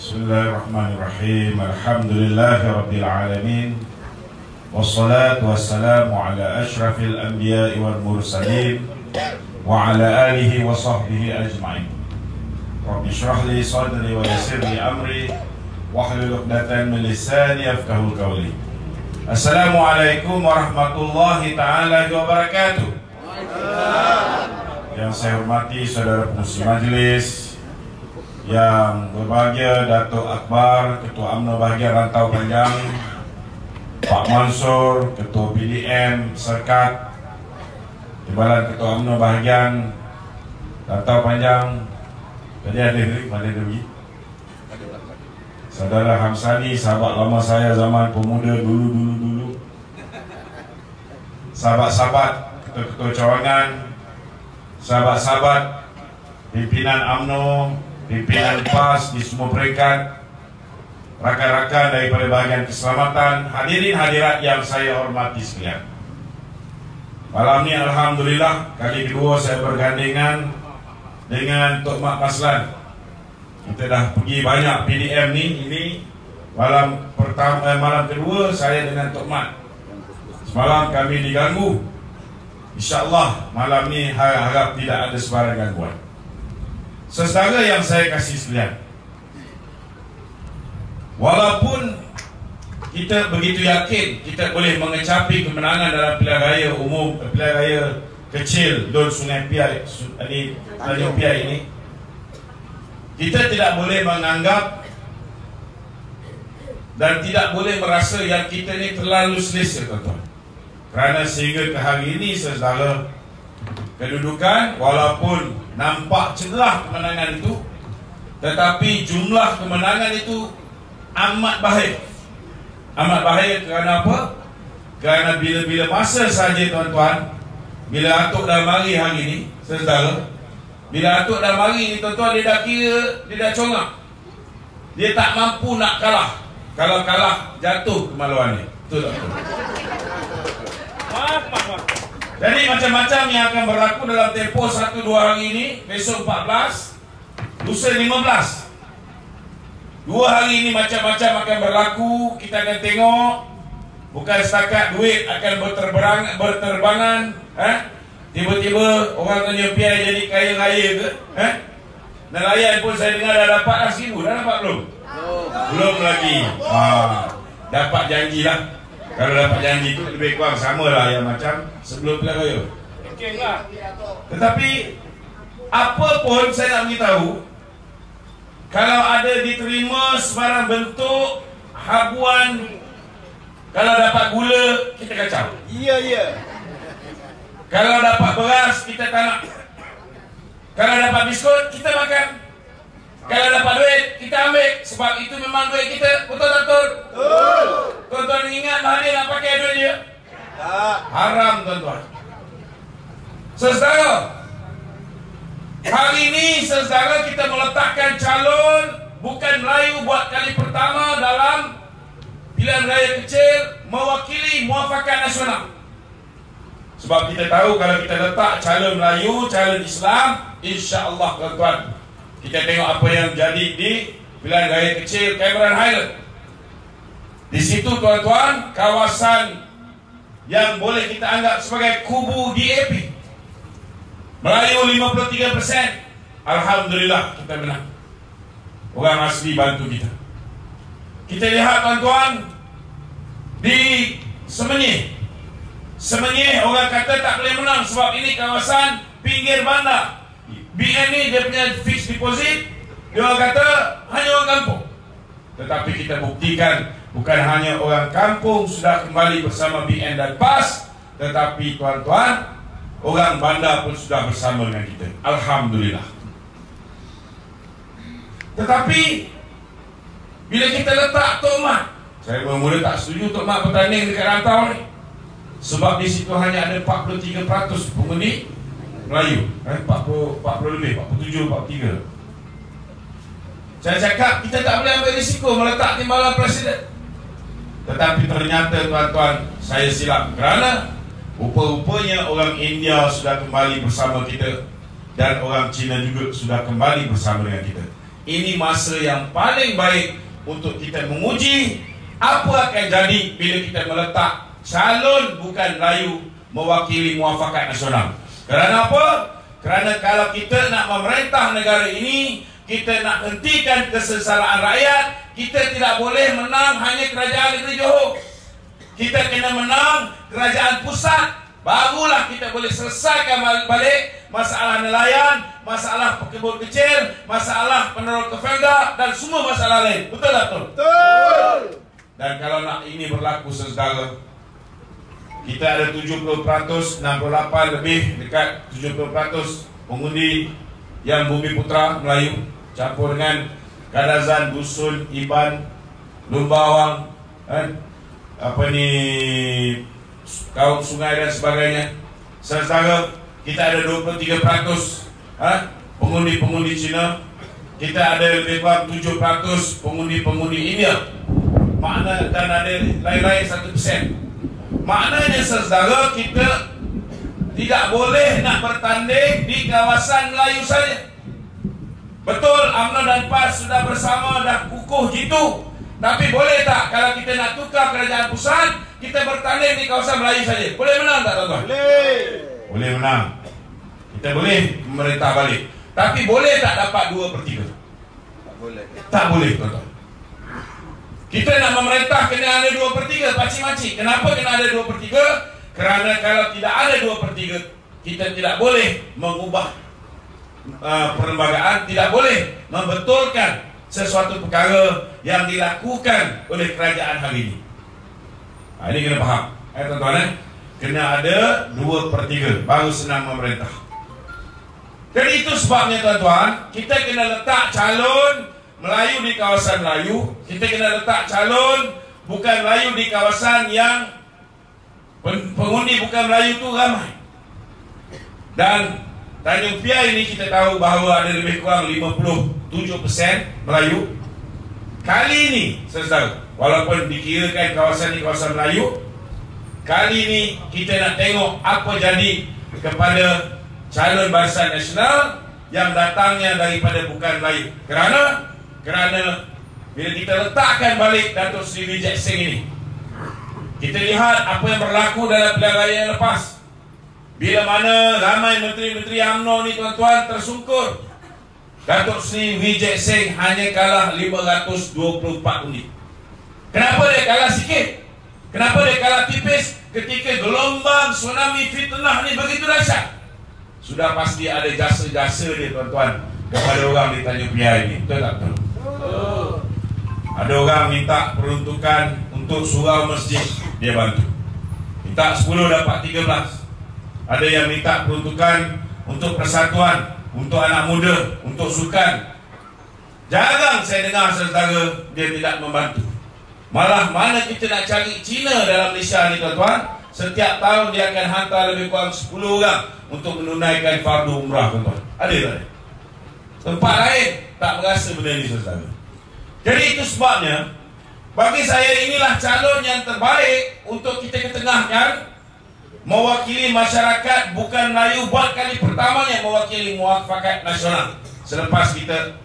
Bismillahirrahmanirrahim. Alhamdulillahirabbil alamin. Wassalatu wassalamu ala asyrafil anbiya'i wal mursalin wa ala alihi wa sahbihi ajma'in. Rabbi shrah li sadri wa yassir li amri wahlul 'uqdatam min lisani yafqahu qawli. Assalamualaikum warahmatullahi taala wabarakatuh. Yang saya hormati saudara pengurus majelis, yang berbahagia Datuk Akbar, Ketua UMNO Bahagian Rantau Panjang, Pak Mansur, Ketua PDM Serkat, Timbalan Ketua UMNO Bahagian Rantau Panjang. Tadi ada mana lagi? Saudara Hamsani, sahabat lama saya zaman pemuda dulu. Sahabat-sahabat ketua-ketua cawangan, sahabat-sahabat pimpinan UMNO, pimpinan PAS di semua peringkat, rakan-rakan daripada bahagian keselamatan, hadirin hadirat yang saya hormati sekalian. Malam ni alhamdulillah kali kedua saya bergandengan dengan Tok Mak Paslan. Kita dah pergi banyak PDM ni. Ini malam pertama, malam kedua saya dengan Tok Mak. Semalam kami diganggu. InsyaAllah malam ni harap tidak ada sebarang gangguan. Saudara yang saya kasih sekalian, walaupun kita begitu yakin kita boleh mengecapi kemenangan dalam pilihan raya umum, pilihan raya kecil Dun Sungai Piai ini, kita tidak boleh menganggap dan tidak boleh merasa yang kita ni terlalu selesa, tuan-tuan. Kerana sehingga ke hari ini, saudara, kedudukan walaupun nampak cerah kemenangan itu, tetapi jumlah kemenangan itu amat bahaya. Amat bahaya kerana apa? Kerana bila-bila masa saja, tuan-tuan, bila Atuk dah mari hari ini, saudara, bila Atuk dah mari ni, tuan-tuan, dia dah kira, dia dah congak. Dia tak mampu nak kalah. Kalau kalah, jatuh kemaluan ni. Betul tak? Jadi macam-macam yang akan berlaku dalam tempoh 1-2 hari ini. Besok 14, lusa 15. 2 hari ini macam-macam akan berlaku. Kita akan tengok. Bukan setakat duit akan berterbangan. Tiba-tiba orang tanya piai jadi kaya raya ke? Nelayan pun saya dengar dah dapat RM1,000. Dah dapat belum? Belum lagi. Dapat janjilah. Kalau dapat janji itu lebih kurang sama lah yang macam sebelum pilihan raya. Okay lah. Tetapi apa pun saya nak beritahu, kalau ada diterima sebarang bentuk habuan, kalau dapat gula kita kacau. Ya. Kalau dapat beras kita tak nak. Kalau dapat biskut kita makan. Kalau dapat duit kita ambil, sebab itu memang duit kita. Betul tak betul? Betul. Tuan-tuan ingat mana nak pakai duit dia? Tak. Haram, tuan-tuan. Saudara, hari ini saudara kita meletakkan calon bukan Melayu buat kali pertama dalam pilihan raya kecil mewakili Muafakat Nasional. Sebab kita tahu kalau kita letak calon Melayu, calon Islam, insya-Allah, tuan-tuan, kita tengok apa yang jadi di pilihan raya kecil Cameron Highland. Di situ, tuan-tuan, kawasan yang boleh kita anggap sebagai kubu DAP, Melayu 53%. Alhamdulillah kita menang. Orang asli bantu kita. Kita lihat, tuan-tuan, di Semenyih orang kata tak boleh menang sebab ini kawasan pinggir bandar. BN ni dia punya fixed deposit, dia orang kata hanya orang kampung. Tetapi kita buktikan bukan hanya orang kampung sudah kembali bersama BN dan PAS, tetapi tuan-tuan, orang bandar pun sudah bersama dengan kita. Alhamdulillah. Tetapi bila kita letak Tok Mat, saya mula tak setuju Tok Mat bertanding dekat rantau ni, sebab di situ hanya ada 43% pengundi Melayu, 40 lebih, 47, 43. Saya cakap kita tak boleh ambil risiko meletak timbalan presiden. Tetapi ternyata, tuan-tuan, saya silap kerana rupa-rupanya orang India sudah kembali bersama kita dan orang Cina juga sudah kembali bersama dengan kita. ini masa yang paling baik untuk kita menguji apa akan jadi bila kita meletak calon bukan Melayu mewakili muafakat nasional. Kerana apa? Kerana kalau kita nak memerintah negara ini, kita nak hentikan kesengsaraan rakyat, kita tidak boleh menang hanya kerajaan negeri Johor. Kita kena menang kerajaan pusat. Barulah kita boleh selesaikan balik masalah nelayan, masalah pekebun kecil, masalah penerus kefelda dan semua masalah lain. Betul tak betul? Betul. Dan kalau nak ini berlaku saudara, kita ada 70%, 68 lebih dekat 70% pengundi yang Bumi Putra Melayu, campur dengan Kadazan, Dusun, Iban, Lumbawang, Kaum Sungai dan sebagainya. Sementara kita ada 23% pengundi-pengundi Cina. Kita ada lebih kurang 7% pengundi-pengundi India. Makna dan ada lain-lain 1%. Maknanya saudara, kita tidak boleh nak bertanding di kawasan Melayu saja. Betul, UMNO dan PAS sudah bersama, dah kukuh jitu. Tapi boleh tak kalau kita nak tukar kerajaan pusat, kita bertanding di kawasan Melayu saja? Boleh menang tak tuan-tuan? Boleh. Boleh menang. Kita boleh memerintah balik. Tapi boleh tak dapat 2/3? Tak boleh. Tak boleh tuan-tuan. Kita nak memerintah kena ada 2/3, paci-maci. Kenapa kena ada 2/3? Kerana kalau tidak ada 2/3, kita tidak boleh mengubah perlembagaan, tidak boleh membetulkan sesuatu perkara yang dilakukan oleh kerajaan hari ini. Ini kena faham, tuan-tuan. Kena ada 2/3 baru senang memerintah. Jadi itu sebabnya tuan-tuan, kita kena letak calon Melayu di kawasan Melayu. Kita kena letak calon bukan Melayu di kawasan yang pengundi bukan Melayu tu ramai. Dan Tanjung Piai ini kita tahu bahawa ada lebih kurang 57% Melayu. Kali ini saudara, walaupun dikirakan kawasan ini kawasan Melayu, kali ini kita nak tengok apa jadi kepada calon Barisan Nasional yang datangnya daripada bukan Melayu. Kerana bila kita letakkan balik Datuk Seri Wee Seng ini, kita lihat apa yang berlaku dalam pilihan raya yang lepas. Bila mana ramai menteri-menteri UMNO ni tuan-tuan tersungkur, Datuk Seri Wee Seng hanya kalah 524 undi. Kenapa dia kalah sikit? Kenapa dia kalah tipis ketika gelombang tsunami fitnah ni begitu dahsyat? Sudah pasti ada jasa-jasa dia tuan-tuan kepada orang di Tanjung Piai ni. Betul tak betul? Ada orang minta peruntukan untuk surau masjid, dia bantu. Minta 10 dapat 13. Ada yang minta peruntukan untuk persatuan, untuk anak muda, untuk sukan. Jarang saya dengar saudara dia tidak membantu. Malah mana kita nak cari Cina dalam Malaysia ni tuan-tuan, setiap tahun dia akan hantar lebih kurang 10 orang untuk menunaikan fardu umrah tuan-tuan. Ada tak? Tempat lain tak merasa benda ni saudara. Jadi itu sebabnya bagi saya inilah calon yang terbaik untuk kita ketengahkan, mewakili masyarakat bukan Melayu buat kali pertamanya mewakili muafakat nasional. Selepas kita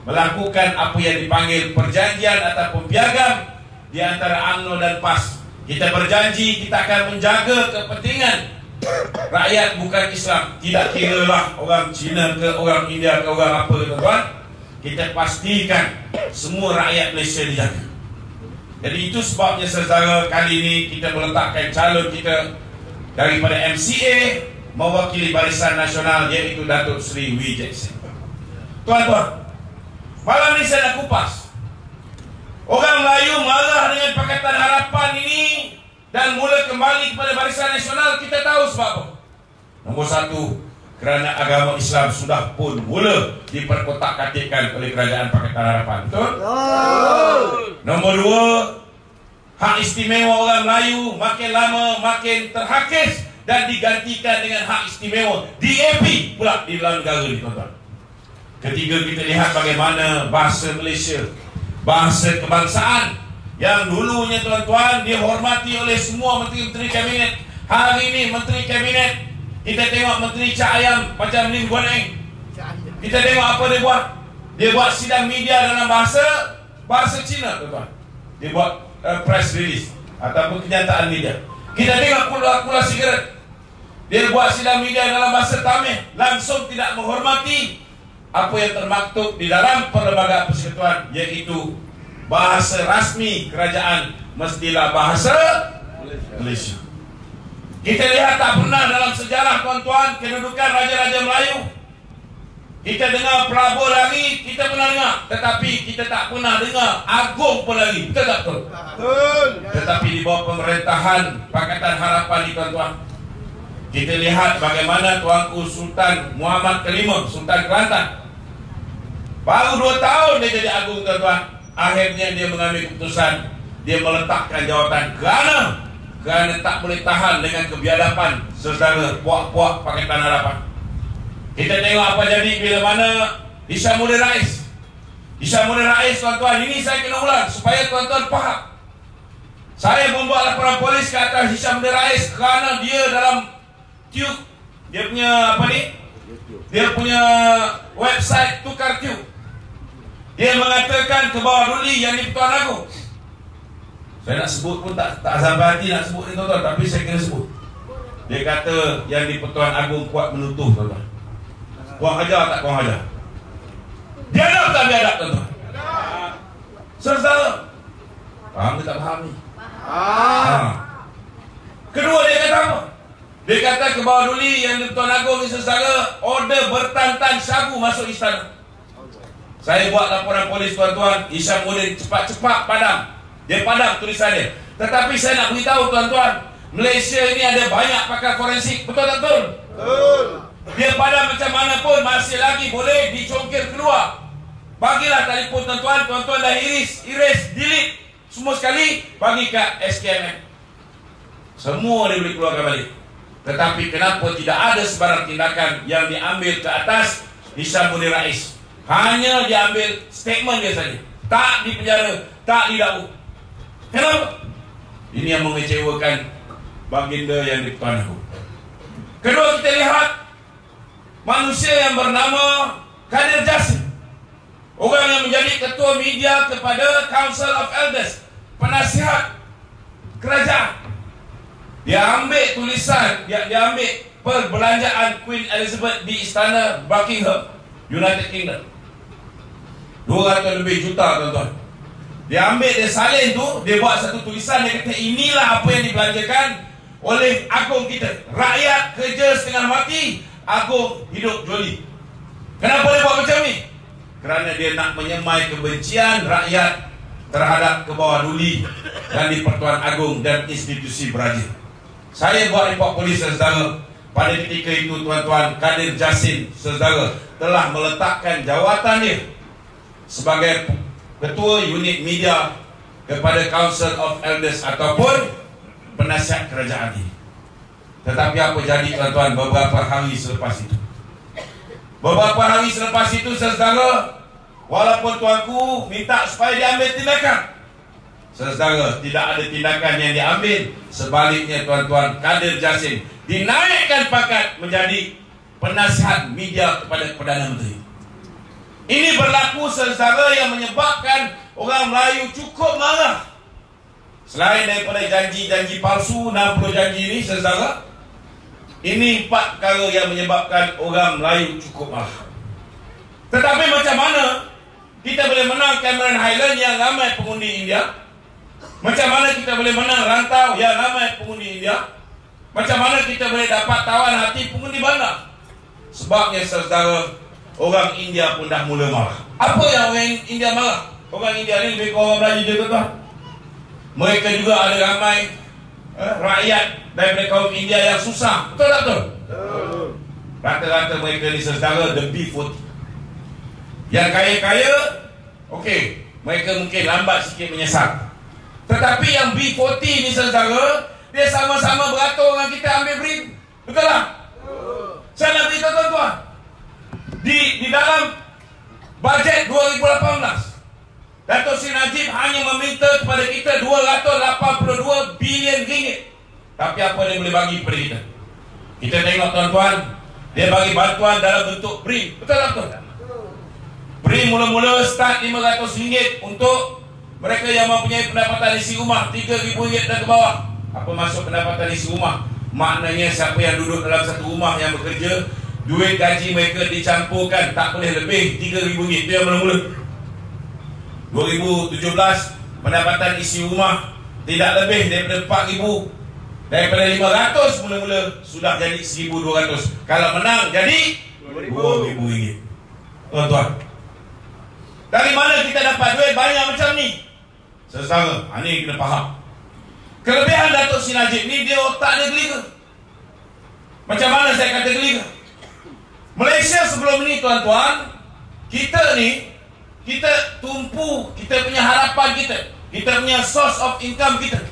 melakukan apa yang dipanggil perjanjian ataupun piagam di antara UMNO dan PAS, kita berjanji kita akan menjaga kepentingan rakyat bukan Islam. Tidak kiralah orang Cina ke orang India ke orang apa tuan-tuan, kita pastikan semua rakyat Malaysia dijaga. Jadi itu sebabnya saudara, kali ini kita meletakkan calon kita daripada MCA mewakili Barisan Nasional, iaitu Datuk Seri Wee Seng. Tuan-tuan, malam ini saya nak kupas. Orang Melayu marah dengan Pakatan Harapan ini dan mula kembali kepada Barisan Nasional. Kita tahu sebab apa. Nombor satu, kerana agama Islam sudah pun mula diperkotak-katikkan oleh Kerajaan Pakatan Harapan. Betul? Nombor dua, hak istimewa orang Melayu makin lama makin terhakis dan digantikan dengan hak istimewa DAP pula di dalam negara ini tuan-tuan. Ketiga, kita lihat bagaimana bahasa Malaysia, bahasa kebangsaan yang dulunya tuan-tuan dihormati oleh semua menteri-menteri kabinet. Hari ini menteri kabinet, kita tengok Menteri Cak Ayam macam Lim Guan Eng. Kita tengok apa dia buat. Dia buat sidang media dalam bahasa Cina, tuan-tuan. Dia buat press release ataupun kenyataan media. Kita tengok pula sigaret. Dia buat sidang media dalam bahasa Tamil, langsung tidak menghormati apa yang termaktub di dalam Perlembagaan Persekutuan, iaitu bahasa rasmi kerajaan mestilah bahasa Malaysia. Kita lihat tak pernah dalam sejarah, tuan-tuan, kedudukan Raja-Raja Melayu. Kita dengar pelabur lari, kita pernah dengar, tetapi kita tak pernah dengar agung pun lari. Betul tak betul? Betul. Tetapi di bawah pemerintahan Pakatan Harapan ni, tuan-tuan, kita lihat bagaimana Tuanku Sultan Muhammad Kelima, Sultan Kelantan, baru 2 tahun dia jadi agung, tuan-tuan. Akhirnya dia mengambil keputusan, dia meletakkan jawatan kerana tak boleh tahan dengan kebiadaban saudara puak-puak Pakatan Harapan. Kita tengok apa jadi bila mana Hishamuddin Rais. Hishamuddin Rais, tuan-tuan, ini saya kena ulang supaya tuan-tuan faham. Saya membuat laporan polis ke atas Hishamuddin Rais kerana dia dalam tube, dia punya apa ni? Dia punya website tukar tube. Dia mengatakan ke bawah Ruli yang di Pertuan Agong. Saya nak sebut pun tak sampai hati nak sebut ni, tuan-tuan, tapi saya kena sebut. Dia kata yang di Pertuan Agong kuat menutuh, tuan-tuan. Kuang ajar tak kuang ajar? Biadab tak biadab, tuan-tuan? Saudara, faham ke tak faham ni? Kedua, dia kata apa? Dia kata ke bawah Ruli yang di Pertuan Agong ni, saudara, order bertantan sabu masuk istana. Saya buat laporan polis, tuan-tuan. Hishamuddin cepat-cepat padam. Dia padam tulisan dia. Tetapi saya nak beritahu, tuan-tuan, Malaysia ini ada banyak pakar forensik. Betul tak betul? Betul. Dia padam macam mana pun masih lagi boleh dicongkir keluar. Bagilah telefon, tuan-tuan. Tuan-tuan dah erase, delete semua sekali, bagi kat SKMM. Semua dia boleh keluarkan balik. Tetapi kenapa tidak ada sebarang tindakan yang diambil ke atas Hishamuddin Rais? Hanya diambil statement dia saja. Tak dipenjara, tak didakwa. Kenapa? Ini yang mengecewakan baginda yang di Pertuan Agong. Kedua, kita lihat manusia yang bernama Kadir Jassim, orang yang menjadi ketua media kepada Council of Elders, penasihat kerajaan. Dia ambil tulisan, dia ambil perbelanjaan Queen Elizabeth di istana Buckingham, United Kingdom, 200 lebih juta, tuan-tuan. Dia ambil, dia salin tu, dia buat satu tulisan, dia kata inilah apa yang dibelanjakan oleh agung kita. Rakyat kerja setengah mati, agung hidup joli. Kenapa dia buat macam ni? Kerana dia nak menyemai kebencian rakyat terhadap ke bawah Ruli dan di Pertuan Agong dan institusi beraja. Saya buat report polis, saudara. Pada ketika itu, tuan-tuan, Kadir Jassim, saudara, telah meletakkan jawatan dia sebagai ketua unit media kepada Council of Elders ataupun penasihat kerajaan ini. Tetapi apa jadi, tuan-tuan, beberapa hari selepas itu? Beberapa hari selepas itu, saudara, walaupun tuanku minta supaya diambil tindakan, saudara, tidak ada tindakan yang diambil. Sebaliknya, tuan-tuan, Kadir Jassim dinaikkan pangkat menjadi penasihat media kepada Perdana Menteri. Ini berlaku, saudara, yang menyebabkan orang Melayu cukup marah. Selain daripada janji-janji palsu, 60 janji ini, saudara, ini 4 perkara yang menyebabkan orang Melayu cukup marah. Tetapi macam mana kita boleh menang Cameron Highland yang ramai pengundi India? Macam mana kita boleh menang Rantau yang ramai pengundi India? Macam mana kita boleh dapat tawan hati pengundi bandar? Sebabnya, saudara, orang India pun dah mula marah. Apa yang orang India marah? Orang India ni lebih kurang orang Melayu je, tuan-tuan. Mereka juga ada ramai rakyat daripada kaum India yang susah. Betul tak betul? Betul. Rata-rata mereka ni, saudara, the B40. Yang kaya-kaya, okey, mereka mungkin lambat sikit menyesal. Tetapi yang B40 ni, saudara, dia sama-sama beratur dengan kita ambil BRIM. Betul tak? Saya nak beritahu, tuan-tuan, di dalam bajet 2018, Dato' Sri Najib hanya meminta kepada kita 282 bilion ringgit. Tapi apa dia boleh bagi kepada kita? Kita tengok, tuan-tuan, dia bagi bantuan dalam bentuk BRIM. Betul tak betul? Beri mula-mula start RM500 untuk mereka yang mempunyai pendapatan isi rumah RM3,000 dan ke bawah. Apa maksud pendapatan isi rumah? Maknanya siapa yang duduk dalam satu rumah yang bekerja, duit gaji mereka dicampurkan, tak boleh lebih RM3,000. Itu yang mula-mula. 2017 pendapatan isi rumah tidak lebih daripada RM4,000. Daripada RM500 mula-mula sudah jadi RM1,200. Kalau menang jadi RM2,000. Tuan-tuan, dari mana kita dapat duit banyak macam ni? Saudara, ini kena faham. Kelebihan Datuk Seri Najib ni, dia otak dia geliga. Macam mana saya kata geliga? Malaysia sebelum ni, tuan-tuan, kita ni, kita tumpu, kita punya harapan kita punya source of income kita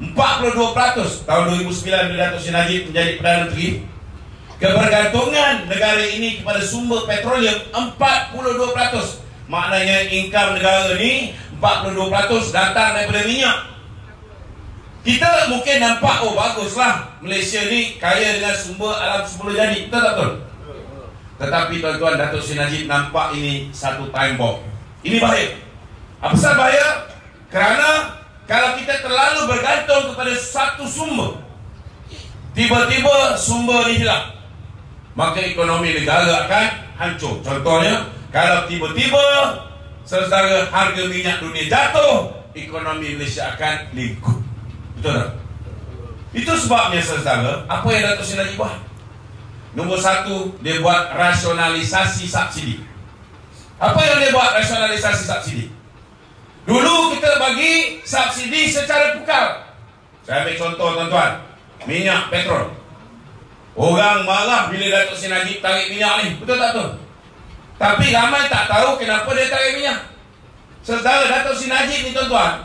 42%. Tahun 2009 bila Datuk Seri Najib menjadi Perdana Menteri, kebergantungan negara ini kepada sumber petroleum 42%. Maknanya income negara ni 42% datang daripada minyak. Kita mungkin nampak, oh baguslah, Malaysia ni kaya dengan sumber alam semula jadi. Betul tak betul? Tetapi tuan-tuan, Datuk Seri Najib nampak ini satu time bomb. Ini bahaya. Apa sebab bahaya? Kerana kalau kita terlalu bergantung kepada satu sumber, tiba-tiba sumber ni hilang, maka ekonomi negara akan hancur. Contohnya, kalau tiba-tiba saudara harga minyak dunia jatuh, ekonomi Malaysia akan lingkup. Betul tak? Itu sebabnya saudara, apa yang Datuk Seri Najib buat? Nombor satu, dia buat rasionalisasi subsidi. Apa yang dia buat rasionalisasi subsidi? Dulu kita bagi subsidi secara pukal. Saya ambil contoh tuan-tuan, minyak petrol. Orang marah bila Datuk Seri Najib tarik minyak ni. Betul tak betul? Tapi ramai tak tahu kenapa dia tarik minyak. Saudara, Datuk Seri Najib ni tuan-tuan,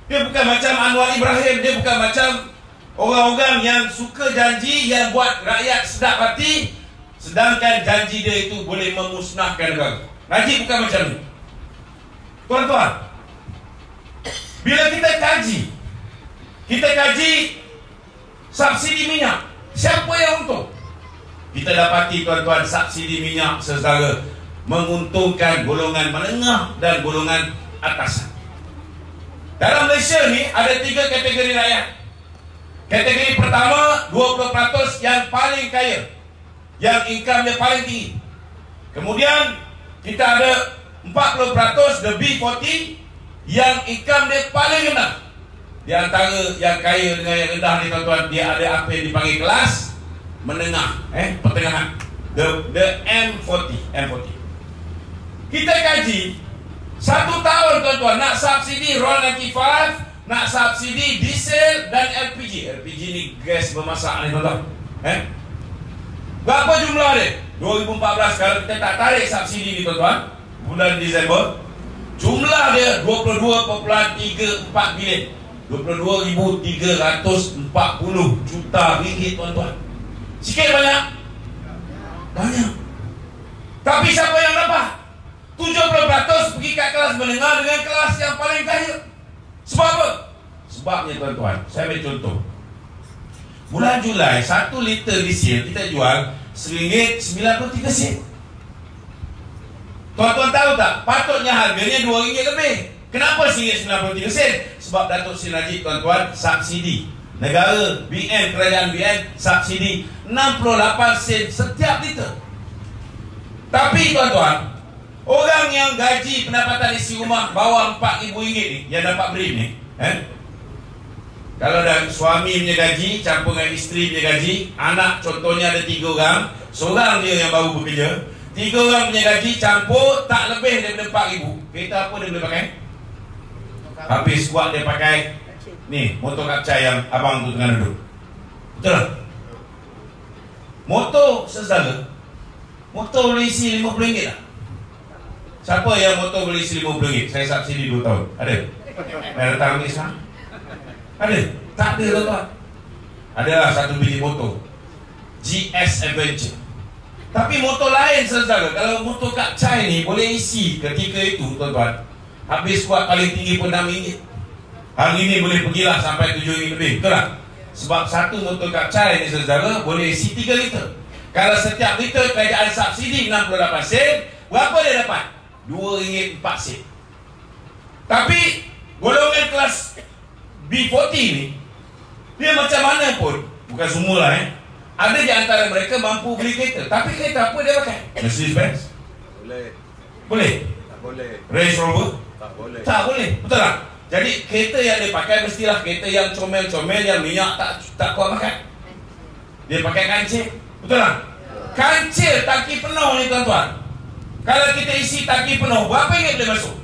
dia bukan macam Anwar Ibrahim. Dia bukan macam orang-orang yang suka janji, yang buat rakyat sedap hati, sedangkan janji dia itu boleh memusnahkan negara. Najib bukan macam ni. Tuan-tuan, bila kita kaji subsidi minyak, siapa yang untung? Kita dapati tuan-tuan, subsidi minyak saudara menguntungkan golongan menengah dan golongan atas. Dalam Malaysia ni ada 3 kategori rakyat. Kategori pertama 20% yang paling kaya, yang income dia paling tinggi. Kemudian kita ada 40% the B40 yang income dia paling rendah. Di antara yang kaya dengan yang rendah ni tuan-tuan, dia ada apa yang dipanggil kelas menengah, pertengahan, the M40. Kita kaji 1 tahun tuan-tuan, nak subsidi RON95, nak subsidi diesel dan LPG. LPG ni gas bermasak ni tuan-tuan. Berapa jumlah dia? 2014 kalau kita tak tarik subsidi ni tuan-tuan, bulan Disember, jumlah dia 22.34 bilion. 22,340 juta ringgit tuan-tuan. Sikit banyak? Banyak. Tapi siapa yang dapat? 70% pergi kat kelas menengah dengan kelas yang paling kaya. Sebab apa? Sebabnya tuan-tuan, saya ambil contoh. Bulan Julai, 1 liter diesel kita jual RM1.93. Tuan-tuan tahu tak? Patutnya harganya RM2 lebih. Kenapa RM1.93? Sebab Datuk Seri Najib tuan-tuan subsidi. Negara BN, kerajaan BN subsidi 68 sen setiap liter. Tapi tuan-tuan, orang yang gaji pendapatan isi rumah bawah RM4,000 ni, yang dapat beri ni, kalau dah suami punya gaji campur dengan isteri punya gaji, anak contohnya ada 3 orang, seorang dia yang baru bekerja, 3 orang punya gaji campur tak lebih daripada RM4,000. Kereta apa dia boleh pakai? Habis kuat dia pakai ni, motor kapcai yang abang tu tengah duduk. Betul tak? Motor saudara, motor boleh isi RM50 tak? Siapa yang motor boleh isi RM50? Saya subsidi 2 tahun. Ada? Saya datang ni sekarang? Ada? Tak ada tuan-tuan. Adalah satu biji motor GS Adventure. Tapi motor lain saudara, kalau motor kapcai ni boleh isi ketika itu tuan-tuan, habis kuat paling tinggi pun RM6. Hari ini boleh pergilah sampai RM7 lebih. Betul tak? Sebab satu motor kapcai ni saudara boleh isi 3 liter. Kalau setiap liter kerajaan subsidi 68 sen, berapa dia dapat? RM2.04. Tapi golongan kelas B40 ni, dia macam mana pun, bukan semua lah ada di antara mereka mampu beli kereta. Tapi kereta apa dia pakai? Mercedes-Benz? Boleh. Boleh? Tak boleh. Range Rover? Tak boleh. Tak boleh, betul tak? Jadi kereta yang dia pakai mestilah kereta yang comel-comel, yang minyak tak kuat makan. Dia pakai kancil, betul tak? Kancil tangki penuh ni tuan-tuan. Kalau kita isi tangki penuh, berapa ringgit boleh masuk?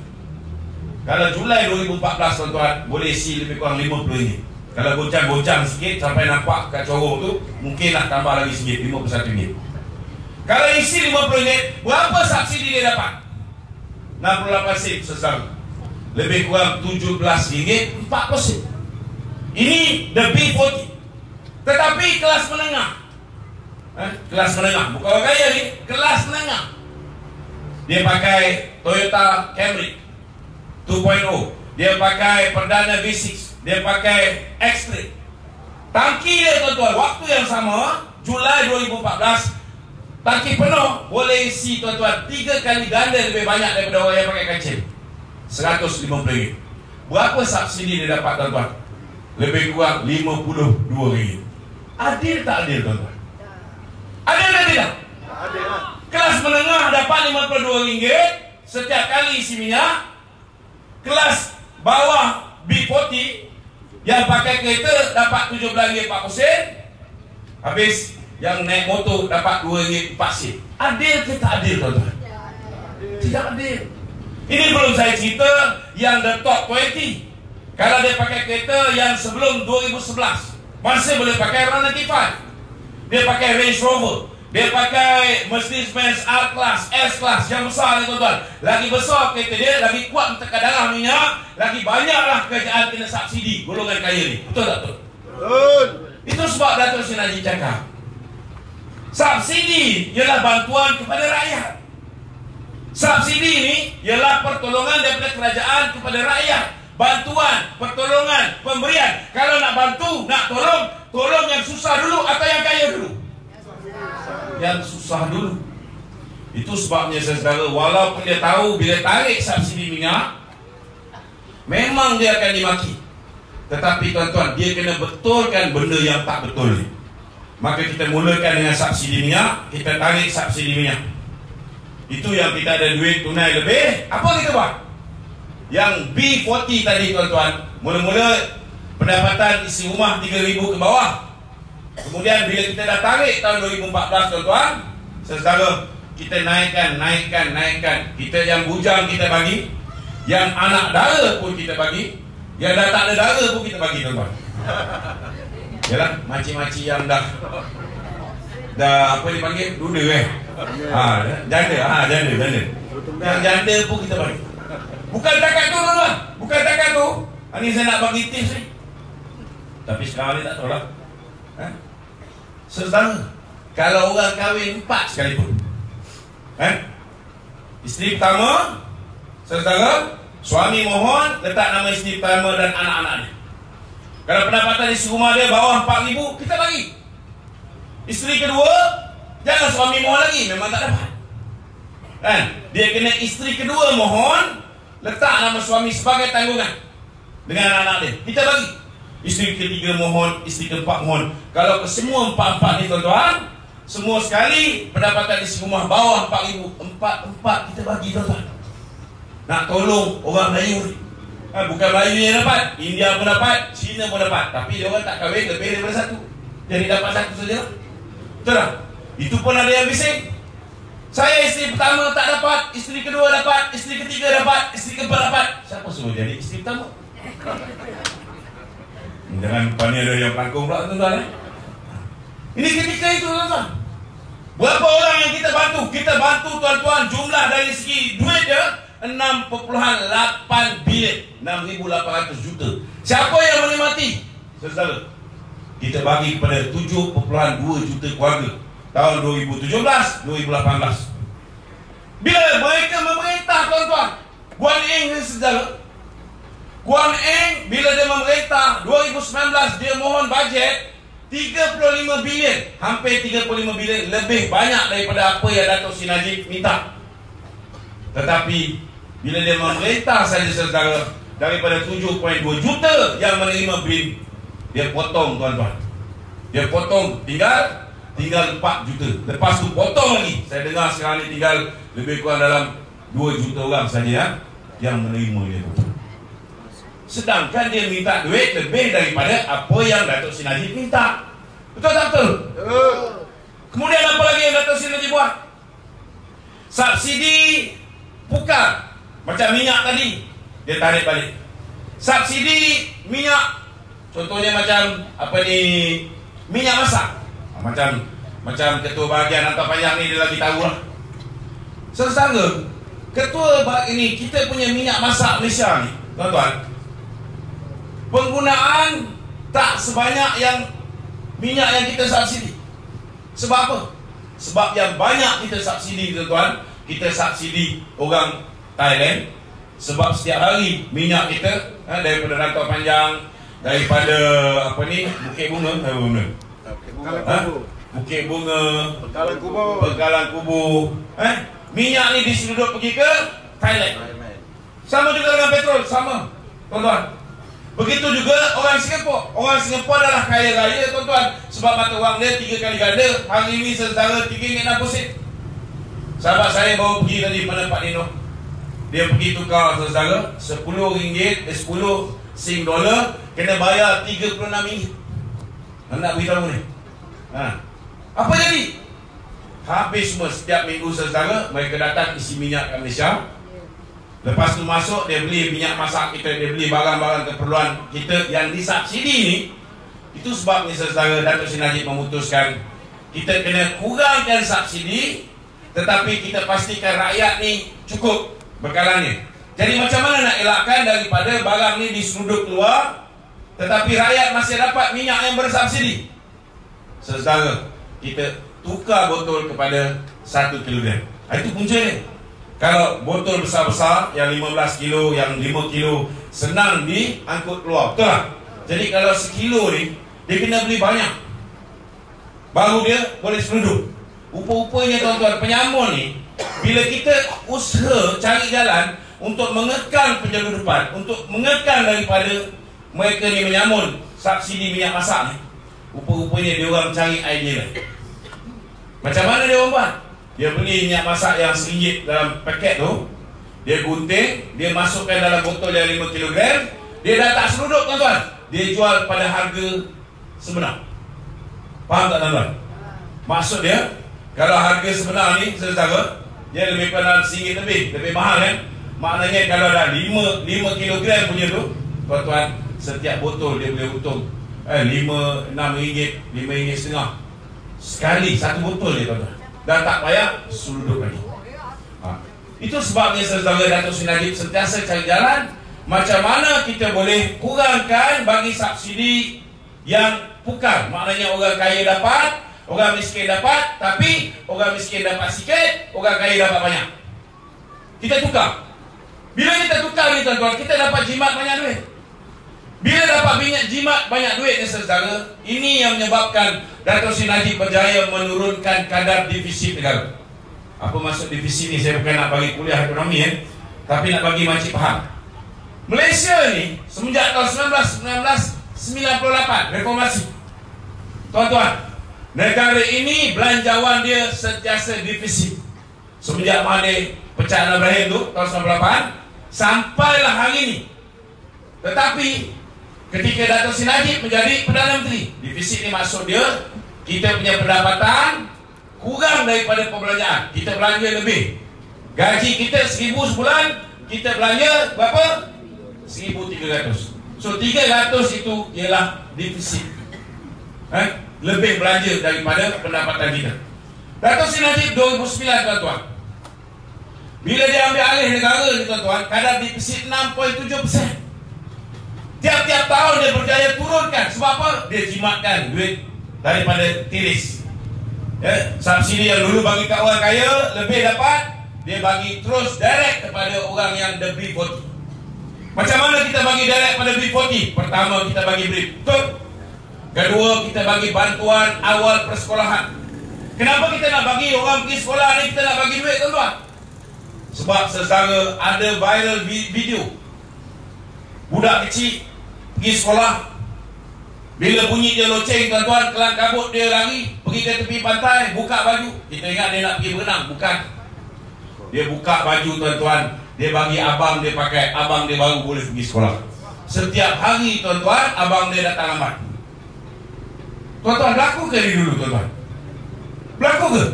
Kalau Julai 2014 tuan-tuan, boleh isi lebih kurang RM50. Kalau goncang-goncang sikit sampai nampak kat corong tu, mungkin nak tambah lagi sikit, RM51. Kalau isi RM50, berapa subsidi dia dapat? 68 sen sesama. Lebih kurang RM17.40. Ini the B40. Tetapi kelas menengah, kelas menengah, bukan orang kaya ni, kelas menengah, dia pakai Toyota Camry 2.0, dia pakai Perdana V6, dia pakai X-Trail. Tangki dia tuan-tuan, waktu yang sama, Julai 2014, tangki penuh boleh isi tuan-tuan 3 kali ganda lebih banyak daripada orang yang pakai kancil. RM150. Berapa subsidi dia dapat tuan-tuan? Lebih kurang RM52. Adil tak adil tuan-tuan? Adil tak tidak? Adil lah. Kelas menengah dapat RM52 setiap kali isi minyak. Kelas bawah B40 yang pakai kereta dapat RM17.40. Habis yang naik motor dapat RM2.04. Adil ke tak adil tuan-tuan? Tidak adil. Ini belum saya cerita yang the top 20. Kalau dia pakai kereta yang sebelum 2011, masih boleh pakai R95. Dia pakai Range Rover, dia pakai Mercedes-Benz R-Class, S-Class yang besar ni tuan-tuan. Lagi besar kereta dia, lagi kuat mentekan darah minyak, lagi banyaklah kerajaan kena subsidi golongan kaya ni. Betul tak betul? Betul. Itu sebab Datuk Seri Najib cakap, subsidi ialah bantuan kepada rakyat. Subsidi ni ialah pertolongan daripada kerajaan kepada rakyat. Bantuan, pertolongan, pemberian. Kalau nak bantu, nak tolong, tolong yang susah dulu atau yang kaya dulu? Yang susah dulu. Itu sebabnya saudara, walaupun dia tahu bila tarik subsidi minyak, memang dia akan dimaki. Tetapi tuan-tuan, dia kena betulkan benda yang tak betul ni. Maka kita mulakan dengan subsidi minyak, kita tarik subsidi minyak. Itu yang kita ada duit tunai lebih, apa kita buat? Yang B40 tadi tuan-tuan, mula-mula pendapatan isi rumah 3,000 ke bawah. Kemudian bila kita dah tarik tahun 2014 tuan-tuan, saudara, kita naikkan. Kita yang bujang kita bagi, yang anak dara pun kita bagi, yang dah tak ada dara pun kita bagi tuan-tuan. Yalah, makcik-makcik yang dah apa dipanggil? Duda janda. Yang janda pun kita bagi. Bukan takat tu tuan-tuan, bukan takat tu. Ini saya nak bagi tips ni. Tapi sekarang ni tak tahu lah. Saudara, kalau orang kahwin 4 sekalipun, isteri pertama, saudara, suami mohon letak nama isteri pertama dan anak-anak dia. Kalau pendapatan isi rumah dia bawah 4,000, kita bagi. Isteri kedua, jangan suami mohon lagi, memang tak dapat. Dia kena isteri kedua mohon, letak nama suami sebagai tanggungan dengan anak-anak dia, kita bagi. Isteri ketiga mohon, isteri keempat mohon. Kalau semua empat-empat ni tuan-tuan, semua sekali pendapatan isi rumah bawah 4,000, empat kita bagi tuan-tuan. Nak tolong orang Melayu ni, bukan Melayu yang dapat, India pun dapat, Cina pun dapat. Tapi dia orang tak kahwin lebih daripada satu, jadi dapat satu saja. Betul tak? Itu pun ada yang bising. Saya isteri pertama tak dapat, isteri kedua dapat, isteri ketiga dapat, isteri keempat dapat. Siapa suruh jadi isteri pertama? Jangan lupa ni ada yang pelangkung pula tuan-tuan. Ini ketika itu tuan-tuan, berapa orang yang kita bantu? Kita bantu tuan-tuan, jumlah dari segi duit dia 6.8 bilion, 6,800 juta. Siapa yang menikmati? Saudara, kita bagi kepada 7.2 juta keluarga tahun 2017, 2018. Bila mereka memerintah tuan-tuan, Guan Eng ni saudara, Guan Eng bila dia memerintah 2019, dia mohon bajet 35 bilion, hampir 35 bilion, lebih banyak daripada apa yang Datuk Seri Najib minta. Tetapi bila dia memerintah saja saudara, daripada 7.2 juta yang menerima BRIM, dia potong tuan-tuan. Dia potong tinggal 4 juta. Lepas tu potong lagi. Saya dengar sekarang ni tinggal lebih kurang dalam 2 juta orang saja yang menerima dia. Sedangkan dia minta duit lebih daripada apa yang Datuk Seri Najib minta. Betul tak betul? Kemudian apa lagi yang Datuk Seri Najib buat? Subsidi pukar. Macam minyak tadi, dia tarik balik. Subsidi minyak, contohnya macam apa ni, minyak masak. Macam ketua bahagian Antara Panjang ni dia lagi tahu lah. Saudara, ketua ini kita punya minyak masak Malaysia ni, tuan-tuan, penggunaan tak sebanyak yang minyak yang kita subsidi. Sebab apa? Sebab yang banyak kita subsidi, tuan-tuan, kita subsidi orang Thailand. Sebab setiap hari minyak kita daripada Rantau Panjang, daripada apa ni, Bukit Bunga, Bukit Bunga, Bekalan Kubur, minyak ni diseruduk pergi ke Thailand. Sama juga dengan petrol, sama, tuan-tuan. Begitu juga orang Singapura. Orang Singapura adalah kaya raya, tuan-tuan, sebab mata wang dia 3 kali ganda. Hari ini sementara RM3.60. Sahabat saya baru pergi tadi pada Pak Nino. Dia pergi tukar saudara, RM10, 10 Sing dolar, kena bayar RM36. Nak beritahu ni. Apa jadi? Habis semua. Setiap minggu saudara, mereka datang isi minyak kat Malaysia. Lepas tu masuk, dia beli minyak masak kita, dia beli barang-barang keperluan kita yang disubsidi ni. Itu sebabnya saudara, Datuk Seri Najib memutuskan kita kena kurangkan subsidi, tetapi kita pastikan rakyat ni cukup bekalannya. Jadi macam mana nak elakkan daripada barang ni diseruduk keluar, tetapi rakyat masih dapat minyak yang bersubsidi? Saudara, kita tukar botol kepada 1 kilogram. Itu punca dia. Kalau botol besar-besar yang 15 kilo, yang 5 kilo, senang diangkut keluar, betul tak? Jadi kalau sekilo ni, dia kena beli banyak, baru dia boleh seruduk. Rupa-rupanya tuan-tuan, penyamun ni, bila kita usaha cari jalan untuk mengekang penyeludupan, untuk mengekang daripada mereka ni menyamun subsidi minyak masak ni, rupa-rupanya dia orang cari idea lah. Macam mana dia orang buat? Dia beli minyak masak yang RM1 dalam paket tu, dia gunting, dia masukkan dalam botol yang 5 kg, dia dah tak seruduk tuan-tuan, dia jual pada harga sebenar. Faham tak tuan-tuan? Maksud dia, kalau harga sebenar ni saudara, dia lebih kurang RM1 lebih mahal kan? Maknanya kalau dah 5 kg punya tu, tuan-tuan, setiap botol dia boleh untung RM5, RM6, RM5.50 sekali satu botol dia tuan-tuan. Dah tak payah seruduk lagi. Itu sebabnya saudara, Datuk Seri Najib sentiasa cari jalan macam mana kita boleh kurangkan bagi subsidi yang pukar. Maknanya orang kaya dapat, orang miskin dapat, tapi orang miskin dapat sikit, orang kaya dapat banyak. Kita tukar. Bila kita tukar ni tuan-tuan, kita dapat jimat banyak duit. Bila dapat jimat banyak duit ni saudara, ini yang menyebabkan Datuk Seri Najib berjaya menurunkan kadar defisit negara. Apa maksud defisit ni? Saya bukan nak bagi kuliah ekonomi tapi nak bagi makcik faham. Malaysia ni semenjak tahun 1998 reformasi, tuan-tuan, negara ini belanjawan dia sentiasa defisit. Semenjak mana pecahan Ibrahim tu tahun 98 sampailah hari ini. Tetapi ketika Datuk Seri Najib menjadi Perdana Menteri, defisit ni maksud dia kita punya pendapatan kurang daripada pembelanjaan. Kita belanja lebih. Gaji kita 1,000 sebulan, kita belanja berapa? 1,300. So 300 itu ialah defisit. Lebih belanja daripada pendapatan kita. Datuk Seri Najib 2009 tuan-tuan, bila dia ambil alih negara ni tuan-tuan, kadar defisit 6.7%. Tiap-tiap tahun dia berjaya turunkan. Sebab apa? Dia jimatkan duit daripada tiris. Subsidi yang dulu bagi kat orang kaya lebih dapat, dia bagi terus direct kepada orang yang the B40. Macam mana kita bagi direct pada B40? Pertama, kita bagi brief, betul? Kedua, kita bagi bantuan awal persekolahan. Kenapa kita nak bagi orang pergi sekolah ni, kita nak bagi duit tuan-tuan? Sebab saudara ada viral video budak kecil pergi sekolah, bila bunyi dia loceng tuan-tuan, kelang kabut dia lari pergi ke tepi pantai, buka baju. Kita ingat dia nak pergi berenang, bukan. Dia buka baju tuan-tuan, dia bagi abang dia pakai, abang dia baru boleh pergi sekolah. Setiap hari tuan-tuan, abang dia datang lambat. Tuan-tuan, berlaku ke ni dulu tuan-tuan? Berlaku ke?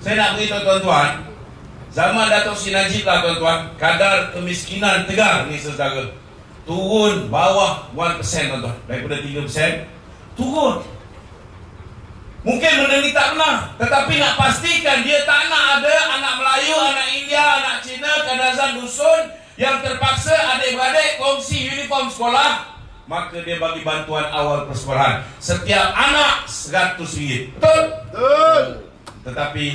Saya nak beritahu tuan-tuan, zaman Datuk Seri Najib lah tuan-tuan, kadar kemiskinan Tegar ni saudara turun bawah 1% tuan-tuan. Daripada 3% turun. Mungkin benda ni tak pernah, tetapi nak pastikan dia tak nak ada anak Melayu, anak India, anak Cina, kadazan dusun yang terpaksa adik-beradik kongsi uniform sekolah, maka dia bagi bantuan awal persekolahan. Setiap anak RM100. Betul? Betul. Tetapi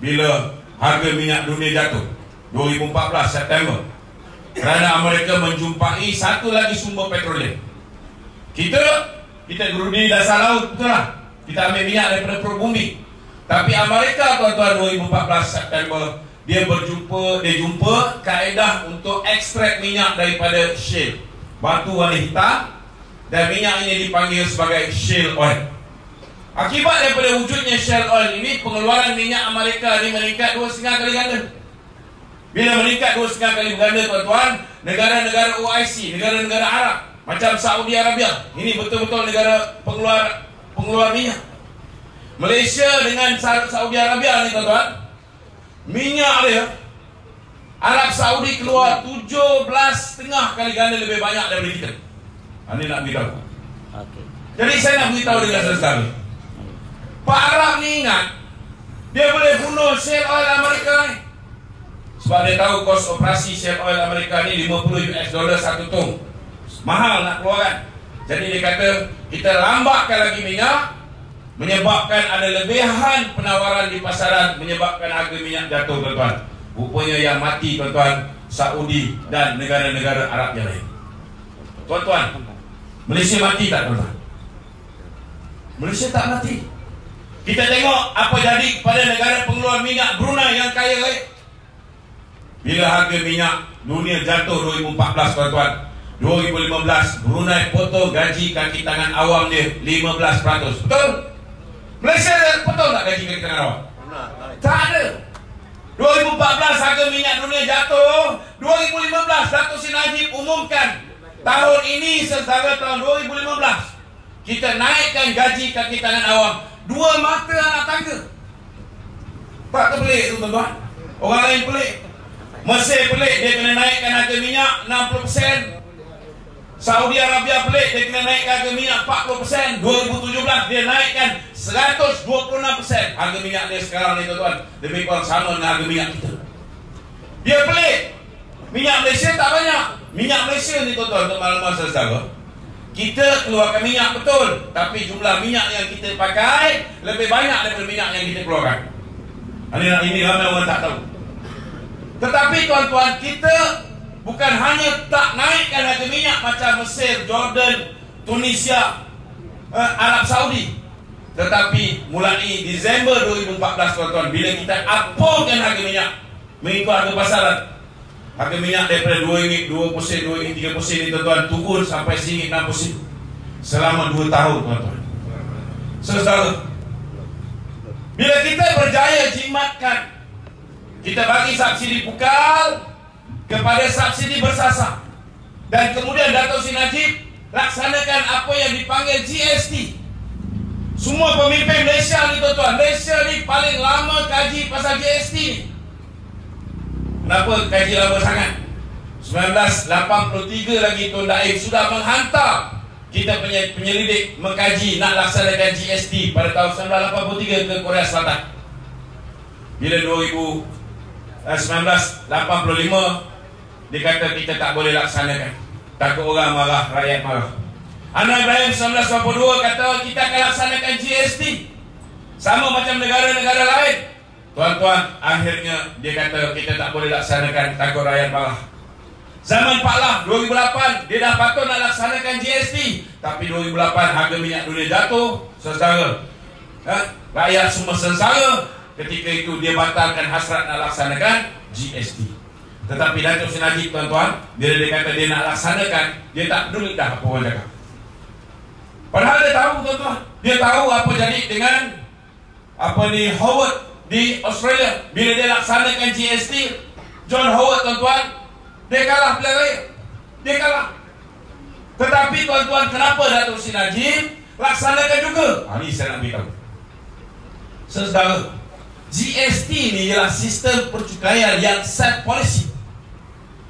bila harga minyak dunia jatuh 2014 September, kerana Amerika menjumpai satu lagi sumber petroleum. Kita gerudi dasar laut, betul lah. Kita ambil minyak daripada perut bumi. Tapi Amerika tuan-tuan 2014 September, dia jumpa kaedah untuk ekstrak minyak daripada shale, batu warna hitam, dan minyak ini dipanggil sebagai shale oil. Akibat daripada wujudnya shale oil ini, pengeluaran minyak Amerika ini meningkat 2,5 kali ganda. Bila meningkat 2,5 kali ganda tuan-tuan, negara-negara OIC, negara-negara Arab macam Saudi Arabia, ini betul-betul negara pengeluar minyak. Malaysia dengan Saudi Arabia ni tuan-tuan, minyak dia Arab Saudi keluar 17,5 kali ganda lebih banyak daripada kita. Ini nak beritahu. Jadi saya nak beritahu dengan saudara, Pak Arab ni ingat, dia boleh bunuh shale oil Amerika ni. Sebab dia tahu kos operasi shale oil Amerika ni $50 satu tong. Mahal nak keluarkan. Jadi dia kata, kita lambatkan lagi minyak, menyebabkan ada lebihan penawaran di pasaran, menyebabkan harga minyak jatuh tuan-tuan. Rupanya yang mati tuan-tuan, Saudi dan negara-negara Arab yang lain. Tuan-tuan, Malaysia mati tak tuan-tuan? Malaysia tak mati. Kita tengok apa jadi kepada negara pengeluar minyak Brunei yang kaya raya. Bila harga minyak dunia jatuh 2014 tuan-tuan, 2015 Brunei potong gaji kaki tangan awam dia 15%. Betul? Malaysia potong tak gaji kaki tangan awam? Tak ada. 2014 harga minyak dunia jatuh. 2015 Datuk Seri Najib umumkan, tahun ini saudara, tahun 2015 kita naikkan gaji kaki tangan awam. Dua mata anak tangga. Tak terpelik tu tuan-tuan. Orang lain pelik. Mesir pelik, dia kena naikkan harga minyak 60%. Saudi Arabia pelik, dia kena naikkan harga minyak 40%. 2017 dia naikkan 126% harga minyak dia sekarang ni tuan-tuan. Lebih kurang sama dengan harga minyak kita. Dia pelik. Minyak Malaysia tak banyak. Minyak Malaysia ni tuan-tuan, untuk maklumat saudara, kita keluarkan minyak betul, tapi jumlah minyak yang kita pakai lebih banyak daripada minyak yang kita keluarkan. Ini ramai orang tak tahu. Tetapi tuan-tuan, kita bukan hanya tak naikkan harga minyak macam Mesir, Jordan, Tunisia, Arab Saudi, tetapi mulai Disember 2014 tuan-tuan, bila kita uploadkan harga minyak mengikut harga pasaran, harga minyak daripada RM2, RM2, RM3 ni tuan-tuan turun sampai RM1.60 selama 2 tahun tuan-tuan. Saudara, bila kita berjaya jimatkan, kita bagi subsidi pukal kepada subsidi bersasar, dan kemudian Datuk Seri Najib laksanakan apa yang dipanggil GST. Semua pemimpin Malaysia ni tuan-tuan, Malaysia ni paling lama kaji pasal GST ni. Kenapa kaji lama sangat? 1983 lagi Tun Daim sudah menghantar kita penyelidik mengkaji nak laksanakan GST pada tahun 1983 ke Korea Selatan. Bila 1985 dia kata kita tak boleh laksanakan, takut orang marah, rakyat marah. Anwar Ibrahim 1982 kata kita akan laksanakan GST sama macam negara-negara lain. Tuan-tuan, akhirnya dia kata kita tak boleh laksanakan, takut rakyat marah. Zaman Pak Lah 2008 dia dah patut nak laksanakan GST, tapi 2008 harga minyak dunia jatuh, saudara. Rakyat semua sengsara. ketika itu dia batalkan hasrat nak laksanakan GST. Tetapi Datuk Seri Najib, tuan-tuan, bila dia kata dia nak laksanakan, dia tak peduli dah apa orang cakap. Padahal dia tahu, tuan-tuan, dia tahu apa jadi dengan Howard di Australia. Bila dia laksanakan GST, John Howard, tuan-tuan, dia kalah pilihan raya. Dia kalah. Tetapi tuan-tuan, kenapa Datuk Seri Najib laksanakan juga? Ini saya nak beritahu. Saudara, GST ni ialah sistem percukaian yang set policy.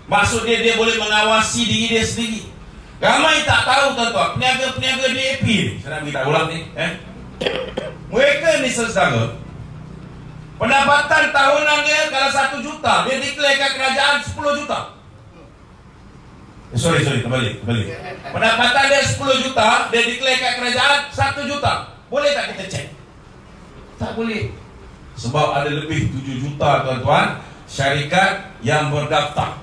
Maksud dia boleh mengawasi diri dia sendiri. Ramai tak tahu, tuan-tuan, peniaga-peniaga DAP ni, saya nak beritahu ulang ni, mereka ni, saudara, pendapatan tahunan dia kalau 1 juta, dia declarekan kerajaan 10 juta. Sorry, kembali. Pendapatan dia 10 juta, dia declarekan kerajaan 1 juta. Boleh tak kita cek? Tak boleh. Sebab ada lebih 7 juta, tuan-tuan, syarikat yang berdaftar.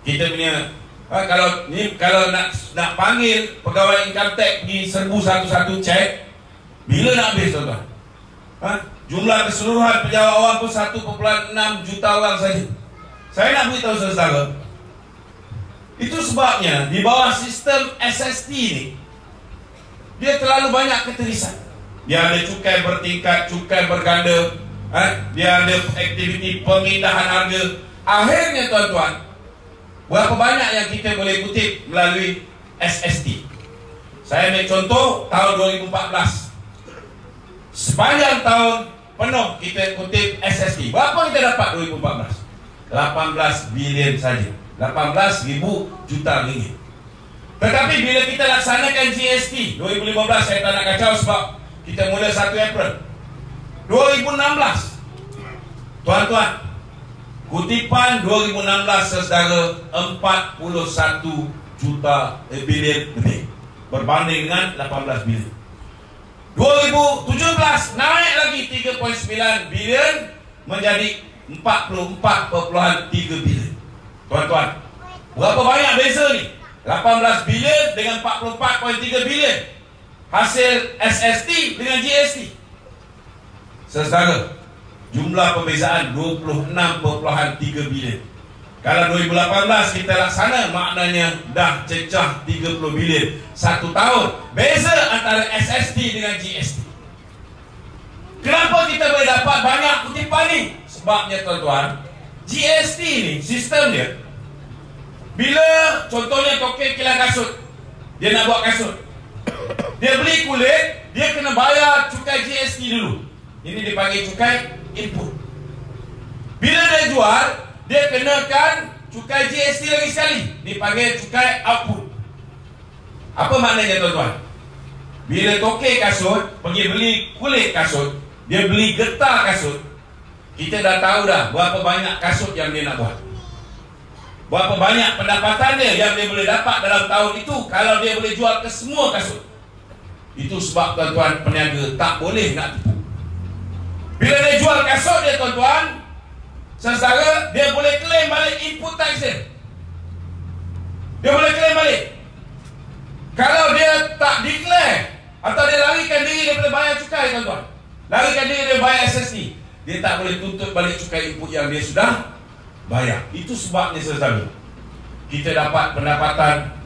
Kita punya kalau nak panggil pegawai income tax pergi serbu satu-satu cek, bila nak habis, tuan-tuan? Jumlah keseluruhan pejabat awam pun 1.6 juta orang saja. Saya nak beritahu saudara, itu sebabnya di bawah sistem SST ni, dia terlalu banyak keterisan. Dia ada cukai bertingkat, cukai berganda, dia ada aktiviti pemindahan harga. Akhirnya, tuan-tuan, berapa banyak yang kita boleh kutip melalui SST? Saya ambil contoh tahun 2014. Sepanjang tahun penuh kita kutip SST. Berapa kita dapat 2014? 18 bilion saja. 18,000 juta ringgit. Tetapi bila kita laksanakan GST 2015, saya tak nak kacau sebab kita mula 1 April 2016, tuan-tuan, kutipan 2016 saudara 41 juta bilion lebih berbanding dengan 18 bilion. 2017 naik lagi 3.9 bilion menjadi 44.3 bilion. Tuan-tuan, berapa banyak beza ni? 18 bilion dengan 44.3 bilion. Hasil SST dengan GST. Saudara, jumlah perbezaan 26.3 bilion. Kalau 2018 kita laksana, maknanya dah cecah 30 bilion 1 tahun. Beza antara SST dengan GST. Kenapa kita boleh dapat banyak kutipan ni? Sebabnya, tuan-tuan, GST ni, sistem dia, bila contohnya tokek kilang kasut, dia nak buat kasut, dia beli kulit, dia kena bayar cukai GST dulu. Ini dipanggil cukai input. Bila dia jual, dia kenakan cukai GST lagi sekali, dipanggil cukai output. Apa maknanya, tuan-tuan? Bila tokek kasut pergi beli kulit kasut, dia beli getah kasut, kita dah tahu dah berapa banyak kasut yang dia nak buat, berapa banyak pendapatan dia yang dia boleh dapat dalam tahun itu kalau dia boleh jual ke semua kasut. Itu sebab, tuan-tuan, peniaga tak boleh nak tipu. Bila dia jual kasut dia, tuan-tuan, secara dia boleh claim balik input tax dia. Dia boleh claim balik. Kalau dia tak declare atau dia larikan diri daripada bayar cukai, tuan-tuan, larikan diri daripada bayar SST, dia tak boleh tuntut balik cukai input yang dia sudah bayar. Itu sebabnya, saudara, kita dapat pendapatan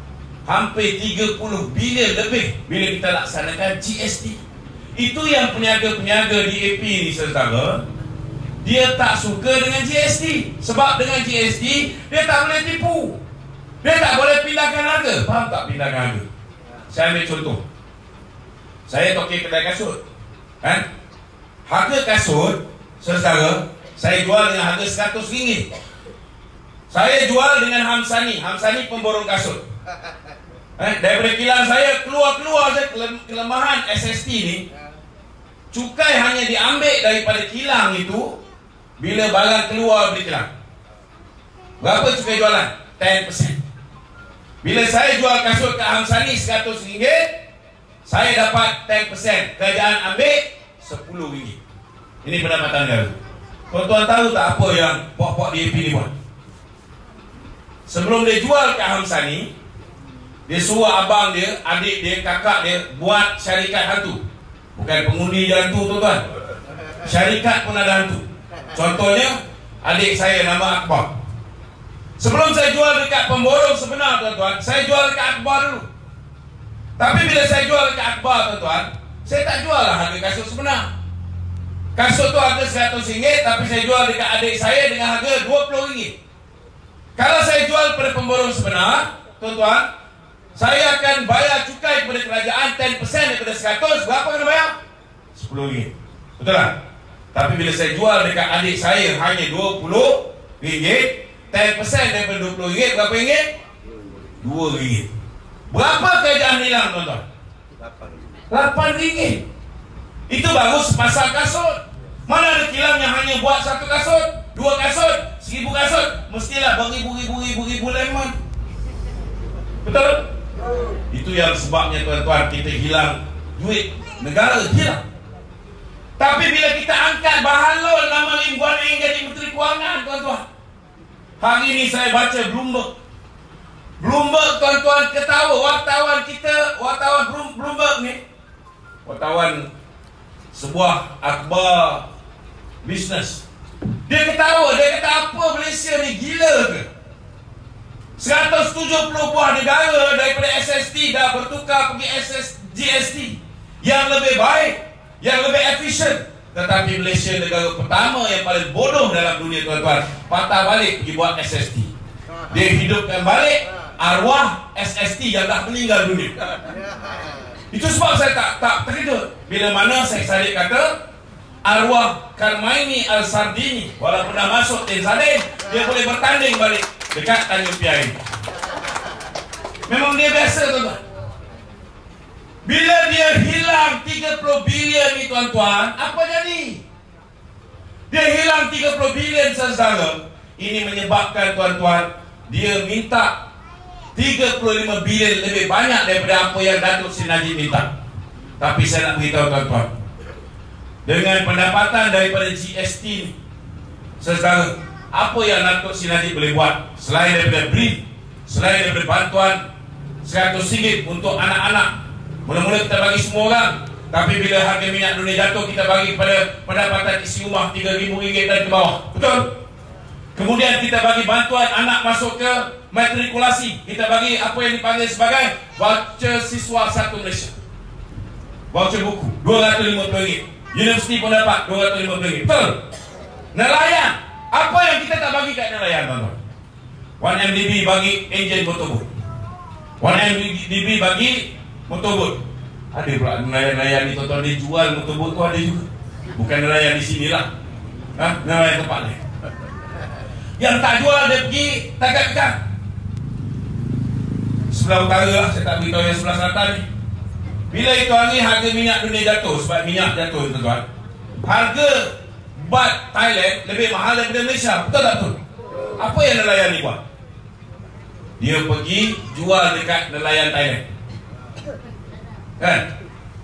hampir 30 bilion lebih bila kita laksanakan GST. Itu yang peniaga-peniaga DAP ni, saudara, dia tak suka dengan GST. Sebab dengan GST dia tak boleh tipu, dia tak boleh pindahkan harga. Faham tak pindahkan harga? Saya ambil contoh. Saya tokek kedai kasut, harga kasut, saudara, saya jual dengan harga RM100. Saya jual dengan Hamsani pemborong kasut. Daripada kilang saya keluar kelemahan SST ni, cukai hanya diambil daripada kilang itu bila barang keluar dari kilang. Berapa cukai jualan? 10%. Bila saya jual kasut ke Hamsani RM100, saya dapat 10%. Kerajaan ambil RM10. Ini pendapatan negara. Tuan-tuan tahu tak apa yang pok-pok DAP ni buat? Sebelum dia jual ke Hamsani, dia suruh abang dia, adik dia, kakak dia buat syarikat hantu. Bukan pengundi hantu, tuan-tuan. Syarikat pun ada hantu. Contohnya adik saya nama Akbar. Sebelum saya jual dekat pemborong sebenar tuan-tuan, saya jual dekat Akbar dulu. Tapi bila saya jual dekat Akbar tuan-tuan, saya tak jual lah harga kasut sebenar. Kasut tu harga RM100, tapi saya jual dekat adik saya dengan harga RM20. Kalau saya jual pada pemborong sebenar tuan-tuan, saya akan bayar cukai kepada kerajaan 10% daripada 100. Berapa kena bayar? RM10. Betul tak? Tapi bila saya jual dekat adik saya hanya RM20, 10% daripada RM20 berapa ringgit? RM2. Berapa kerajaan hilang tuan-tuan? RM8. Itu baru sepasang kasut. Mana ada kilang yang hanya buat satu kasut, dua kasut, 1000 kasut, mestilah beribu-ribu lemon. Betul? Itu yang sebabnya tuan-tuan kita hilang duit negara, hilang. Tapi bila kita angkat Bahalol nama Lim Guan Eng jadi Menteri Kewangan tuan-tuan, hari ini saya baca Bloomberg tuan-tuan ketawa. Wartawan kita, wartawan Bloomberg ni, wartawan sebuah akhbar bisnes, dia ketawa. Dia kata apa Malaysia ni gila ke? 170 buah negara daripada SST dah bertukar pergi GST yang lebih baik, yang lebih efisien. Tetapi Malaysia negara pertama yang paling bodoh dalam dunia tuan-tuan, patah balik pergi buat SST. Dia hidupkan balik arwah SST yang dah meninggal dunia. Itu sebab saya tak terkejut bila mana saya Saddiq kata arwah Karmaini Al-Sardini walaupun dah masuk Tin Sadin, dia boleh bertanding balik dekat Tanjung Piai. Memang dia biasa tuan-tuan. Bila dia hilang 30 bilion ni tuan-tuan, apa jadi? Dia hilang 30 bilion saudara. Ini menyebabkan tuan-tuan, dia minta 35 bilion lebih banyak daripada apa yang Datuk Seri Najib minta. Tapi saya nak beritahu tuan-tuan, dengan pendapatan daripada GST ni, saudara, apa yang Datuk Seri Najib boleh buat selain daripada BRIN, selain daripada bantuan RM100 untuk anak-anak? Mula-mula kita bagi semua orang, tapi bila harga minyak dunia jatuh, kita bagi kepada pendapatan isi rumah RM3,000 dan ke bawah. Betul? Kemudian kita bagi bantuan anak masuk ke matrikulasi. Kita bagi apa yang dipanggil sebagai voucher siswa satu Malaysia, voucher buku RM250. Universiti pun dapat RM250. Betul? Nelayan, apa yang kita tak bagi kat nelayan tuan-tuan? 1MDB bagi enjin motorbot, 1MDB bagi motorbot. Ada pula nelayan ni tuan-tuan, dia jual motorbot tu ada juga. Bukan nelayan di sini lah, nelayan tempat lain. Yang tak jual dia pergi tangkap ikan sebelah utara lah, saya tak beritahu yang sebelah selatan ni. Bila itu hari harga minyak dunia jatuh, sebab minyak jatuh tuan-tuan, harga bat Thailand lebih mahal daripada Malaysia. Betul tak betul? Apa yang nelayan ni buat? Dia pergi jual dekat nelayan Thailand, kan?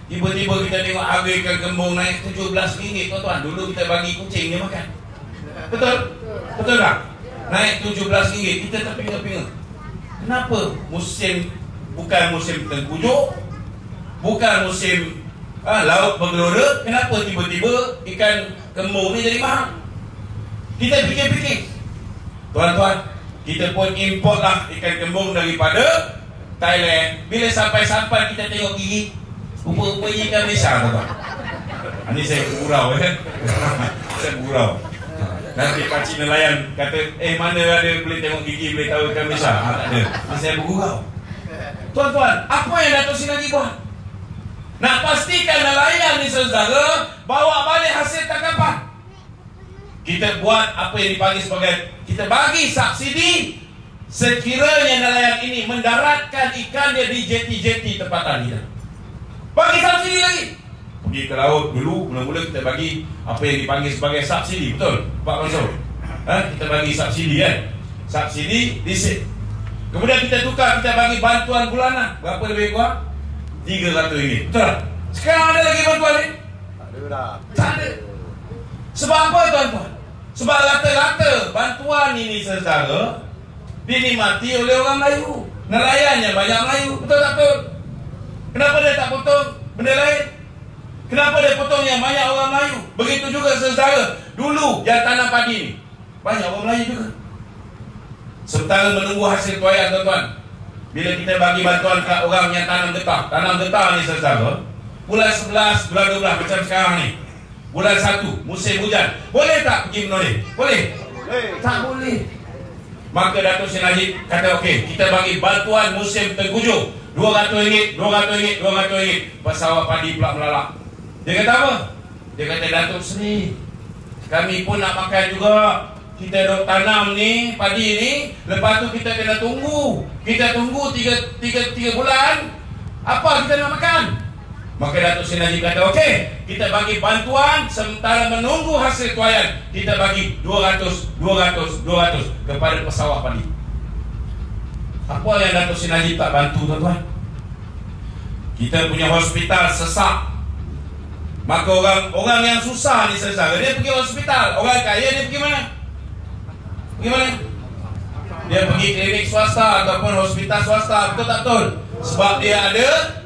Tiba-tiba kita tengok harga ikan kembung naik RM17 tuan-tuan. Dulu kita bagi kucing dia makan. Betul? Betul tak? Naik RM17, kita terpinga-pinga. Kenapa? Bukan musim tengkujuk, bukan musim laut bergelora. Kenapa tiba-tiba ikan kembung ni jadi mahal? Kita fikir-fikir, tuan-tuan, kita pun import lah ikan kembung daripada Thailand. Bila sampai-sampai kita tengok gigi, rupa-rupanya ikan Malaysia tuan-tuan. Ini saya gurau kan. Saya gurau. Nanti pakcik nelayan kata, mana ada boleh tengok gigi, boleh tahu ikan Malaysia? Tak ada. Ini saya bergurau. Tuan-tuan, apa yang Datuk Seri Najib buat? Nak pastikan nelayan ni saudara bawa balik hasil tangkapan. Kita buat apa yang dipanggil sebagai, kita bagi subsidi sekiranya nelayan ini mendaratkan ikan dia di jeti-jeti tempatan kita. Bagi subsidi lagi. Pergi ke laut dulu, mula-mula kita bagi apa yang dipanggil sebagai subsidi. Betul Pak Mansur? Kita bagi subsidi kan? Subsidi disit. Kemudian kita tukar, kita bagi bantuan bulanan. Berapa lebih kurang? RM300. Betul tak? Sekarang ada lagi bantuan ni? Tak ada dah. Tak ada. Sebab apa tuan-tuan? Sebab rata-rata bantuan ini saudara dinikmati oleh orang Melayu. Nelayannya banyak Melayu. Betul tak betul? Kenapa dia tak potong benda lain? Kenapa dia potong yang banyak orang Melayu? Begitu juga saudara, dulu yang tanam padi ni banyak orang Melayu juga. Sementara menunggu hasil tuaian tuan-tuan, bila kita bagi bantuan ke orang yang tanam getah ni saudara, bulan 11, bulan 12 macam sekarang ni, bulan 1 musim hujan, boleh tak pergi menoleh? Boleh? Tak boleh. Maka Datuk Seri Najib kata okey, kita bagi bantuan musim tengkujuh RM200, RM200, pesawat padi pula melalak. Dia kata apa? Dia kata, Datuk Seri, kami pun nak makan juga. Kita dok tanam ni padi ni, lepas tu kita kena tunggu. Kita tunggu 3 bulan. Apa kita nak makan? Maka Datuk Seri Najib kata okey, kita bagi bantuan sementara menunggu hasil tuaian. Kita bagi 200 kepada pesawat padi. Apa yang Datuk Seri Najib tak bantu tuan-tuan? Kita punya hospital sesak. Maka orang yang susah ni saudara, dia pergi hospital. Orang kaya dia pergi mana? Pergi mana? Dia pergi klinik swasta ataupun hospital swasta. Betul tak betul? Sebab dia ada,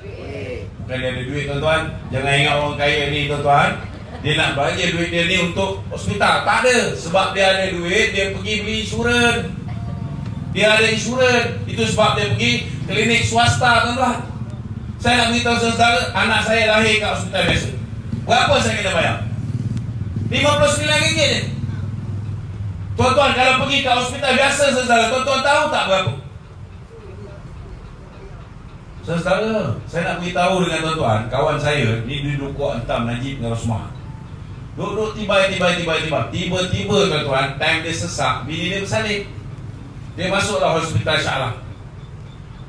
bukan dia ada duit tuan-tuan. Jangan ingat orang kaya ni tuan-tuan, dia nak bagi duit dia ni untuk hospital. Tak ada. Sebab dia ada duit, dia pergi beli insurans. Dia ada insurans. Itu sebab dia pergi klinik swasta tuan-tuan. Saya nak beritahu saudara, anak saya lahir kat hospital biasa. Berapa saya kena bayar? RM59 je. Tuan-tuan kalau pergi ke hospital biasa saudara, tuan-tuan tahu tak berapa? Saudara, saya nak beritahu dengan tuan-tuan, kawan saya ni duduk kuat entam Najib dengan Rosmah. Duduk tiba-tiba tuan-tuan, time dia sesak, bini dia bersalin. Dia masuklah hospital Shah Alam.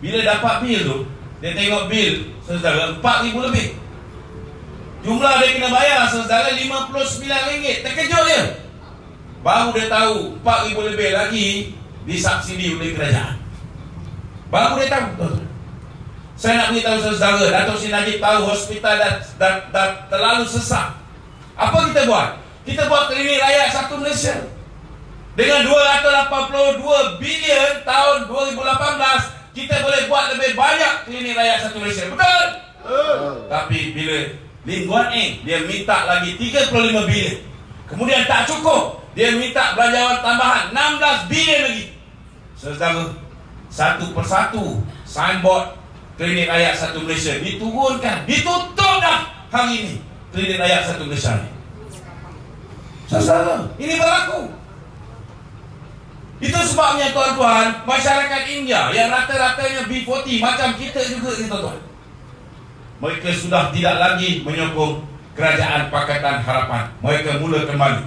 Bila dapat bil tu, dia tengok bil saudara RM4,000 lebih. Jumlah dia kena bayar saudara RM59. Terkejut dia. Baru dia tahu RM4,000 lebih lagi disubsidi oleh kerajaan. Baru dia tahu. Saya nak beritahu saudara, Datuk Seri Najib tahu hospital dah terlalu sesak. Apa kita buat? Kita buat klinik rakyat satu Malaysia. Dengan 282 bilion tahun 2018, kita boleh buat lebih banyak klinik rakyat satu Malaysia. Betul? Tapi bila Lim Guan Eng, dia minta lagi 35 bilion. Kemudian tak cukup, dia minta belanjawan tambahan 16 bilion lagi. Saudara, satu persatu signboard klinik rakyat satu Malaysia diturunkan, ditutup dah hari ini klinik rakyat satu Malaysia ni. Saudara, ini berlaku. Itu sebabnya tuan-tuan, masyarakat India yang rata-ratanya B40 macam kita juga ni tuan-tuan, mereka sudah tidak lagi menyokong Kerajaan Pakatan Harapan. Mereka mula kembali.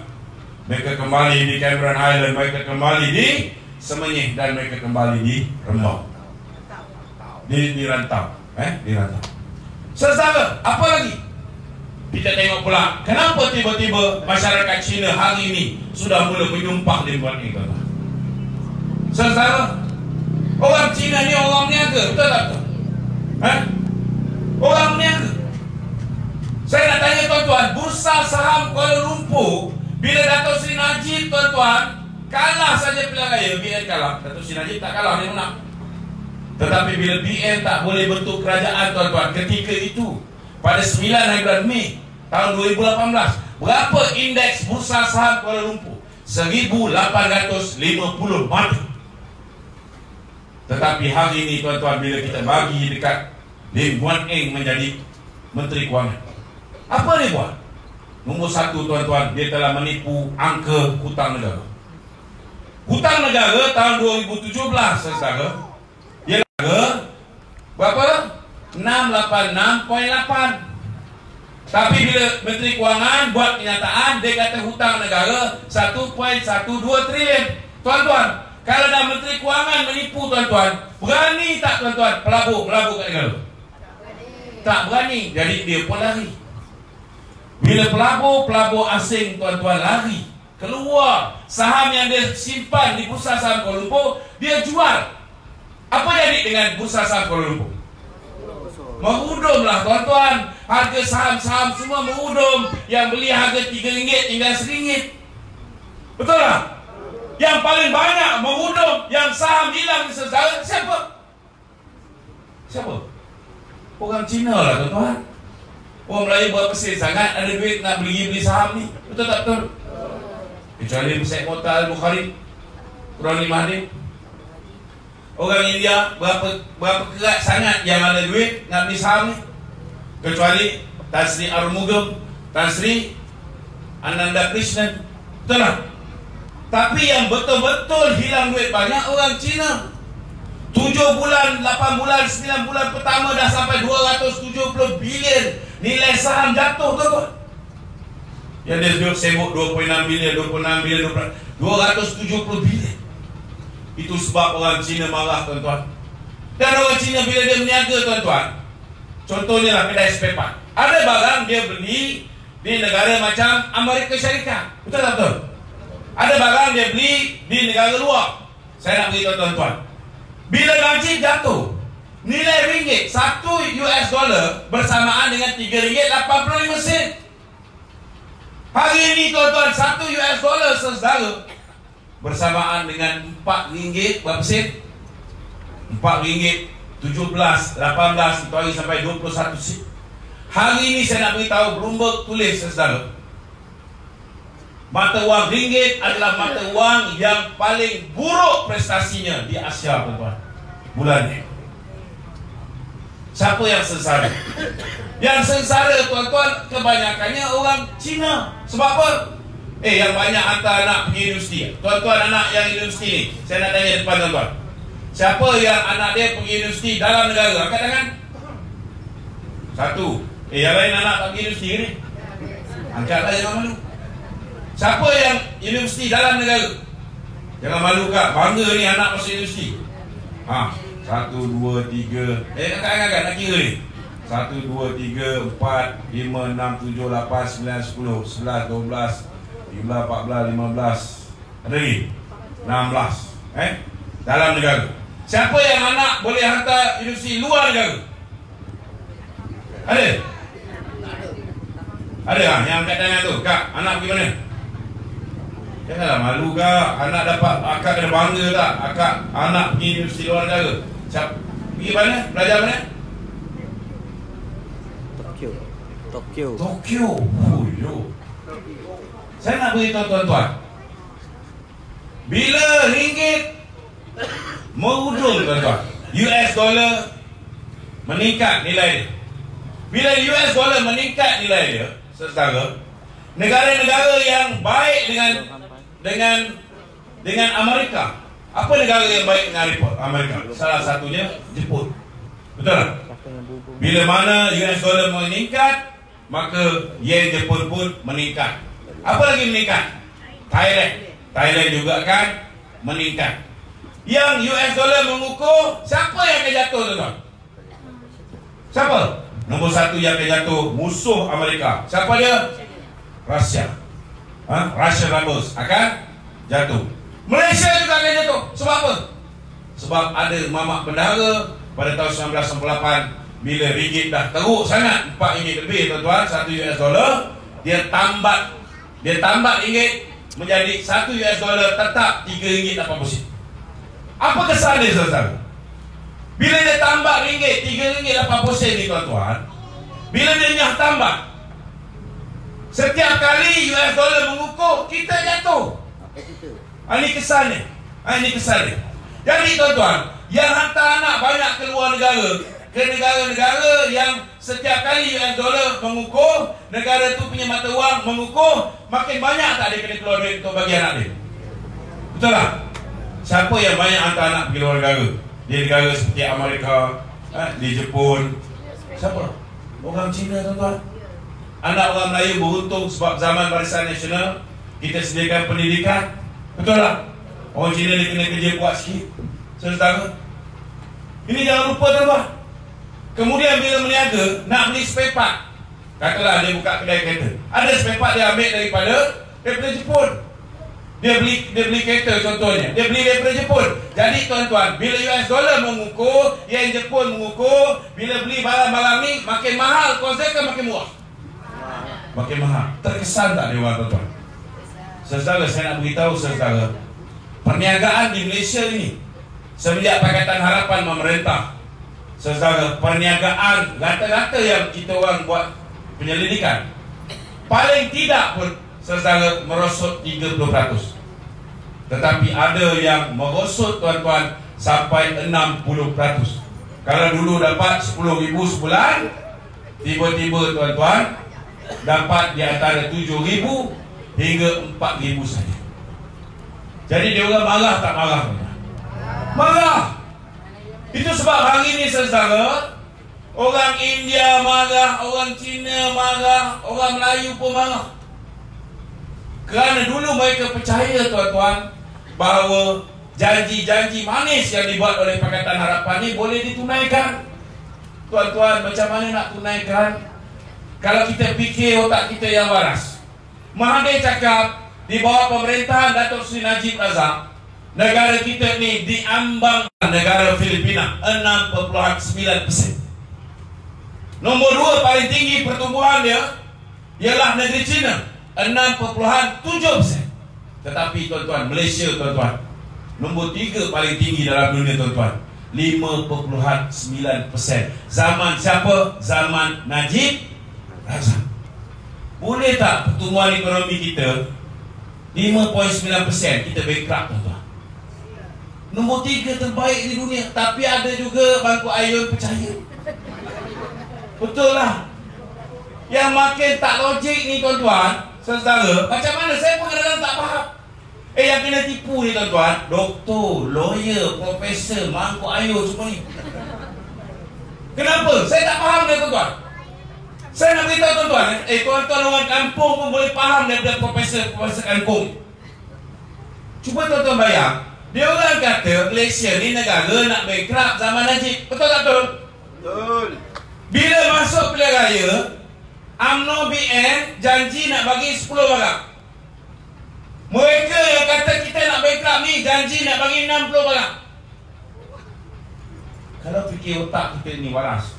Mereka kembali di Cameron Island, mereka kembali di Semenyih, dan mereka kembali di Rembau. Di rantau. Di rantau. Saudara, apa lagi? Kita tengok pula, kenapa tiba-tiba masyarakat Cina hari ini sudah mula menyumpah Lim Guan Eng, tuan-tuan? Saudara, orang Cina ni orang niaga, betul tak betul? Orang niaga. Saya nak tanya tuan-tuan, bursa saham Kuala Lumpur, bila Datuk Seri Najib tuan-tuan kalah saja pilihan raya, BN kalah, Datuk Seri Najib tak kalah, dia menang. Tetapi bila BN tak boleh bentuk kerajaan tuan-tuan, ketika itu pada 9 hari bulan Mei tahun 2018, berapa indeks bursa saham Kuala Lumpur? 1,850 mata. Tetapi hari ini tuan-tuan, bila kita bagi dekat Lim Guan Eng menjadi Menteri Kewangan, apa dia buat? Nombor satu tuan-tuan, dia telah menipu angka hutang negara. Hutang negara tahun 2017 saudara, dia negara berapa? 686.8. Tapi bila Menteri Kewangan buat kenyataan, dia kata hutang negara 1.12 trilion. Tuan-tuan, kalau dah Menteri Kewangan menipu tuan-tuan, berani tak tuan-tuan pelabur kat negara? Tak berani. Jadi dia pun lari. Bila pelabur asing tuan-tuan lari, keluar saham yang dia simpan di bursa saham Kuala Lumpur, dia jual. Apa jadi dengan bursa saham Kuala Lumpur? Merudumlah tuan-tuan. Harga saham-saham semua merudum. Yang beli harga RM3 tinggal RM1. Betul tak? Yang paling banyak merudum, yang saham hilang di saudara, siapa? Siapa? Orang Cina lah tuan-tuan. Orang Melayu berpesin sangat ada duit nak beli saham ni. Betul tak betul? Kecuali Syekh Mu'tal Bukhari, Qurani Mahdi. Orang India berapa kerat sangat yang ada duit nak beli saham ni. Kecuali Tan Sri Arumugam, Tan Sri Ananda Krishnan. Betul tak? Tapi yang betul-betul hilang duit banyak orang Cina. 7 bulan, 8 bulan, 9 bulan pertama dah sampai 270 bilion nilai saham jatuh, tuan-tuan. Yang dia duduk sibuk 26 bilion, 270 bilion. Itu sebab orang Cina marah, tuan-tuan. Dan orang Cina bila dia berniaga, tuan-tuan, contohnya lah kedai spare part, ada barang dia beli di negara macam Amerika Syarikat. Betul tak betul? Ada barang dia beli di negara luar. Saya nak beritahu tuan-tuan, bila gaji jatuh, nilai ringgit 1 US dollar bersamaan dengan 3 ringgit 85 sen. Hari ini tuan-tuan, 1 US dollar saudara bersamaan dengan 4 ringgit berapa sen? 4 ringgit 17, 18, itu hari sampai 21 sen. Hari ini saya nak beritahu, Bloomberg tulis saudara, mata wang ringgit adalah mata wang yang paling buruk prestasinya di Asia, tuan-tuan, bulan ini. Siapa yang sengsara? Yang sengsara, tuan-tuan, kebanyakannya orang Cina. Sebab apa? Yang banyak hantar anak pergi universiti. Tuan-tuan, anak yang universiti ni, saya nak tanya depan tuan-tuan, siapa yang anak dia pergi universiti dalam negara? Angkat tangan. 1. Yang lain anak tak pergi universiti ni? Angkatlah, jangan malu. Siapa yang universiti dalam negara? Jangan malu kak, bangga ni anak masuk universiti. 1, 2, 3. Angkat, nak kira ni. 1, 2, 3, 4, 5, 6, 7, 8, 9, 10, 11, 12, 13, 14, 15. Ada lagi? 16. Dalam negara. Siapa yang anak boleh hantar universiti luar negara? Ada? Ada yang angkat tangan tu. Kak, anak pergi mana? Janganlah malu kak. Anak dapat, akak kena bangga tak? Akak, anak pergi universiti luar negara. Pergi mana? Belajar mana? Tokyo. Saya nak beritahu tuan-tuan, bila ringgit merudum, tuan-tuan, US dollar meningkat nilai dia. Bila US dollar meningkat nilai dia, saudara, negara-negara yang baik dengan Amerika. Apa negara yang baik dengan Amerika? Salah satunya Jepun. Betul tak? Bila mana US dollar meningkat, maka yen Jepun pun meningkat. Apa lagi meningkat? Thailand juga kan meningkat. Yang US dollar mengukur, siapa yang akan jatuh, tuan-tuan? Siapa? Nombor 1 yang akan jatuh, musuh Amerika. Siapa dia? Rusia. Russian Rubles akan jatuh. Malaysia juga akan jatuh. Sebab apa? Sebab ada mamak bendahara pada tahun 1998, bila ringgit dah teruk sangat, 4 ringgit lebih, tuan-tuan, 1 US dollar, dia tambat ringgit menjadi 1 US dollar tetap 3 ringgit 80 sen. Apa kesan dia, saudara? Bila dia tambah ringgit 3 ringgit 80 sen ni, tuan-tuan, bila dia nyah tambah, setiap kali US dollar mengukur, kita jatuh. Ini kesannya. Ini kesannya. Jadi tuan-tuan, yang hantar anak banyak keluar negara, ke negara-negara yang setiap kali US dollar mengukur, negara tu punya mata wang mengukur, makin banyak tak dia kena keluar duit untuk bagi anak dia? Betul tak? Siapa yang banyak hantar anak pergi luar negara? Di negara seperti Amerika, di Jepun. Siapa? Orang Cina, tuan-tuan. Anak orang Melayu beruntung sebab zaman Barisan Nasional kita sediakan pendidikan. Betul tak? Orang Cina dia kena kerja kuat sikit, saudara. Ini jangan lupa, tuan-tuan. Kemudian bila meniaga, nak beli spare part, katalah dia buka kedai kereta, ada spare part dia ambil daripada Jepun. Dia beli kereta contohnya, dia beli daripada Jepun. Jadi tuan-tuan, bila US dollar mengukur, yen Jepun mengukur, bila beli barang-barang ni makin mahal, konsep kan makin murah. Makin mahal. Terkesan tak dia orang, tuan-tuan? Saudara, saya nak beritahu saudara, perniagaan di Malaysia ini semenjak Pakatan Harapan memerintah, saudara, perniagaan rata-rata yang kita orang buat penyelidikan. Paling tidak pun saudara merosot 30%. Tetapi ada yang merosot tuan-tuan sampai 60%. Kalau dulu dapat 10.000 sebulan, tiba-tiba tuan-tuan dapat di antara 7.000 hingga 4.000 saja. Jadi dia orang marah tak marah? Marah. Itu sebab hari ini saudara, orang India marah, orang Cina marah, orang Melayu pun marah. Kerana dulu mereka percaya tuan-tuan bahawa janji-janji manis yang dibuat oleh Pakatan Harapan ini boleh ditunaikan. Tuan-tuan, macam mana nak tunaikan? Kalau kita fikir otak kita yang waras. Mahathir cakap di bawah pemerintahan Datuk Seri Najib Razak, negara kita ni diambang negara Filipina 6.9%. Nombor 2 paling tinggi pertumbuhan dia ialah negeri China 6.7%. Tetapi tuan-tuan, Malaysia tuan-tuan, nombor 3 paling tinggi dalam dunia tuan-tuan, 5.9%. Zaman siapa? Zaman Najib Razak. Boleh tak pertumbuhan ekonomi kita 5.9%, kita bankrupt tuan-tuan. Nombor 3 terbaik di dunia. Tapi ada juga Bangku Ayun percaya. Betul lah. Yang makin tak logik ni tuan-tuan, saudara, macam mana? Saya pun kadang-kadang tak faham. Yang kena tipu ni tuan-tuan, doktor, lawyer, profesor, Bangku Ayun semua ni. Kenapa? Saya tak faham dia tuan-tuan. Saya nak beritahu tuan-tuan, tuan-tuan orang kampung pun boleh faham daripada profesor kampung. Cuba tuan-tuan bayang, dia orang kata Malaysia ni negara nak bankrupt zaman Najib. Betul tak betul? Betul. Bila masuk pilihan raya, UMNO BN janji nak bagi 10 barang. Mereka yang kata kita nak bankrupt ni janji nak bagi 60 barang. Kalau fikir otak kita ni waras,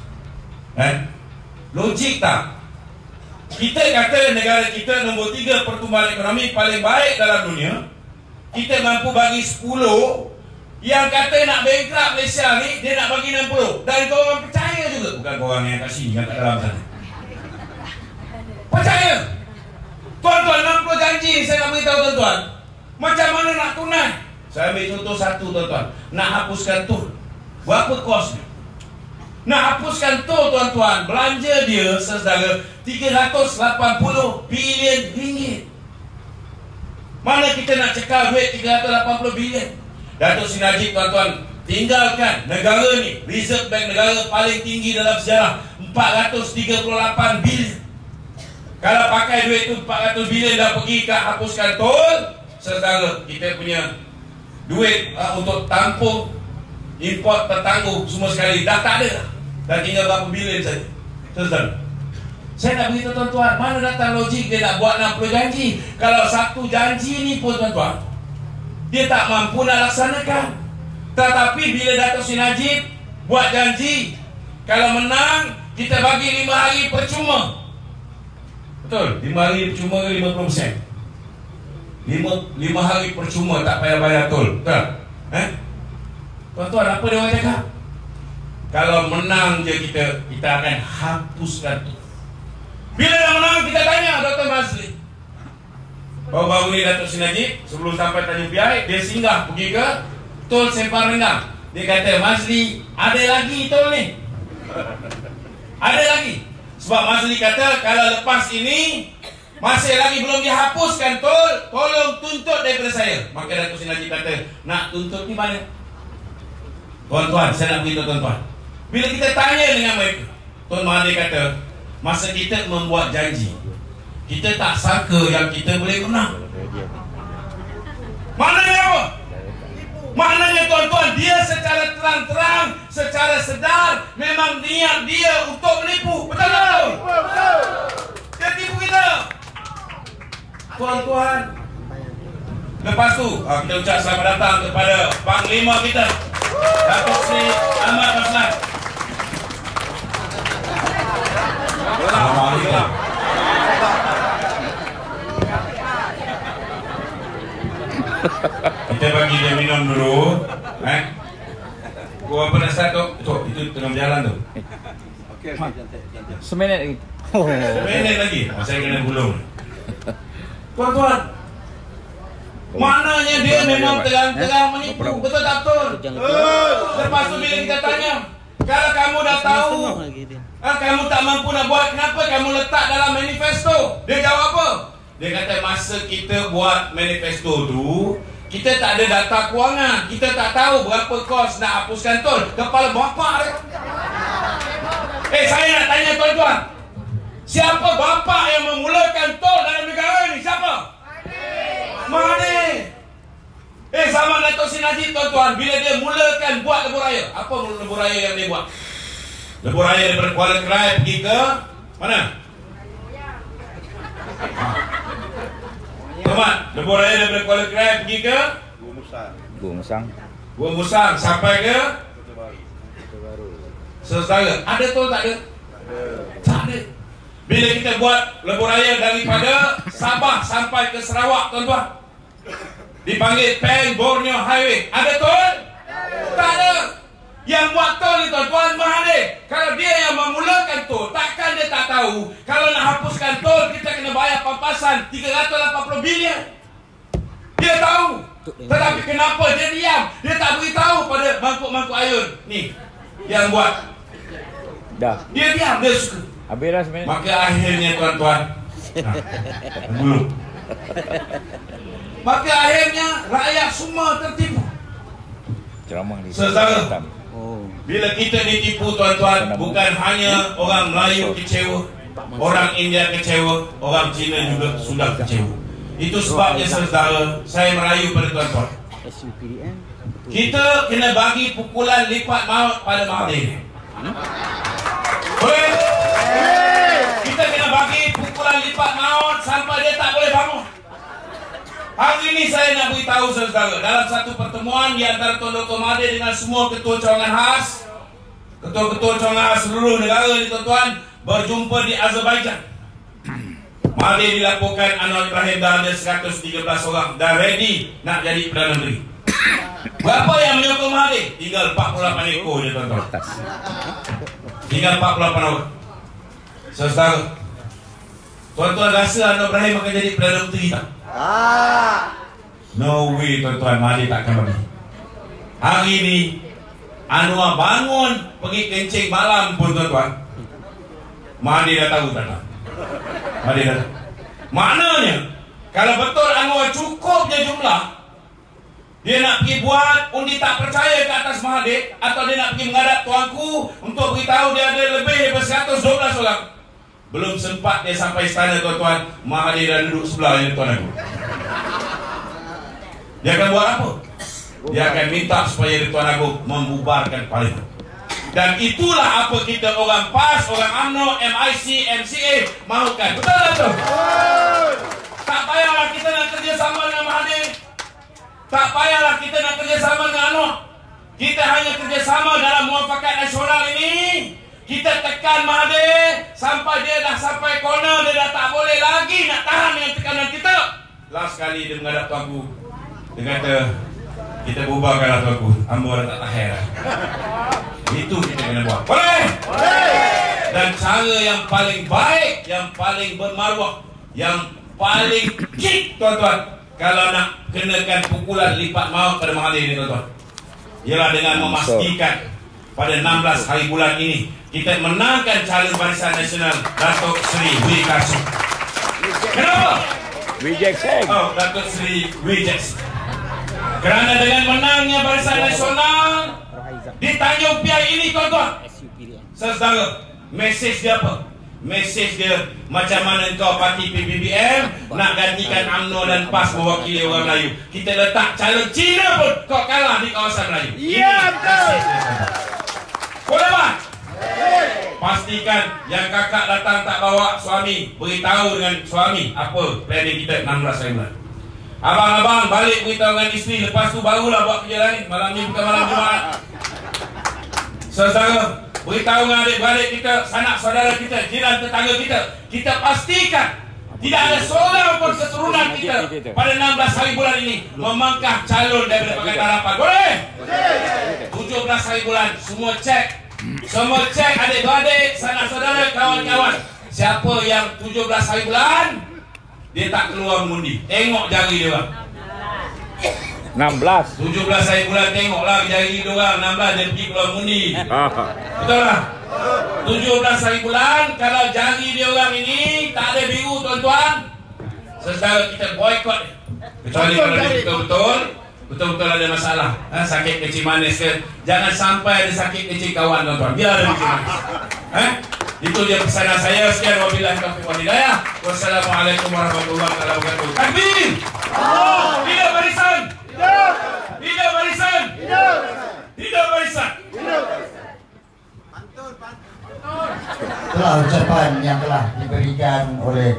logik tak? Kita kata negara kita nombor 3 pertumbuhan ekonomi paling baik dalam dunia. Kita mampu bagi 10. Yang kata nak bankrupt Malaysia ni, dia nak bagi 60. Dan korang percaya juga. Bukan korang yang kat sini, yang kat dalam sana. Percaya. Tuan-tuan, 60 janji saya nak beritahu tuan-tuan. Macam mana nak tunai? Saya ambil contoh satu tuan-tuan. Nak hapuskan tol. Berapa kos dia? Nak hapuskan tol tuan-tuan, belanja dia saudara 380 bilion ringgit. Mana kita nak cekal duit 380 bilion? Datuk Seri Najib tuan-tuan tinggalkan negara ni, Reserve Bank negara paling tinggi dalam sejarah, 438 bilion. Kalau pakai duit tu 400 bilion dah pergi ke hapuskan tol, saudara, kita punya duit untuk tampung import tertangguh semua sekali dah tak ada. Dah tinggal berapa bilion saja. Saudara, saya nak beritahu tuan-tuan, mana datang logik dia nak buat 60 janji? Kalau satu janji ni pun tuan-tuan, dia tak mampu nak laksanakan. Tetapi bila Datuk Seri Najib buat janji, kalau menang kita bagi 5 hari percuma. Betul? 5 hari percuma ke 50%? 5 hari percuma, tak payah bayar tol. Betul? Tuan-tuan, apa dia orang cakap? Kalau menang je kita akan hapuskan tol. Bila dah menang, kita tanya Dr. Mazli. Baru-baru ni Datuk Seri Najib sebelum sampai Tanjung Piai, dia singgah pergi ke tol Sempang Renggang. Dia kata, Mazli, ada lagi tol ni. Ada lagi. Sebab Mazli kata, kalau lepas ini masih lagi belum dihapuskan tol, tolong tuntut daripada saya. Maka Datuk Seri Najib kata, nak tuntut di mana? Tuan-tuan, saya nak beritahu tuan-tuan, bila kita tanya dengan mereka, Tuan Mahathir kata, masa kita membuat janji, kita tak sangka yang kita boleh menang. Maknanya apa? Maknanya tuan-tuan, dia secara terang-terang, secara sedar, memang niat dia untuk menipu. Betul tak? Betul. Dia tipu kita. Tuan-tuan, lepas tu kita ucap selamat datang kepada Panglima kita, Datuk Seri Ahmad Raslan. Alhamdulillah. Kita bagi dia minum dulu. Gua apa dah start tu? Itu tengah berjalan tu. Okey, cantik. Seminit lagi. Seminit lagi. Saya kena gulung. Tuan-tuan, maknanya dia memang tegang-tegang menipu. Betul tak betul? Lepas tu bila kita tanya, kalau kamu dah tahu, kamu tak mampu nak buat, kenapa kamu letak dalam manifesto? Dia jawab apa? Dia kata masa kita buat manifesto tu, kita tak ada data kewangan. Kita tak tahu berapa kos nak hapuskan tol. Kepala bapa dia. Saya nak tanya tuan-tuan, siapa bapa yang memulakan tol dalam negara ni? Siapa? Mahathir. Zaman Dato' Sri Najib tuan-tuan, bila dia mulakan buat lebuh raya, apa lebuh raya yang dia buat? Lebuh raya daripada Kuala Kerai pergi ke mana? Teman, lebuh raya daripada Kuala Kerai pergi ke Gua Musang sampai ke Sesetara. Ada tol tak ada? Tak ada. Bila kita buat lebuh raya daripada Sabah sampai ke Sarawak tuan-tuan, dipanggil Peng Borneo Highway, ada tol? Tak ada. Yang buat tol ni tuan-tuan Mahathir. Kalau dia yang memulakan tol, takkan dia tak tahu kalau nak hapuskan tol kita kena bayar pampasan 380 bilion. Dia tahu. Tetapi kenapa dia diam? Dia tak beritahu pada mangkuk-mangkuk ayun ni yang buat. Dah. Dia diam, dia suka. Habis dah seminit. Maka akhirnya tuan-tuan, maka akhirnya rakyat semua tertipu. Ceramah di Saudara, bila kita ditipu tuan-tuan, bukan hanya orang Melayu kecewa, orang India kecewa, orang Cina juga sudah kecewa. Itu sebabnya saudara, saya merayu pada tuan-tuan, kita kena bagi pukulan lipat maut pada Mahathir. Boleh? Kita kena bagi pukulan lipat maut sampai dia tak boleh bangun. Hari ini saya nak beritahu saudara, dalam satu pertemuan di antara Tuan Dr. Mahathir dengan semua ketua cawangan khas, ketua-ketua cawangan khas seluruh negara ni tuan-tuan, berjumpa di Azerbaijan. Mahathir dilaporkan Anwar Ibrahim dah ada 113 orang dah ready nak jadi Perdana Menteri. Berapa yang menyokong Mahathir? Tinggal 48 ekor je tuan-tuan. Tinggal 48 orang. Saudara, tuan-tuan rasa Anwar Ibrahim akan jadi Perdana Menteri tak? No way tuan-tuan, Mahathir tak akan bagi. Hari ini Anwar bangun pergi kencing malam pun tuan-tuan, Mahathir dah tahu tak? Mahathir dah tahu. Maknanya kalau betul Anwar cukupnya jumlah, dia nak pergi buat undi tak percaya ke atas Mahathir, atau dia nak pergi menghadap tuanku untuk beritahu dia ada lebih daripada 112 orang. Belum sempat dia sampai istana tuan-tuan, Mahathir dah duduk sebelah dia tuan aku. Dia akan buat apa? Dia akan minta supaya Tuan Agong membubarkan parlimen. Dan itulah apa kita orang PAS, orang UMNO, MIC, MCA mahukan. Betul tak tu? Tak payahlah kita nak kerjasama dengan Mahathir. Tak payahlah kita nak kerjasama dengan Anwar. Kita hanya kerjasama dalam muafakat nasional ini. Kita tekan Mahathir sampai dia dah sampai corner, dia dah tak boleh lagi nak tahan dengan tekanan kita. Last kali dia menghadap tuanku, dia kata, kita bubarkanlah tuanku, hamba dah tak tahan lah. Itu kita kena buat. Boleh? Boleh. Dan cara yang paling baik, yang paling bermaruah, yang paling kick tuan-tuan, kalau nak kenakan pukulan lipat maut pada Mahathir ini tuan-tuan, ialah dengan memastikan pada 16 hari bulan ini kita menangkan calon Barisan Nasional Datuk Seri Wee Ka Siong. Kenapa? Datuk Seri Wee Ka Siong. Kerana dengan menangnya Barisan Nasional di Tanjung Piai ini tuan-tuan, saudara, mesej dia apa? Mesej dia macam mana kau parti PBBM nak gantikan UMNO dan PAS mewakili orang Melayu. Kita letak calon Cina pun kau kalah di kawasan Melayu. Ya, betul. Boleh tak? Pastikan yang kakak datang tak bawa suami, beritahu dengan suami apa planning kita 16 hari bulan. Abang-abang balik beritahu dengan isteri, lepas tu barulah buat kerja lain. Malam ni bukan malam Jumaat. Saudara, beritahu dengan adik-beradik kita, sanak saudara kita, jiran tetangga kita. Kita pastikan tidak ada seorang pun keturunan kita pada 16 hari bulan ini memangkah calon daripada Pakatan Harapan. Boleh? 17 hari bulan semua cek Semua cek adik-beradik, sanak saudara, kawan-kawan. Siapa yang 17 hari bulan, dia tak keluar mengundi. Tengok jari dia bang. 16. 17 hari bulan, tengoklah jari dia orang. 16 dia pergi keluar mengundi. Betul lah. 17 hari bulan, kalau jari dia orang ini tak ada biru tuan-tuan, saudara kita boykot. Kecuali kalau dia betul-betul ada masalah, sakit kecil manis ke, jangan sampai ada sakit kecil kawan tuan-tuan, biar ada kecil manis. Itu dia pesanan saya. Sekian, wabillahi taufiq wal hidayah. Wassalamualaikum warahmatullahi wabarakatuh. Takbir! Tidak barisan! Tidak barisan! Tidak barisan! Itulah ucapan yang telah diberikan oleh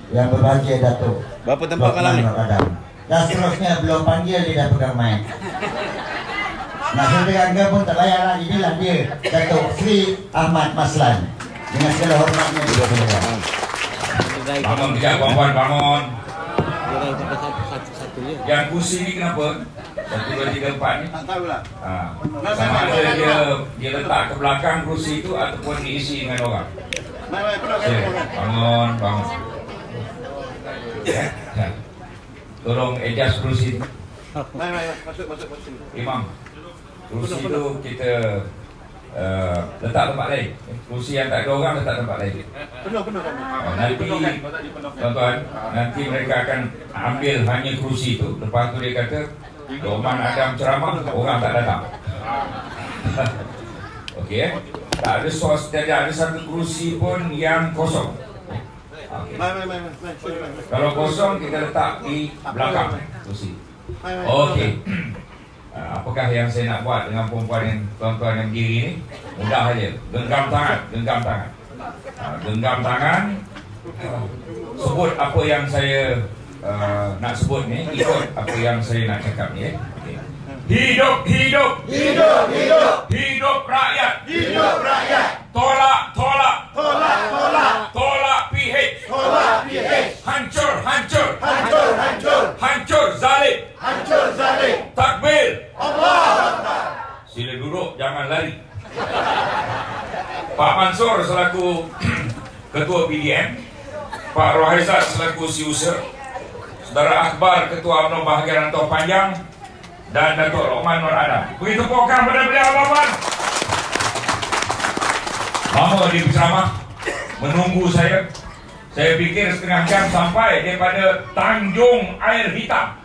yang berbahagia Datuk Berapa tempat malam ni? Dan seterusnya belum panggil dia dah pegang mic. Nah, saudara pun tak layak lagi. Inilah dia Datuk Sri Ahmad Maslan. Dengan segala hormatnya juga saudara. Bangun tidak puan-puan, bangun. Yang kursi ni kenapa? 1, 2, 3, 4 ni? Tak tahulah. Sama ada dia letak ke belakang kursi itu ataupun diisi dengan orang. Bangun, bangun. Tolong adjust kursi. Masuk. Imam, kursi itu kita letak tempat lain. Kursi yang tak ada orang letak tempat lain. Penuh. Nanti tuan-tuan, nanti mereka akan ambil hanya kursi itu. Lepas tu dia kata Lokman Adam ceramah, orang tak datang. Okey, tak ada sos, tidak ada satu kursi pun yang kosong. Kalau kosong kita letak di belakang kursi. Okey. Apakah yang saya nak buat dengan perempuan yang tuan-tuan yang berdiri ni? Mudah saja. Genggam tangan. Sebut apa yang saya nak sebut ni, ikut apa yang saya nak cakap ni. Hidup rakyat. Tolak PH. Hancur zalim. Takbir. Sila duduk, jangan lari. Pak Mansur selaku Ketua PDM, Pak Rohaizat selaku Siuser, Saudara Akbar Ketua UMNO Bahagian Rantau Panjang, dan Datuk Lokman Nur Adam. Beri tepukan pada beliau, Bapak. Lama dia berceramah, menunggu saya. Saya fikir setengah jam sampai daripada Tanjung Air Hitam.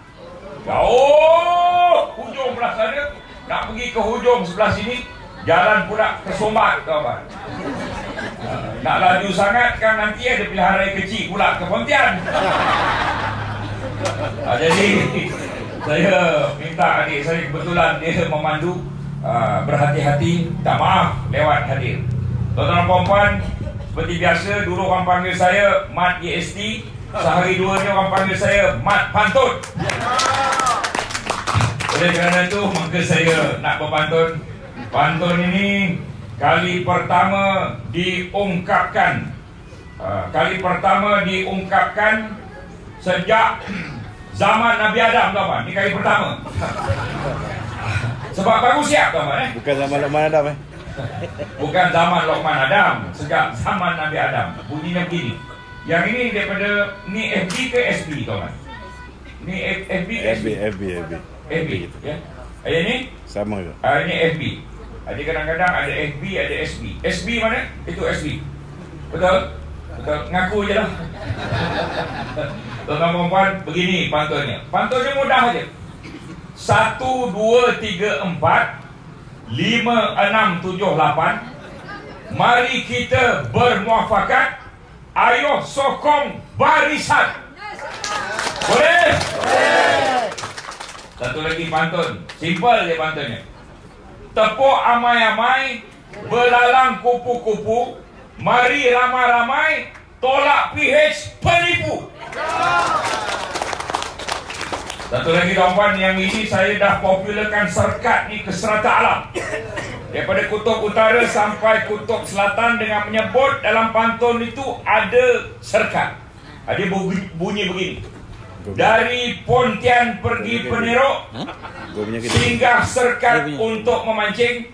Jauh hujung belah sana, nak pergi ke hujung sebelah sini, jalan pula tersumbat, kawan. Nak laju sangat kan nanti ada pilihan raya kecil pula ke Pontian. Jadi saya minta adik saya, kebetulan dia memandu, berhati-hati, tak maaf lewat hadir. Tuan-tuan dan puan-puan, seperti biasa dulu orang panggil saya Mat GST, sehari dua ni orang panggil saya Mat Pantun. Oleh kerana itu maka saya nak berpantun. Pantun ini kali pertama diungkapkan sejak zaman Nabi Adam, tuan-tuan. Ini kali pertama. Sebab baru siap, tuan-tuan. Bukan zaman Lokman Adam Bukan zaman Lokman Adam, sejak zaman Nabi Adam. Bunyinya begini. Yang ini daripada, ni FB ke SB, tuan-tuan? Ni FB ke SB? FB, ya. Ini sama ke? Ini FB. Ada kadang-kadang ada FB, ada SB. SB mana? Itu SB. Betul? Betul. Ngaku je lah. Tuan-tuan perempuan, begini pantunnya. Pantunnya mudah aja. 1, 2, 3, 4 5, 6, 7, 8. Mari kita bermuafakat. Ayo sokong barisan. Boleh? Satu lagi pantun. Simple je pantunnya. Tepuk amai-amai, belalang kupu-kupu. Mari ramai-ramai, tolak PH penipu. Satu lagi tuan-tuan, yang ini saya dah popularkan serkat ni ke serata alam. Daripada kutub utara sampai kutub selatan, dengan menyebut dalam pantun itu ada serkat. Dia bunyi begini. Dari Pontian pergi Penirok, singgah serkat untuk memancing.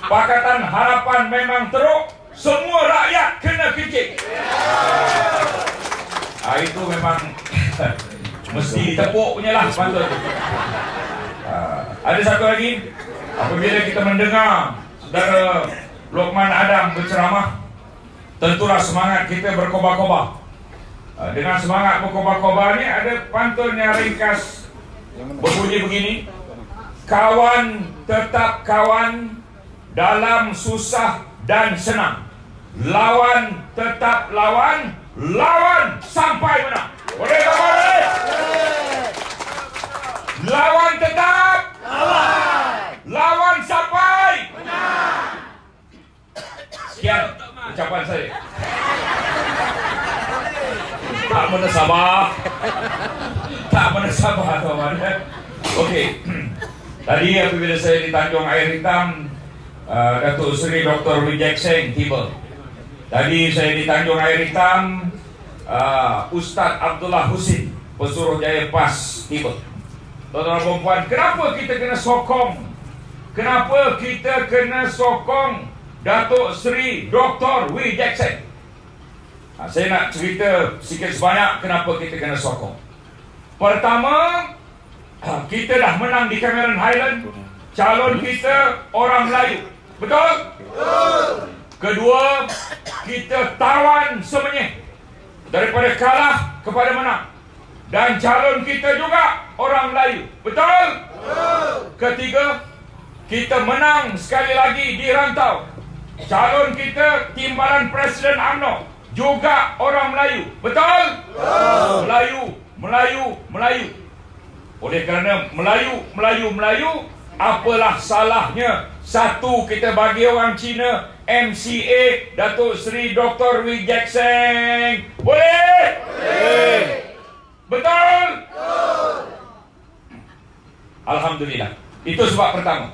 Pakatan Harapan memang teruk, semua rakyat kena kencing. Itu memang mesti ditepuk punya lah patut. Ada satu lagi, apabila kita mendengar Saudara Lokman Adam berceramah, tentulah semangat kita berkobar-kobar. Dengan semangat berkobar-kobar ni ada pantunnya ringkas berbunyi begini: kawan tetap kawan dalam susah dan senang, lawan tetap lawan, lawan sampai menang. Boleh tak boleh? Lawan tetap lawan sampai menang. Sekian ucapan saya. Tak menasabah. Tak menasabah tuan. Okey. Tadi apabila saya di Tanjung Air Hitam, Datuk Seri Dr. Wijek Seng tiba. Tadi saya di Tanjung Air Hitam, Ustaz Abdullah Husin, Pesuruhjaya PAS tiba. Tuan-tuan dan puan, kenapa kita kena sokong? Kenapa kita kena sokong Datuk Seri Dr. Wijek Seng? Saya nak cerita sikit sebanyak kenapa kita kena sokong. Pertama, kita dah menang di Cameron Highland. Calon kita orang Melayu. Betul? Betul. Kedua, kita tawan semenyih. Daripada kalah kepada menang. Dan calon kita juga orang Melayu. Betul? Betul. Ketiga, kita menang sekali lagi di rantau. Calon kita timbalan Presiden UMNO juga orang Melayu. Betul? Betul. Melayu. Oleh kerana Melayu, apalah salahnya satu kita bagi orang Cina MCA Datuk Seri Dr. Wijek Seng? Boleh? Boleh. Betul? Betul. Alhamdulillah. Itu sebab pertama.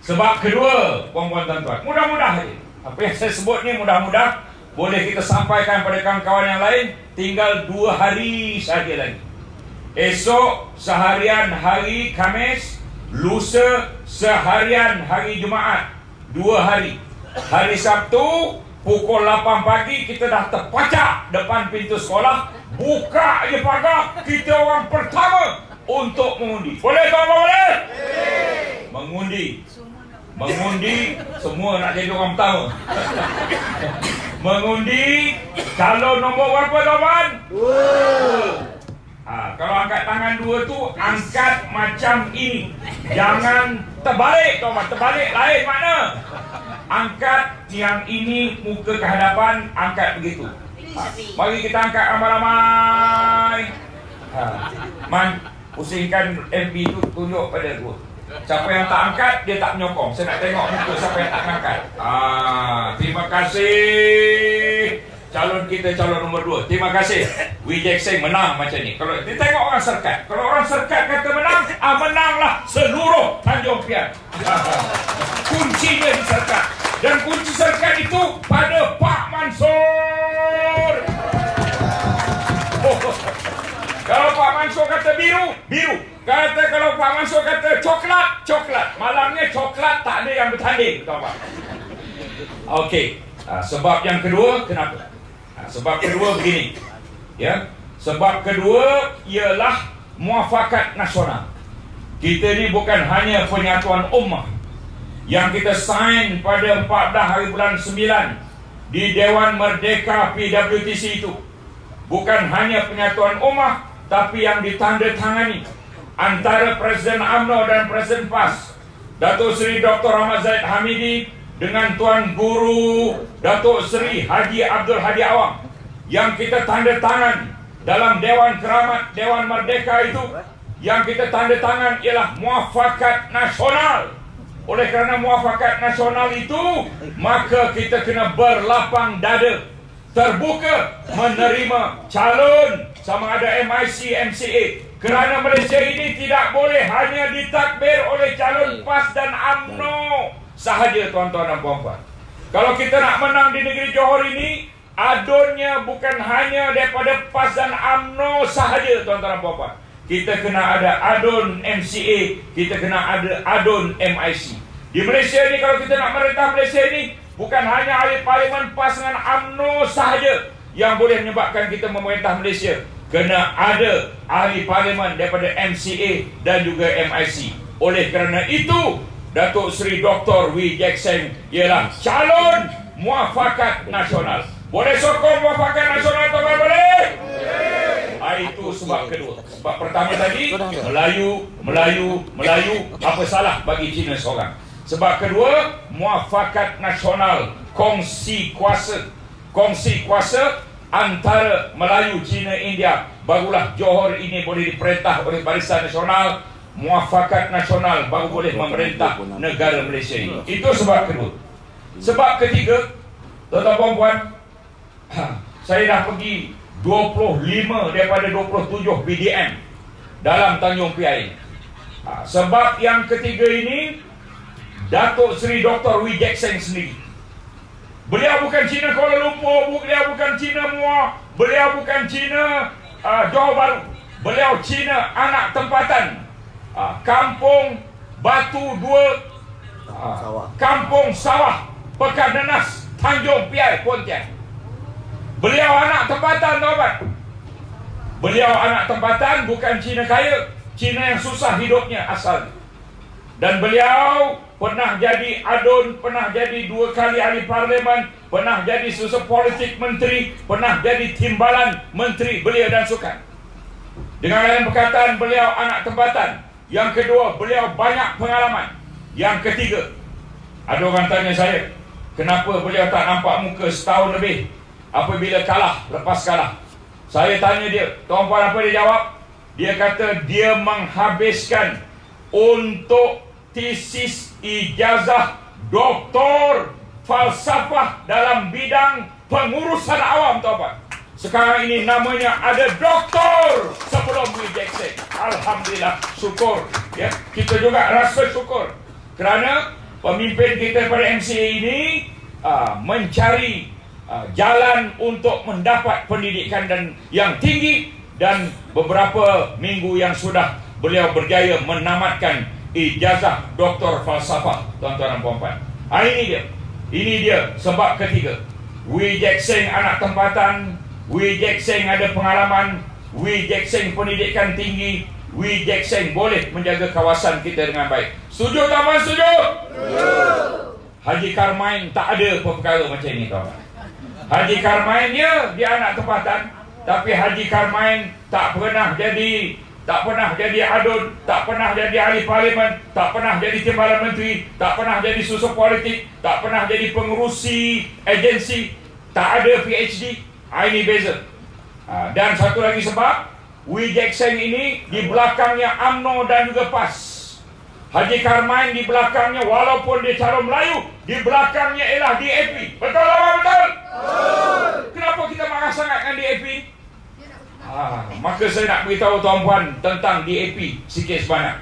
Sebab kedua, puan-puan dan tuan, mudah-mudah saja. Apa yang saya sebut ni mudah-mudah boleh kita sampaikan pada kawan-kawan yang lain. Tinggal 2 hari saja lagi. Esok seharian hari Khamis, lusa seharian hari Jumaat. 2 hari. Hari Sabtu pukul 8 pagi kita dah terpacak depan pintu sekolah. Buka je pagar, kita orang pertama untuk mengundi. Boleh tak boleh? Mengundi. Semua nak jadi orang pertama. Mengundi calon nombor berapa tuan? 2. Kalau angkat tangan 2 tu, angkat macam ini. Jangan terbalik tuan, terbalik lain makna. Angkat yang ini muka ke hadapan, angkat begitu. Mari kita angkat ramai-ramai. Man, pusingkan MP tu, tunjuk pada gua. Siapa yang tak angkat, dia tak menyokong. Saya nak tengok muka siapa yang tak angkat. Terima kasih. Calon kita calon nombor 2. Terima kasih. Wijek Seng menang macam ni. Kalau kita tengok orang serkat, kalau orang serkat kata menang, menanglah seluruh Tanjung Pian. Kuncinya di serkat. Dan kunci serkat itu pada Pak Mansur. Kalau Pak Mansur kata biru, biru. Kalau Pak Mansur kata coklat, coklat. Malamnya coklat tak ada yang bertanding, tahu Pak. Okey. Sebab yang kedua kenapa? Sebab kedua begini. Ya. Sebab kedua ialah muafakat nasional. Kita ni bukan hanya penyatuan ummah yang kita sign pada 14 hari bulan 9 di Dewan Merdeka PWTC itu. Bukan hanya penyatuan ummah, tapi yang ditandatangani antara Presiden UMNO dan Presiden PAS, Datuk Seri Dr. Ahmad Zahid Hamidi dengan Tuan Guru Datuk Seri Haji Abdul Hadi Awang, yang kita tanda tangan dalam Dewan Keramat Dewan Merdeka itu. Yang kita tanda tangan ialah muafakat nasional. Oleh kerana muafakat nasional itu, maka kita kena berlapang dada, terbuka menerima calon sama ada MIC, MCA. Kerana Malaysia ini tidak boleh hanya ditakbir oleh calon PAS dan UMNO sahaja, tuan-tuan dan puan-puan. Kalau kita nak menang di negeri Johor ini, adunnya bukan hanya daripada PAS dan UMNO sahaja, tuan-tuan dan puan-puan. Kita kena ada adun MCA, kita kena ada adun MIC. Di Malaysia ni, kalau kita nak merentah Malaysia ni, bukan hanya ahli parlimen PAS dengan UMNO sahaja yang boleh menyebabkan kita memerintah Malaysia. Kena ada ahli parlimen daripada MCA dan juga MIC. Oleh kerana itu, Datuk Seri Dr. Wee Jack Seng ialah calon Muafakat Nasional. Boleh sokong Muafakat Nasional, tuan-tuan, boleh? Itu sebab kedua. Sebab pertama tadi, Melayu, apa salah bagi Cina seorang? Sebab kedua, Muafakat Nasional, kongsi kuasa antara Melayu, Cina, India. Barulah Johor ini boleh diperintah oleh Barisan Nasional. Muafakat Nasional baru boleh memerintah negara Malaysia ini. Itu sebab kedua. Sebab ketiga, tuan-tuan dan puan, saya dah pergi 25 daripada 27 BDM dalam Tanjung Piai. Sebab yang ketiga ini, Datuk Seri Dr. Wee Jack Seng sendiri. Beliau bukan Cina Kuala Lumpur, beliau bukan Cina Muar, beliau bukan Cina Johor Bahru. Beliau Cina anak tempatan, Kampung Batu 2, Kampung Sawah, Pekan Nenas, Tanjung Piai, Pontian. Beliau anak tempatan, tuan-tuan. Beliau anak tempatan, bukan Cina kaya, Cina yang susah hidupnya asal. Dan beliau pernah jadi adun, pernah jadi 2 kali ahli parlimen, pernah jadi susah politik menteri, pernah jadi timbalan menteri belia dan sukan. Dengan lain perkataan, beliau anak tempatan. Yang kedua, beliau banyak pengalaman. Yang ketiga, ada orang tanya saya, kenapa beliau tak nampak muka setahun lebih apabila kalah, lepas kalah. Saya tanya dia, tuan-puan, apa dia jawab? Dia kata dia menghabiskan untuk tesis ijazah doktor falsafah dalam bidang pengurusan awam, tuan-puan. Sekarang ini namanya ada doktor sebelum Wee Jack Seng. Alhamdulillah, syukur. Ya, kita juga rasa syukur kerana pemimpin kita pada MCA ini mencari jalan untuk mendapat pendidikan dan yang tinggi, dan beberapa minggu yang sudah beliau berjaya menamatkan ijazah doktor falsafah, tuan-tuan dan puan-puan. Ini dia sebab ketiga. Wee Jack Seng anak tempatan, Wee Jack Seng ada pengalaman, Wee Jack Seng pendidikan tinggi, Wee Jack Seng boleh menjaga kawasan kita dengan baik. Setuju, tuan-tuan? Setuju? Haji Karmain tak ada perkara macam ini, tuan-tuan. Haji Karmain dia anak tempatan, tapi Haji Karmain tak pernah jadi adun, tak pernah jadi ahli parlimen, tak pernah jadi timbalan menteri, tak pernah jadi susah politik, tak pernah jadi pengurusi agensi, tak ada PhD. Ini beza. Dan satu lagi sebab, Wee Jack Seng ini di belakangnya UMNO dan juga PAS. Haji Karmain di belakangnya, walaupun dia cara Melayu, di belakangnya ialah DAP. Betul apa betul? Kenapa kita marah sangat dengan DAP? Maka saya nak beritahu tuan-puan tentang DAP sikit sebanyak.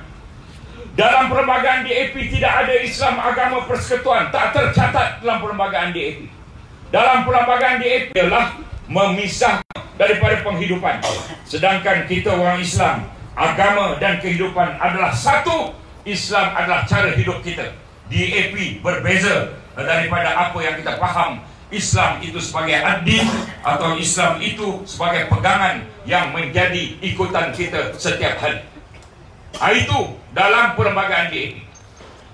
Dalam perlembagaan DAP tidak ada Islam Agama Persekutuan, tak tercatat dalam perlembagaan DAP. Dalam perlembagaan DAP ialah memisah daripada penghidupan. Sedangkan kita orang Islam, agama dan kehidupan adalah satu. Islam adalah cara hidup kita. DAP berbeza daripada apa yang kita faham. Islam itu sebagai ad-din, atau Islam itu sebagai pegangan yang menjadi ikutan kita setiap hari. Itu dalam perlembagaan DAP.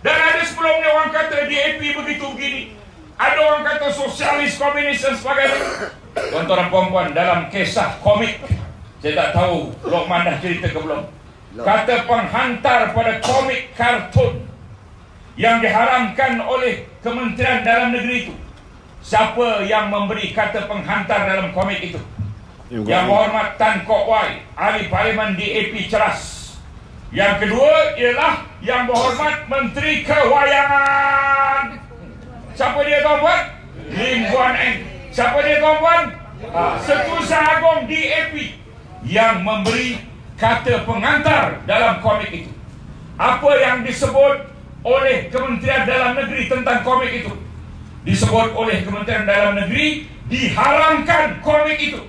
Dan ada sebelumnya orang kata DAP begitu begini, ada orang kata sosialis, komunis dan sebagainya. Tuan-tuan dan puan-puan, dalam kisah komik, saya tak tahu Lokman dah cerita ke belum, kata penghantar pada komik kartun yang diharamkan oleh Kementerian Dalam Negeri itu. Siapa yang memberi kata penghantar dalam komik itu? Yang berhormat Tan Kok Wai, ahli parlimen DAP Ceras. Yang kedua ialah yang berhormat Menteri Kewayangan. Siapa dia, tuan-puan? Lim Guan Eng. Siapa dia, tuan-puan? Setiausaha Agong DAP yang memberi kata pengantar dalam komik itu. Apa yang disebut oleh Kementerian Dalam Negeri tentang komik itu? Disebut oleh Kementerian Dalam Negeri diharamkan komik itu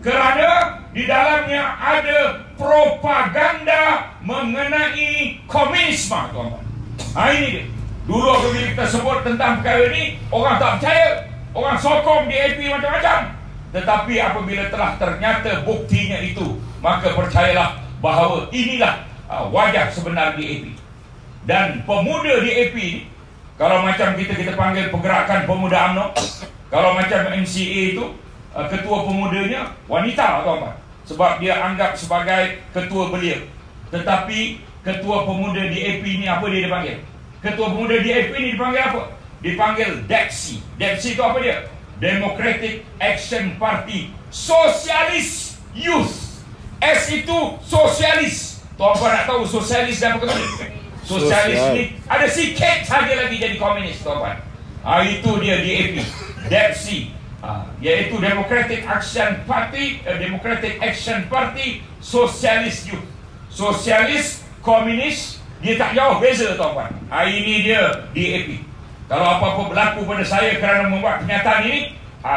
kerana di dalamnya ada propaganda mengenai komunisme, tuan-tuan. Ini dia. Dulu apabila kita sebut tentang perkara ini, orang tak percaya, orang sokong DAP macam-macam. Tetapi apabila telah ternyata buktinya itu, maka percayalah bahawa inilah wajah sebenar DAP. Dan pemuda DAP ni, kalau macam kita panggil Pergerakan Pemuda UMNO, kalau macam MCA itu, ketua pemudanya wanita atau apa? Sebab dia anggap sebagai ketua belia. Tetapi ketua pemuda DAP ni apa dia dipanggil? Ketua pemuda DAP ni dipanggil apa? Dipanggil DAPSI. DAPSI itu apa dia? Democratic Action Party Socialist Youth. S itu sosialis. Tuan-tuan nak tahu sosialis dan apa kata? Sosialis ni ada sikit saja lagi jadi komunis, tuan-tuan. Itu dia DAP, DAPSI, iaitu Democratic Action Party, Democratic Action Party Socialist Youth. Sosialis, komunis, dia tak jauh beza, tuan-tuan. Ini dia DAP. Kalau apa-apa berlaku pada saya kerana membuat kenyataan ini,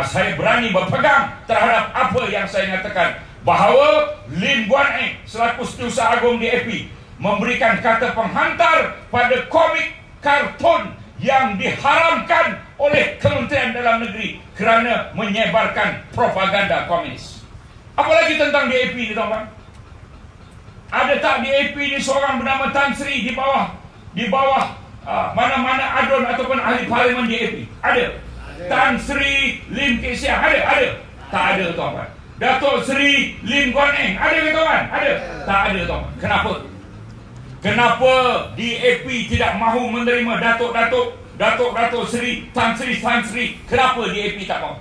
saya berani berpegang terhadap apa yang saya nyatakan, bahawa Lim Guan Eng selaku Setiausaha Agung DAP memberikan kata penghantar pada komik kartun yang diharamkan oleh Kementerian Dalam Negeri kerana menyebarkan propaganda komunis. Apalagi tentang DAP ni, tuan-tuan? Ada tak DAP ni seorang bernama Tan Sri di bawah mana-mana adun ataupun ahli parlimen DAP? Ada. Tan Sri Lim Kek Siang ada? Tak ada, tuan-tuan. Datuk Seri Lim Guan Eng ada ke, tuan-tuan? Ada? Tak ada, tuan-tuan. Kenapa? Kenapa DAP tidak mahu menerima Datuk Seri Tan Sri? Kenapa DAP tak mahu?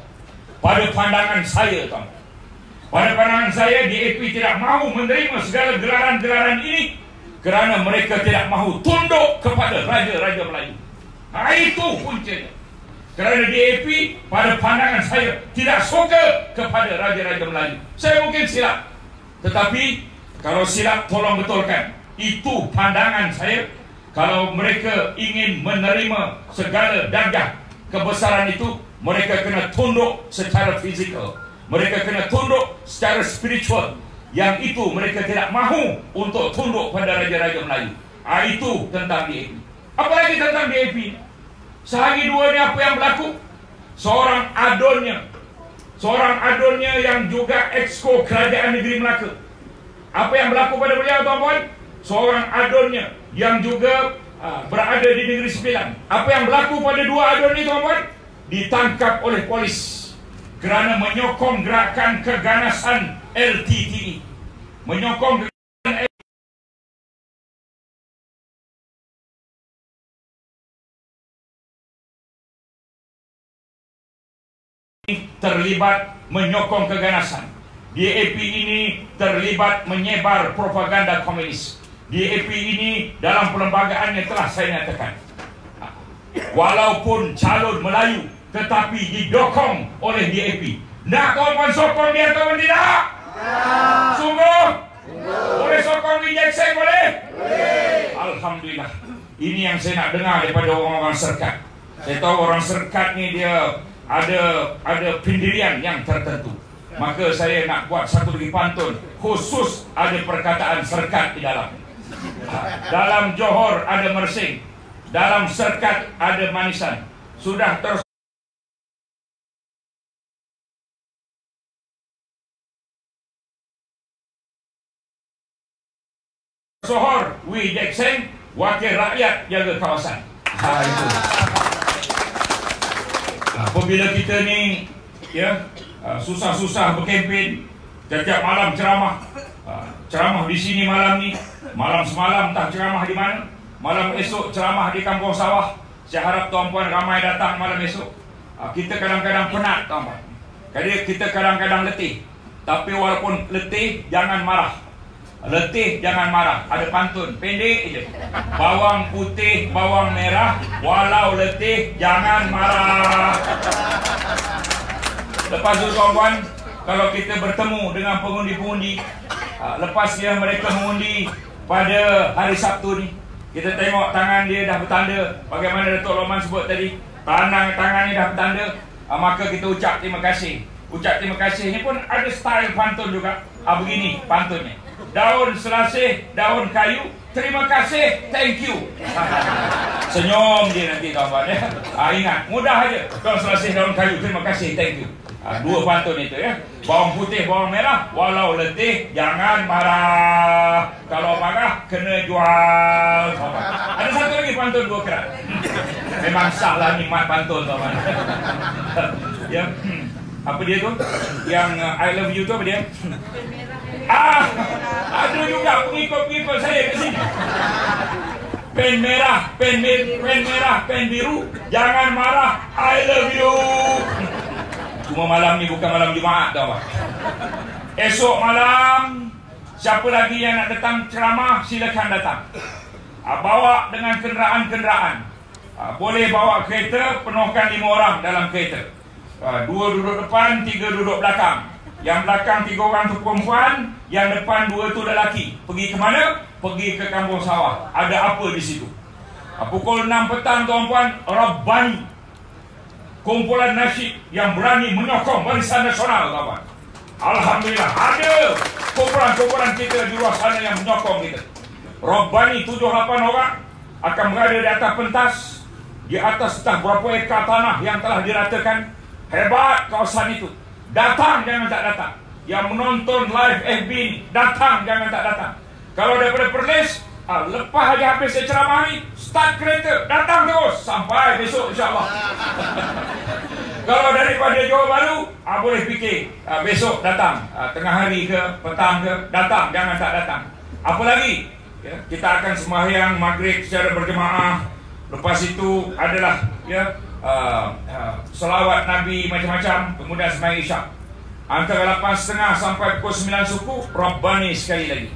Pada pandangan saya, tuan, pada pandangan saya, DAP tidak mahu menerima segala gelaran-gelaran ini kerana mereka tidak mahu tunduk kepada Raja-Raja Melayu. Itu puncanya. Kerana DAP pada pandangan saya tidak suka kepada Raja-Raja Melayu. Saya mungkin silap, tetapi kalau silap tolong betulkan. Itu pandangan saya. Kalau mereka ingin menerima segala darjah kebesaran itu, mereka kena tunduk secara fizikal, mereka kena tunduk secara spiritual. Yang itu mereka tidak mahu untuk tunduk pada Raja-Raja Melayu. Itu tentang DAP. Apalagi tentang DAP. Sehari dua ni apa yang berlaku? Seorang adonnya yang juga exco Kerajaan Negeri Melaka. Apa yang berlaku pada beliau, tuan-tuan? Seorang adonnya yang juga berada di Negeri Sembilan. Apa yang berlaku pada dua adon ni, tuan-tuan? Ditangkap oleh polis kerana menyokong gerakan keganasan LTTE. Menyokong gerakan terlibat menyokong keganasan. DAP ini terlibat menyebar propaganda komunis. DAP ini dalam perlembagaannya telah saya nyatakan, walaupun calon Melayu tetapi didokong oleh DAP. Nak tuan-tuan sokong dia atau tidak? Sungguh? Boleh sokong Jackson, boleh? Alhamdulillah. Ini yang saya nak dengar daripada orang-orang serkat. Saya tahu orang serkat ni dia ada pendirian yang tertentu. Maka saya nak buat satu lagi pantun khusus, ada perkataan serkat di dalam. Dalam Johor ada Mersing, dalam serkat ada manisan. Sudah terus Johor, Wee Jackson, wakil rakyat jaga kawasan. Itu. Apabila kita ni susah-susah berkempen, setiap malam ceramah di sini malam ni, malam semalam tak ceramah di mana, malam esok ceramah di kampung sawah. Saya harap tuan-puan ramai datang malam esok. Kita kadang-kadang penat, tuan-puan. Kita kadang-kadang letih. Tapi walaupun letih, jangan marah. Letih jangan marah. Ada pantun pendek je, bawang putih, bawang merah, walau letih jangan marah. Lepas tu tuan-tuan, kalau kita bertemu dengan pengundi-pengundi, lepas dia mereka mengundi pada hari Sabtu ni, kita tengok tangan dia dah bertanda. Bagaimana Datuk Loman sebut tadi, tangan ni dah bertanda, maka kita ucap terima kasih. Ucap terima kasih ni pun ada style pantun juga. Begini pantunnya. daun selasih, daun kayu, terima kasih, thank you. Senyum dia nanti tuan-tuan ya. Ingat, mudah aja. Daun selasih, daun kayu, terima kasih, thank you. Dua pantun itu ya. Bawang putih, bawang merah, walau letih jangan marah. Kalau marah kena jual. Ada satu lagi pantun dua kerat. Memang salah nikmat pantun tuan-tuan. Ya, apa dia tu? Yang I love you tu apa dia? Ada juga pengikut-pengikut saya ke sini. Pen merah, pen biru, jangan marah, I love you. Cuma malam ni bukan malam Jumaat tau. Esok malam, siapa lagi yang nak datang ceramah, silakan datang. Bawa dengan kenderaan-kenderaan. Boleh bawa kereta, penuhkan 5 orang dalam kereta. 2 duduk depan, 3 duduk belakang. Yang belakang 3 orang tu perempuan, yang depan 2 tu lelaki. Pergi ke mana? Pergi ke kampung sawah. Ada apa di situ? Pukul 6 petang tuan-puan, Rabbani, kumpulan nasyid yang berani menyokong Barisan Nasional tuan-puan. Alhamdulillah ada kumpulan-kumpulan kita di luar sana yang menyokong kita. Rabbani 7-8 orang akan berada di atas pentas, di atas entah berapa ekar tanah yang telah diratakan. Hebat kawasan itu. Datang jangan tak datang. Yang menonton live FB ni, datang jangan tak datang. Kalau daripada Perlis, lepas aja habis ceramah ni, start kereta, datang terus sampai besok insyaAllah. Kalau daripada Johor Bahru, boleh fikir besok datang, tengah hari ke, petang ke, datang, jangan tak datang. Apa lagi? Ya, kita akan sembahyang maghrib secara berjemaah. Lepas itu adalah selawat Nabi macam-macam, kemudian sembahyang isyak. Antara 8.30 sampai pukul 9 suku, Rabbani sekali lagi.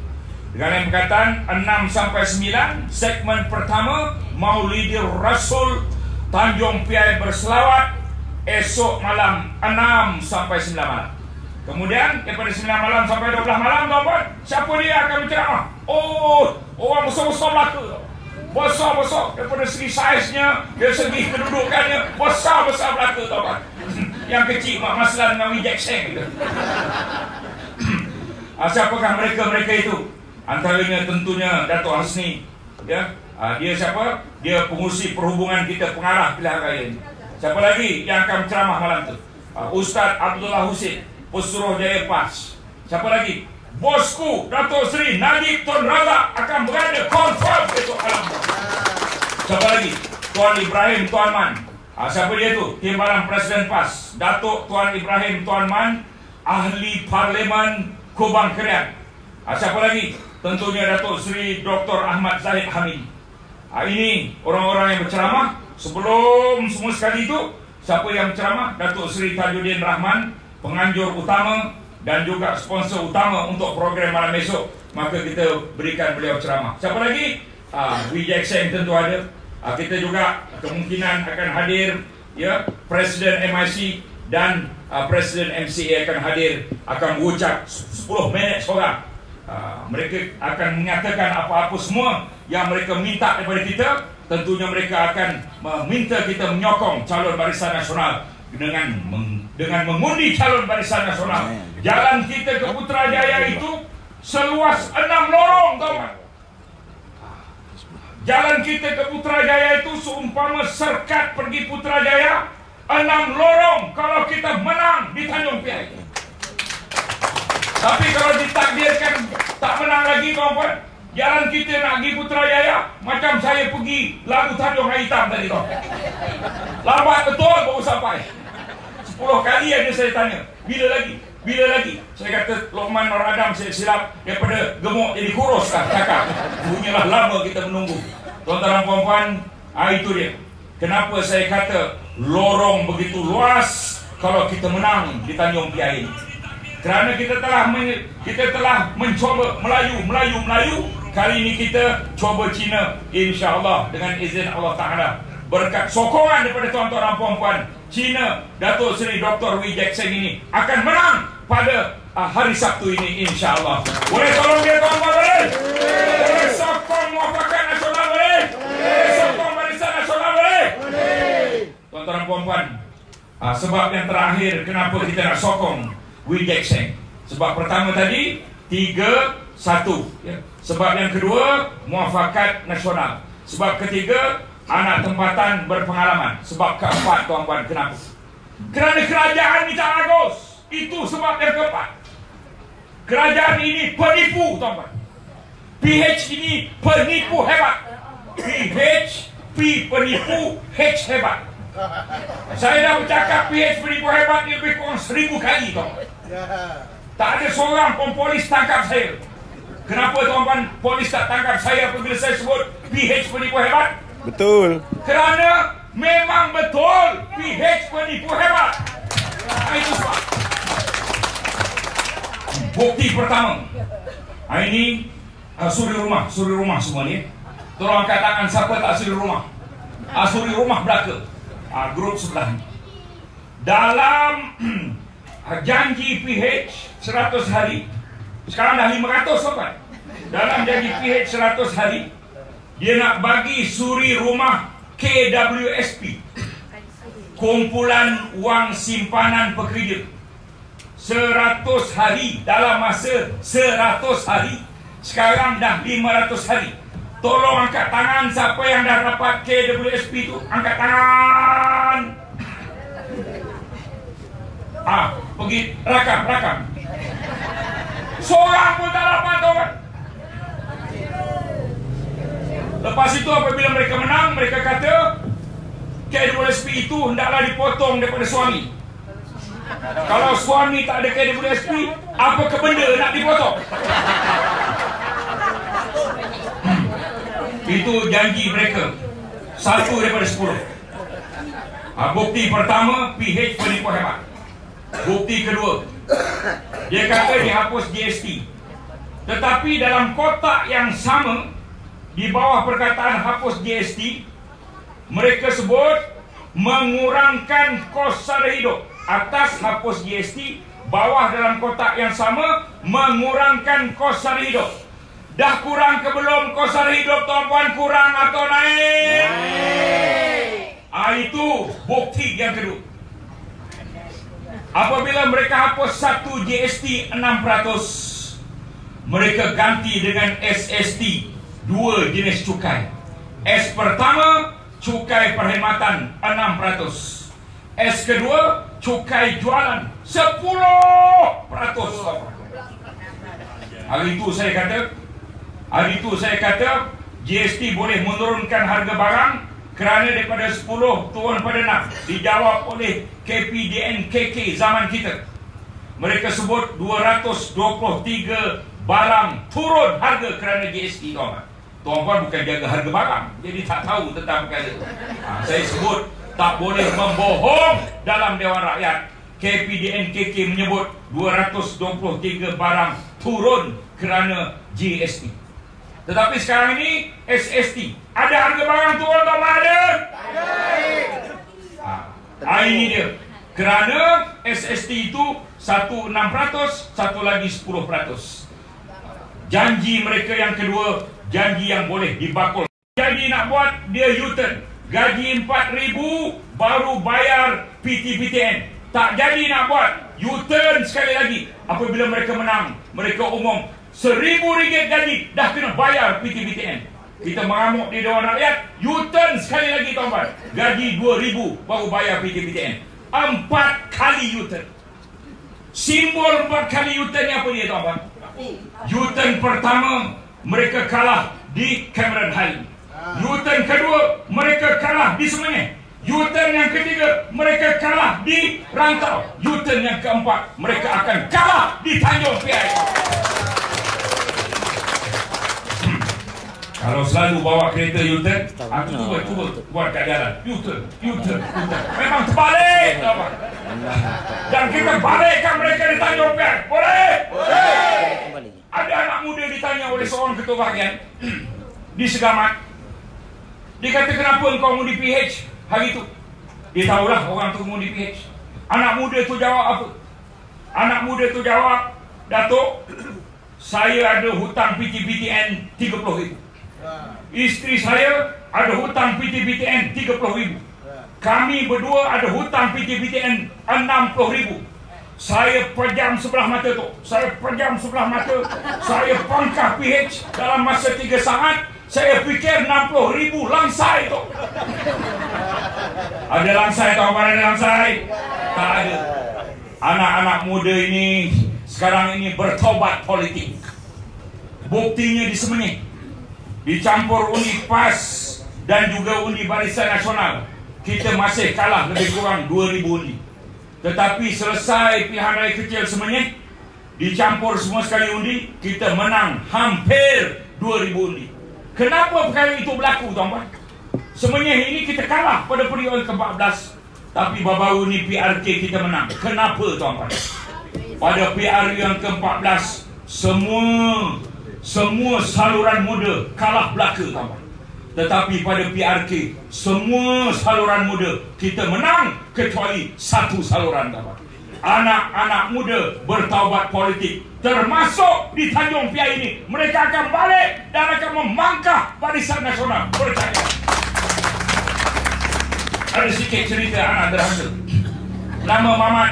Dengan yang perkataan 6 sampai 9, segmen pertama Maulidir Rasul Tanjung Piai berselawat. Esok malam 6 sampai 9 malam. Kemudian daripada 9 malam sampai 12 malam tuan-tuan, siapa dia akan berceramah? Oh, orang besar-besar Melaka. Besar-besar daripada segi saiznya, dari segi kedudukannya, besar-besar Melaka tuan-tuan. Yang kecil Mak Maslan dengan Wijek Seng gitu. Siapakah mereka itu? Antaranya tentunya Dato' Hasni, ya. Dia siapa? Dia pengurusi perhubungan kita, pengarah pilihan raya ini. Siapa lagi yang akan ceramah malam tu? Ustaz Abdullah Husin, Pesuruh Jaya PAS. Siapa lagi? Bosku Dato' Seri Najib Tun Razak akan berada confirm besok malam. Siapa lagi? Tuan Ibrahim Tuan Man. Siapa dia tu? Timbalan Presiden PAS, Datuk Tuan Ibrahim Tuan Man, Ahli Parlimen Kubang Kerian. Siapa lagi? Tentunya Datuk Seri Dr. Ahmad Zahid Hamid. Ini orang-orang yang berceramah. Sebelum semua sekali itu, siapa yang berceramah? Datuk Seri Tajuddin Rahman, penganjur utama dan juga sponsor utama untuk program malam esok. Maka kita berikan beliau ceramah. Siapa lagi? Wijek Seng tentu ada. Kita juga kemungkinan akan hadir, ya, Presiden MIC dan Presiden MCA akan hadir, akan berucap 10 minit seorang. Mereka akan menyatakan apa-apa semua yang mereka minta daripada kita. Tentunya mereka akan meminta kita menyokong calon Barisan Nasional dengan mengundi calon Barisan Nasional. Jalan kita ke Putrajaya itu seluas 6 lorong, kawan. Jalan kita ke Putrajaya itu seumpama serkat pergi Putrajaya, 6 lorong kalau kita menang di Tanjung Piai. Tapi kalau ditakdirkan tak menang lagi, kawan, jalan kita nak pergi Putrajaya macam saya pergi Lagu Tanjung Hitam tadi, kawan. Lambat betul baru sampai. 10 kali aja saya tanya, bila lagi? Bila lagi? Saya kata Lokman Nur Adam saya silap, daripada gemuk jadi kurus lah cakap. Bunyilah lama kita menunggu. Tuan-tuan dan puan-puan, itu dia. Kenapa saya kata lorong begitu luas kalau kita menang di Tanjung Piai ini? Kerana kita telah mencoba Melayu. Kali ini kita coba Cina, insya-Allah dengan izin Allah Taala. Berkat sokongan daripada tuan-tuan dan puan-puan, Cina, Dato' Seri Dr. Wijek Seng ini akan menang pada hari Sabtu ini, insya-Allah. Boleh tolong dia, tuan-tuan, boleh? Boleh sokong Muafakat Nasional, boleh? Boleh sokong Barisan Nasional, boleh? Tuan-tuan dan puan-puan, sebab yang terakhir kenapa kita nak sokong Wijek Seng. Sebab pertama tadi 3 Satu, ya. Sebab yang kedua, muafakat nasional. Sebab ketiga, anak tempatan berpengalaman. Sebab keempat, tuan-tuan, kenapa? Kerana kerajaan minta Agos. Itu sebab yang keempat. Kerajaan ini penipu, tuan-tuan. PH ini penipu hebat. PH, P penipu, H hebat. Saya dah bercakap PH penipu hebat ni lebih kurang 1000 kali, tuan-tuan. Tak ada seorang pun polis tangkap saya. Kenapa, tuan-tuan, polis tak tangkap saya apabila saya sebut PH penipu hebat? Betul. Kerana memang betul PH penipu hebat. Itu sebab. Bukti pertama. Ini suri rumah semua ni. Tolong angkat tangan siapa tak suri rumah. Suri rumah belaka. Grup sebelah ni. Dalam janji PH 100 hari. Sekarang dah 500 sobat. Dalam janji PH 100 hari, dia nak bagi suri rumah KWSP, kumpulan wang simpanan pekerja, 100 hari. Dalam masa 100 hari. Sekarang dah 500 hari. Tolong angkat tangan siapa yang dah dapat KWSP tu. Angkat tangan. Pergi rakam. Seorang pun tak dapat, tuan. Lepas itu apabila mereka menang, mereka kata KWSP itu hendaklah dipotong daripada suami. Kalau suami tak ada KWSP, apa ke benda nak dipotong? Itu janji mereka. 1 daripada 10. Bukti pertama, PH penipu hebat. Bukti kedua, dia kata dihapus GST. Tetapi dalam kotak yang sama, di bawah perkataan hapus GST, mereka sebut mengurangkan kos sara hidup. Atas hapus GST, bawah dalam kotak yang sama mengurangkan kos sara hidup. Dah kurang ke belum kos sara hidup, tuan-puan? Kurang atau naik? Itu bukti yang kedua. Apabila mereka hapus 1 GST 6%, mereka ganti dengan SST, 2 jenis cukai. S pertama, cukai perkhidmatan 6%. S kedua, cukai jualan 10%. Hari itu saya kata GST boleh menurunkan harga barang kerana daripada 10 turun pada 6. Dijawab oleh KPDN KK zaman kita. Mereka sebut 223 barang turun harga kerana GST, tuan-tuan. Tuan-tuan bukan jaga harga barang, jadi tak tahu tentang perkara itu. Saya sebut tak boleh membohong dalam Dewan Rakyat. KPDN KK menyebut 223 barang turun kerana GST. Tetapi sekarang ini SST. Ada harga barang turun atau tak ada? Ini dia. Kerana SST itu 1 6%, satu lagi 10%. Janji mereka yang kedua, janji yang boleh dibakul. Jadi nak buat dia U-turn. Gaji 4,000 baru bayar PT-PTN. Tak jadi nak buat U-turn sekali lagi. Apabila mereka menang, mereka umum RM1,000 gaji dah kena bayar PT-PTN. Kita mengamuk di Dewan Rakyat, U-turn sekali lagi, tuan-tuan. Gaji RM2,000 baru bayar PT-PTN. 4 kali U-turn. Simbol 4 kali U-turn ni apa dia, tuan-tuan? U-turn pertama, mereka kalah di Cameron Highland. U-turn kedua, mereka kalah di Semenyih. U-turn yang ketiga, mereka kalah di Rantau. U-turn yang keempat, mereka akan kalah di Tanjung Piai. Kalau selalu bawa kereta U-turn, aku cuba buat kat jalan. U-turn. Memang terbalik. Dan kita balikkan mereka di Tanjung Piai. Boleh? Ada anak muda ditanya oleh seorang ketua bahagian di Segamat. Dia kata, kenapa engkau mengundi PH hari itu? Dia tahulah orang tu mengundi PH. Anak muda tu jawab apa? Anak muda tu jawab, Datuk, saya ada hutang PT-PTN 30,000. Isteri saya ada hutang PT-PTN 30,000. Kami berdua ada hutang PT-PTN 60,000. Saya pejam sebelah mata tu. Saya pejam sebelah mata. Saya pangkah PH dalam masa 3 saat. Saya fikir 60,000 langsai tu. Ada langsai tau, mana ada langsai? Tak ada. Anak-anak muda ini sekarang ini bertobat politik. Buktinya di Semenyih. Dicampur undi PAS dan juga undi Barisan Nasional. Kita masih kalah lebih kurang 2,000 undi. Tetapi selesai pilihan raya kecil Semenyih, dicampur semua sekali undi, kita menang hampir 2,000 undi. Kenapa perkara itu berlaku, tuan-tuan? Semenyih ini kita kalah pada periode ke-14, tapi baru-baru ni PRK kita menang. Kenapa, tuan-tuan? Pada PRU yang ke-14, semua saluran muda kalah belaka, tuan-tuan. Tetapi pada PRK, semua saluran muda kita menang kecuali satu saluran, tuan-tuan. Anak-anak muda bertaubat politik, termasuk di Tanjung Piai ini. Mereka akan balik dan akan memangkah Barisan Nasional. Percaya. Ada sikit cerita anak derhaka. Nama Mamat.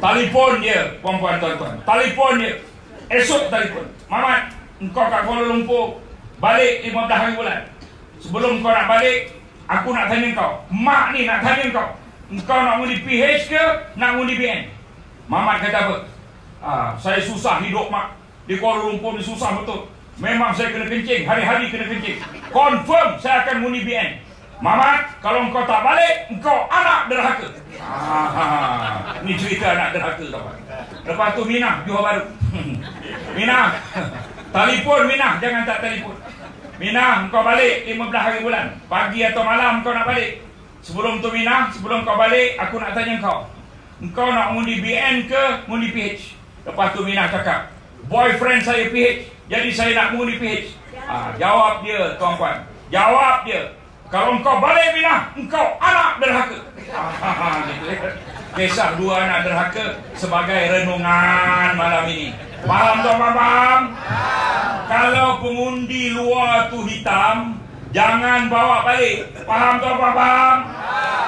Telefon dia, puan-puan tuan-tuan. Telefon dia. Esok telefon. Mamat, engkau kat Kuala Lumpur, balik 15 hari bulan. Sebelum kau nak balik, aku nak tanya kau. Mak ni nak tanya kau. Engkau nak undi PH ke nak undi BN? Mamat kata apa? Saya susah hidup, mak. Di Kuala Lumpur ni susah betul. Memang saya kena kencing, hari-hari kena kencing. Confirm saya akan undi BN. Mamat, kalau engkau tak balik, engkau anak derhaka. Ni cerita anak derhaka, kawan. Lepas tu Minah, Johor Bahru. Minah, telefon Minah, jangan tak telefon. Minah, engkau balik 15 hari bulan. Pagi atau malam engkau nak balik. Sebelum tu Minah, sebelum kau balik, aku nak tanya kau. Engkau nak undi BN ke undi PH? Lepas tu Minah cakap, boyfriend saya PH, jadi saya nak undi PH. Jawab dia, tuan-puan. Jawab dia. Kalau engkau balik Minah, engkau anak derhaka. Kisah dua anak derhaka sebagai renungan malam ini. Faham tuan-puan, faham? Kalau pengundi luar tu hitam, jangan bawa balik. Faham tuan-puan, faham?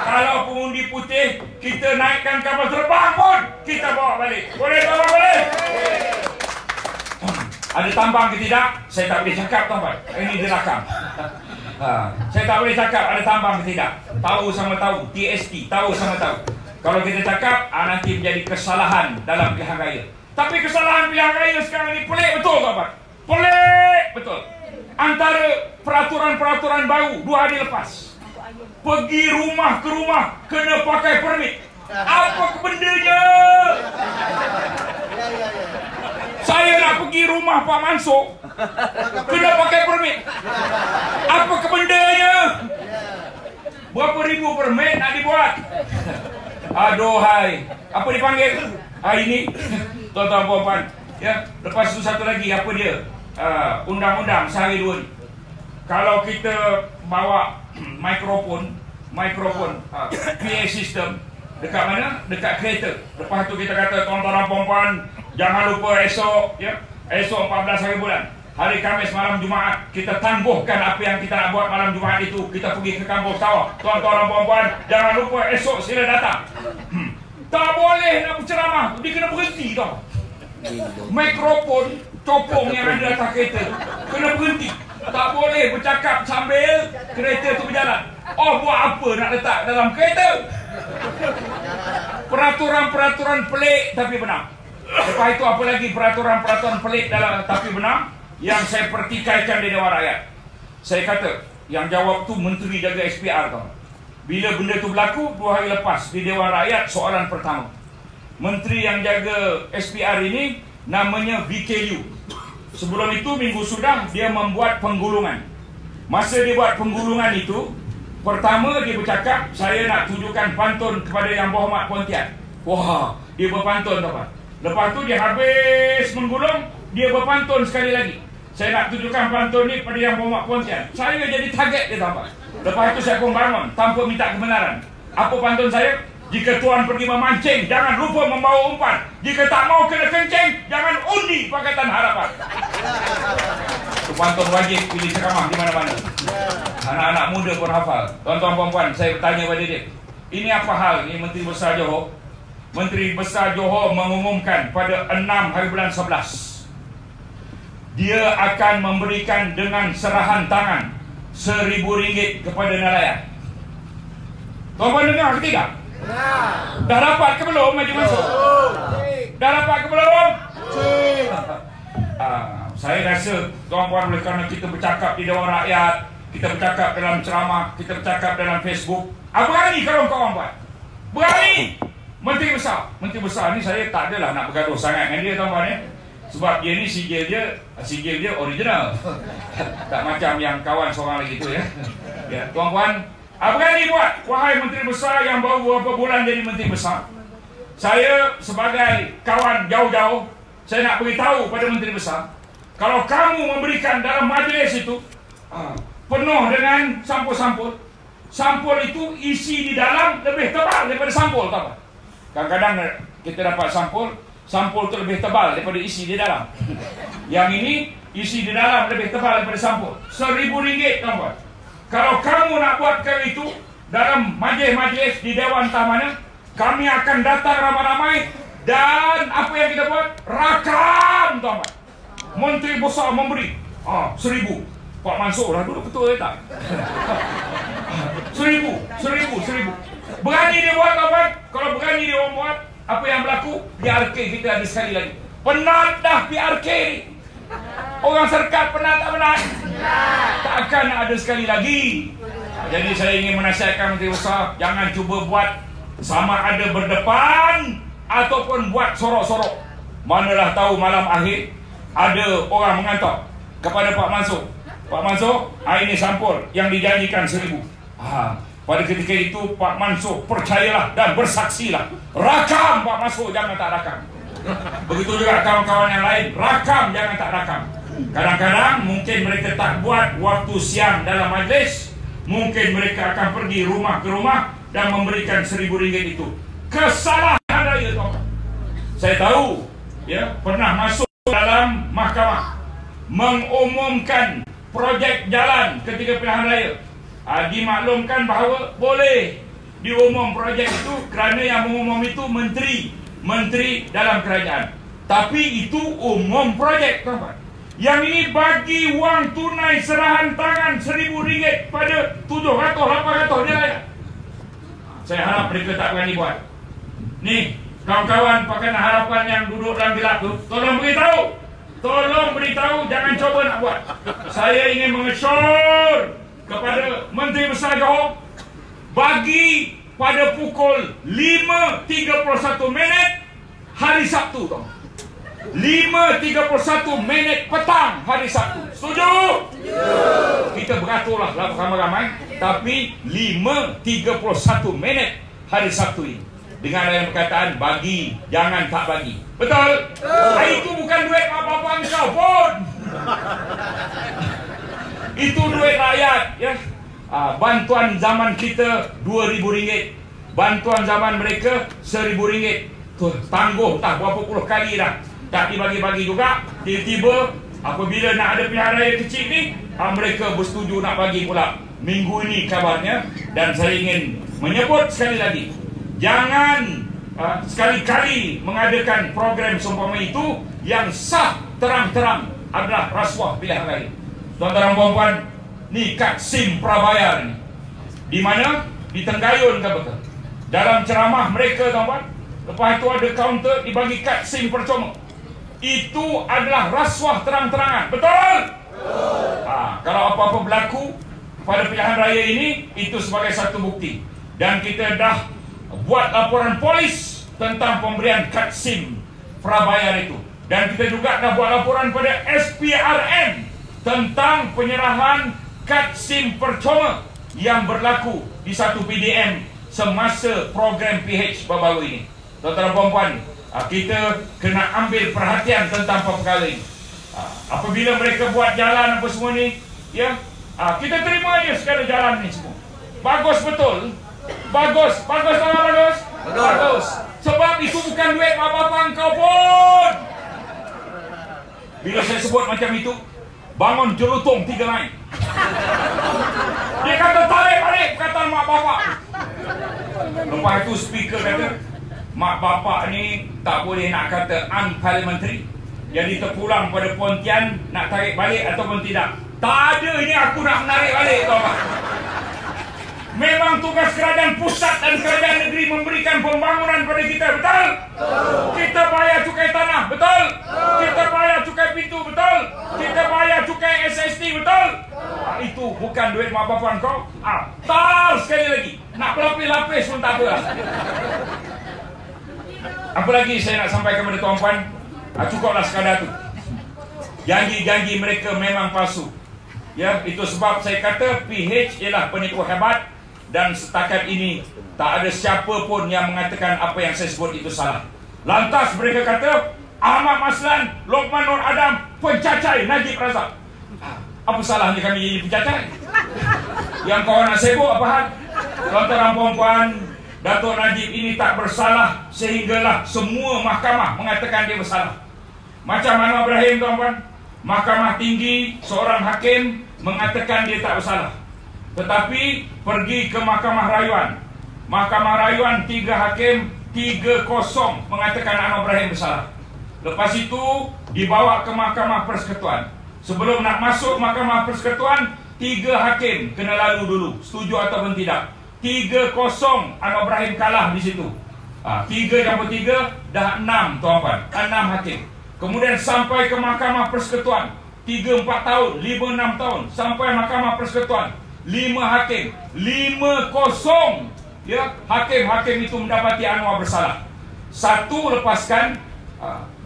Kalau pengundi putih, kita naikkan kapal terbang pun kita bawa balik. Boleh bawa balik? Ada tambang ke tidak? Saya tak boleh cakap, tuan-puan. Ini direkam. Saya tak boleh cakap ada tambang ke tidak. Tahu sama tahu. TST, tahu sama tahu. Kalau kita cakap, nanti menjadi kesalahan dalam pilihan raya. Tapi kesalahan pilihan raya sekarang ini pelik betul, tuan-puan. Pelik betul. Antara peraturan-peraturan baru 2 hari lepas, pergi rumah ke rumah kena pakai permit. Apa bendanya? Saya nak pergi rumah Pak Mansur, kena pakai permit. Apa kebendanya? Berapa ribu permit nak dibuat? Aduhai. Apa dipanggil? Ini tuan-tuan puan-puan. Ya, lepas itu satu lagi, apa dia? Undang-undang sehari dua ni. Kalau kita bawa mikrofon PA system dekat mana? Dekat kereta. Lepas tu kita kata, tuan-tuan dan puan-puan, jangan lupa esok, ya, esok 14 hari bulan, hari Khamis malam Jumaat, kita tangguhkan apa yang kita nak buat malam Jumaat itu. Kita pergi ke kampung sawah. Tuan-tuan dan puan-puan, jangan lupa esok sila datang. Tak boleh nak berceramah, dia kena berhenti tau. Mikrofon copong yang ada atas kereta kena berhenti. Tak boleh bercakap sambil kereta tu berjalan. Buat apa nak letak dalam kereta? Peraturan-peraturan pelik tapi benar. Lepas itu apa lagi peraturan-peraturan pelik dalam tapi benar yang saya pertikaikan di Dewan Rakyat. Saya kata, yang jawab tu Menteri Jaga SPR tau. Bila benda tu berlaku 2 hari lepas di Dewan Rakyat, soalan pertama, Menteri yang jaga SPR ini namanya VKU. Sebelum itu minggu sudah dia membuat penggulungan. Masa dia buat penggulungan itu, pertama dia bercakap, saya nak tunjukkan pantun kepada Yang Berhormat Pontian. Wah, dia berpantun tau. Lepas tu dia habis menggulung, dia berpantun sekali lagi. Saya nak tunjukkan pantun ni pada Yang Berhormat Pontian. Saya jadi target dia tau. Lepas tu saya pun bangun tanpa minta kebenaran. Apa pantun saya? Jika tuan pergi memancing, jangan lupa membawa umpan. Jika tak mau kena kencing, jangan undi Pakatan Harapan. Itu pantun wajib pilih ceramah di mana-mana. Anak-anak muda pun hafal. Tuan-tuan puan-puan, saya bertanya pada dia, ini apa hal? Ini Menteri Besar Johor. Menteri Besar Johor mengumumkan pada 6 hari bulan 11 dia akan memberikan dengan serahan tangan RM1,000 kepada nelayan. Tuan-tuan dengar ke tidak? Dah dapat ke belum maju masuk? Dah dapat ke belum? Saya rasa tuan-tuan, oleh kerana kita bercakap di Dewan Rakyat, kita bercakap dalam ceramah, kita bercakap dalam Facebook, berani kalau kawan buat? Berani! Menteri Besar ni saya tak adalah nak bergaduh sangat dengan dia, tuan-tuan ya. Sebab dia ni sigil dia original. Tak macam yang kawan seorang lagi tu ya. Ya, tuan-tuan, berani buat, wahai Menteri Besar yang baru beberapa bulan jadi Menteri Besar. Saya sebagai kawan jauh-jauh, saya nak beritahu pada Menteri Besar, kalau kamu memberikan dalam majlis itu penuh dengan sampul-sampul, sampul itu isi di dalam lebih tebal daripada sampul, tuan-tuan. Kadang-kadang kita dapat sampul itu lebih tebal daripada isi di dalam. Yang ini isi di dalam lebih tebal daripada sampul. RM1,000, tuan-tuan. Kalau kamu nak buatkan itu dalam majlis-majlis di Dewan entah mana, kami akan datang ramai-ramai dan apa yang kita buat? Rakam, tuan-tuan. Menteri Besar memberi RM1,000. Pak Mansur dah duduk ketua tak? RM1,000. Berani dia buat, tuan-tuan. Kalau berani dia orang buat, apa yang berlaku? PRK kita ada sekali lagi. Penat dah PRK ni. Orang serkat penat tak penat? Takkan ada sekali lagi. Jadi saya ingin menasihatkan Menteri Besar, jangan cuba buat sama ada berdepan ataupun buat sorok-sorok. Manalah tahu malam akhir ada orang menghantar kepada Pak Mansur, Pak Mansur, ini sampul yang dijanjikan RM1,000. Pada ketika itu Pak Mansur percayalah dan bersaksilah, rakam Pak Mansur, jangan tak rakam. Begitu juga kawan-kawan yang lain, rakam jangan tak rakam. Kadang-kadang mungkin mereka tak buat waktu siang dalam majlis, mungkin mereka akan pergi rumah ke rumah dan memberikan RM1,000 itu. Kesalahan raya, tuan. Saya tahu ya, pernah masuk dalam mahkamah mengumumkan projek jalan ketika pilihan raya. Dimaklumkan bahawa boleh diumum projek itu kerana yang mengumum itu menteri dalam kerajaan. Tapi itu umum projek, tuan-tuan. Yang ini bagi wang tunai serahan tangan RM1,000 pada 700-800 nelayan. Saya harap mereka tak berani buat. Ni, kawan-kawan Pakatan Harapan yang duduk dalam gelap tu, tolong beritahu, jangan cuba nak buat. Saya ingin mengesyor kepada Menteri Besar Johor, bagi pada pukul 5.31 hari Sabtu, 5.31 petang hari Sabtu. Setuju? Kita beraturlah ramai-ramai, tapi 5.31 hari Sabtu ini dengan yang perkataan bagi, jangan tak bagi. Betul? Itu bukan duit apa-apa engkau pun. Itu duit rakyat ya. Bantuan zaman kita RM2,000, bantuan zaman mereka RM1,000. Tangguh tak berapa puluh kali dah tak dibagi-bagi juga. Tiba-tiba apabila nak ada pilihan raya kecil ni, mereka bersetuju nak bagi pula. Minggu ini kabarnya, dan saya ingin menyebut sekali lagi, jangan sekali-kali mengadakan program seumpama itu yang sah terang-terang adalah rasuah pilihan raya. Tuan-tuan dan puan-puan, ni kad SIM prabayar ni. Di mana? Di Tenggayun ke betul? Dalam ceramah mereka, tuan-puan, lepas itu ada kaunter dibagi kad SIM percuma. Itu adalah rasuah terang-terangan. Betul? Kalau apa-apa berlaku pada pilihan raya ini, itu sebagai satu bukti. Dan kita dah buat laporan polis tentang pemberian kad SIM prabayar itu. Dan kita juga dah buat laporan pada SPRM tentang penyerahan kad SIM percuma yang berlaku di satu PDM semasa program PH baru-baru ini. Tuan-tuan dan puan-puan, kita kena ambil perhatian tentang perkara ini. Apabila mereka buat jalan apa semua ni, ya, kita terima je segala jalan ni semua. Bagus betul. Bagus tak bagus? Bagus. Sebab itu bukan duit apa-apa engkau pun. Bila saya sebut macam itu, bangun jerutung 3 lain. Dia kata tarik balik perkataan mak bapak. Lepas itu speaker kata, mak bapak ni tak boleh nak kata unparliamentary, jadi terpulang pada Pontian nak tarik balik ataupun tidak. Tak ada ni aku nak menarik balik, tuan-tuan. Memang tugas kerajaan pusat dan kerajaan negeri memberikan pembangunan pada kita, betul? Kita bayar cukai tanah, betul? Kita bayar cukai pintu, betul? Kita bayar cukai SST, betul? Itu bukan duit mak bapak kau. Tak, sekali lagi nak berlapis-lapis pun tak apa. Apa lagi saya nak sampaikan kepada tuan-puan? Cukuplah sekadar tu. Janji-janji mereka memang palsu. Ya, itu sebab saya kata PH ialah penipu hebat. Dan setakat ini tak ada siapa pun yang mengatakan apa yang saya sebut itu salah. Lantas mereka kata Ahmad Maslan, Lokman Nur Adam pencacai Najib Razak. Apa salahnya kami jadi pencacai? Yang kawan nak sibuk apa hal? Tuan-tuan puan-puan, Datuk Najib ini tak bersalah sehinggalah semua mahkamah mengatakan dia bersalah. Macam mana Ibrahim, tuan-tuan? Mahkamah tinggi seorang hakim mengatakan dia tak bersalah. Tetapi pergi ke Mahkamah Rayuan. Mahkamah Rayuan 3 hakim 3-0 mengatakan Anwar Ibrahim bersalah. Lepas itu dibawa ke Mahkamah Persekutuan. Sebelum nak masuk Mahkamah Persekutuan, 3 hakim kena lalu dulu, setuju ataupun tidak. 3-0 Anwar Ibrahim kalah di situ. 3 campur 3 dah 6, tuan-tuan. 6 hakim. Kemudian sampai ke Mahkamah Persekutuan, 3-4 tahun, 5-6 tahun sampai Mahkamah Persekutuan. 5 hakim, 5-0. Ya, hakim-hakim itu mendapati Anwar bersalah. 1 lepaskan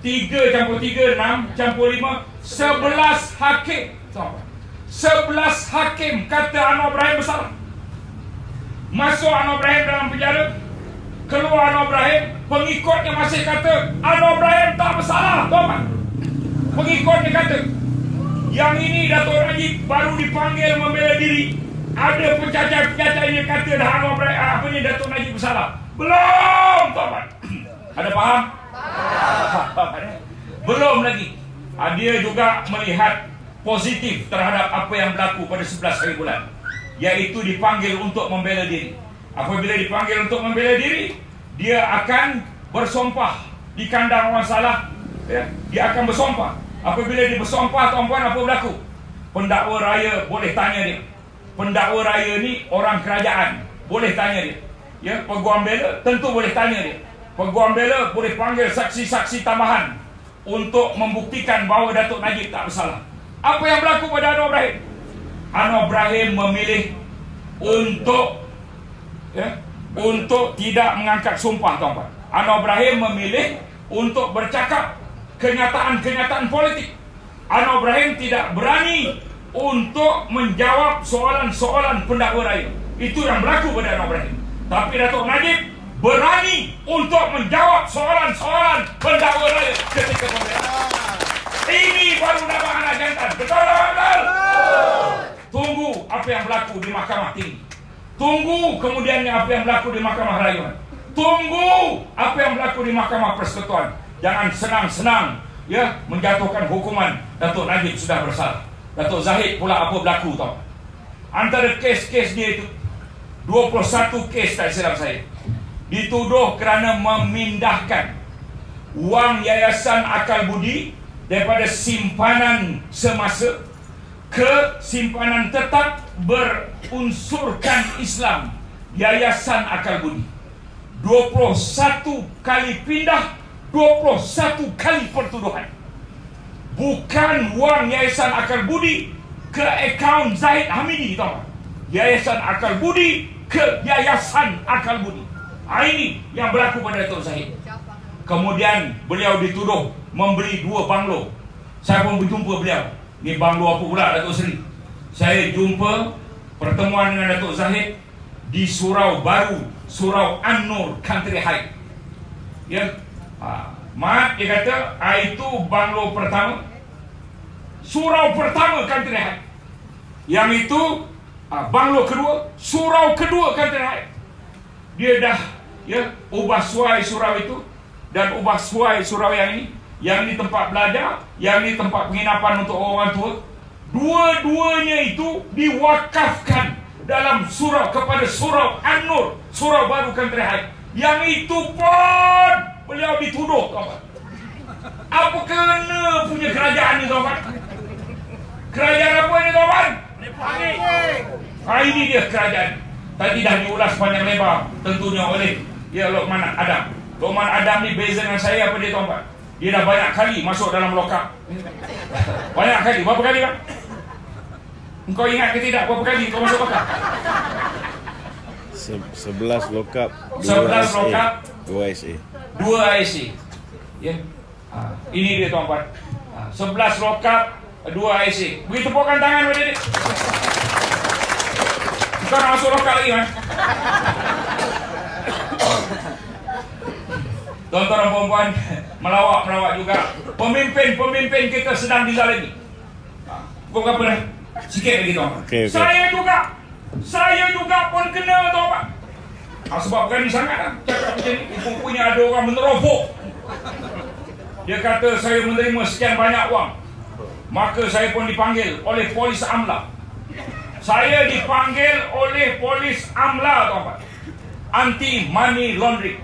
3 campur 3, 6 campur 5, 11 hakim. 11 hakim kata Anwar Ibrahim bersalah. Masuk Anwar Ibrahim dalam penjara, keluar Anwar Ibrahim, pengikutnya masih kata Anwar Ibrahim tak bersalah, tuan-tuan. Pengikutnya kata, yang ini Datuk Najib baru dipanggil membela diri. Ada pencacai-pencacai yang kata dah Anwar Ibrahim, apa ni, Datuk Najib bersalah. Belum, tuan-tuan. Ada faham? Belum lagi. Dia juga melihat positif terhadap apa yang berlaku pada 11 hari bulan, iaitu dipanggil untuk membela diri. Apabila dipanggil untuk membela diri, dia akan bersumpah di kandang orang salah. Ya, dia akan bersumpah. Apabila dia bersumpah, tuan-puan, apa berlaku? Pendakwa raya boleh tanya dia. Pendakwa raya ni orang kerajaan, boleh tanya dia. Ya, peguam bela tentu boleh tanya dia. Peguam bela boleh panggil saksi-saksi tambahan untuk membuktikan bahawa Datuk Najib tak bersalah. Apa yang berlaku pada Anwar Ibrahim? Anwar Ibrahim memilih untuk tidak mengangkat sumpah, tuan-tuan. Anwar Ibrahim memilih untuk bercakap kenyataan-kenyataan politik. Anwar Ibrahim tidak berani untuk menjawab soalan-soalan pendakwa raya. Itu yang berlaku pada Anwar Ibrahim. Tapi Datuk Najib berani untuk menjawab soalan-soalan pendakwa raya ketika pembelaan. Ini baru nama anak jantan. Betul tak, betul? Tunggu apa yang berlaku di Mahkamah Tinggi. Tunggu kemudiannya apa yang berlaku di Mahkamah Rayuan. Tunggu apa yang berlaku di Mahkamah Persekutuan. Jangan senang-senang ya menjatuhkan hukuman Datuk Najib sudah bersalah. Datuk Zahid pula apa berlaku tau? Antara kes-kes dia itu 21 kes tak silap saya, dituduh kerana memindahkan wang Yayasan Akal Budi daripada simpanan semasa ke simpanan tetap berunsurkan Islam, Yayasan Akal Budi. 21 kali pindah, 21 kali pertuduhan. Bukan wang Yayasan Akal Budi ke akaun Zahid Hamidi, tahu? Yayasan Akal Budi ke Yayasan Akal Budi. Ini yang berlaku pada Datuk Zahid. Kemudian beliau dituduh membeli 2 banglo. Saya pun berjumpa beliau. Ni banglo apa pula, Datuk Seri? Saya jumpa pertemuan dengan Datuk Zahid di Surau Baru, Surau An-Nur Country High. Ya, Mat, dia kata itu banglo pertama, surau pertama Country High. Yang itu banglo kedua, surau kedua Country High. Dia dah ubah suai surau itu dan ubah suai surau yang ini. Yang ini tempat belajar, yang ini tempat penginapan untuk orang tua. Dua-duanya itu diwakafkan dalam surau kepada Surau An-Nur, Surau Baru Country High. Yang itu pun beliau dituduh, tuan-tuan. Apa kena punya kerajaan ni, tuan-tuan? Kerajaan apa ini, tuan-tuan? Ini dia kerajaan. Tadi dah diulas panjang lebar, tentunya oleh Luqman Adam. Luqman Adam ni beza dengan saya apa dia, tuan-tuan? Dia dah banyak kali masuk dalam lokap. Banyak kali. Berapa kali, Pak? Engkau ingat ke tidak berapa kali kau masuk lokap? 11 lokap, 11 lokap, 2 SA. 2 IC. Ya. Ini dia, tuan-tuan. 11 lokap, 2 IC. Beri tepukan tangan pada dia. Kau nak masuk lokap lagi, man? Tuan-tuan dan puan-puan, melawak juga. Pemimpin kita sedang dizalimi. Kau apa dah? Sikit lagi, tuan. Okay. Saya juga pun kena, tuan. Sebab berani sangat lah. Cakap macam ni, punya ada orang meneropok. Dia kata saya menerima sekian banyak wang. Maka saya pun dipanggil oleh polis AMLA. Saya dipanggil oleh polis AMLA, tuan. Anti money laundering.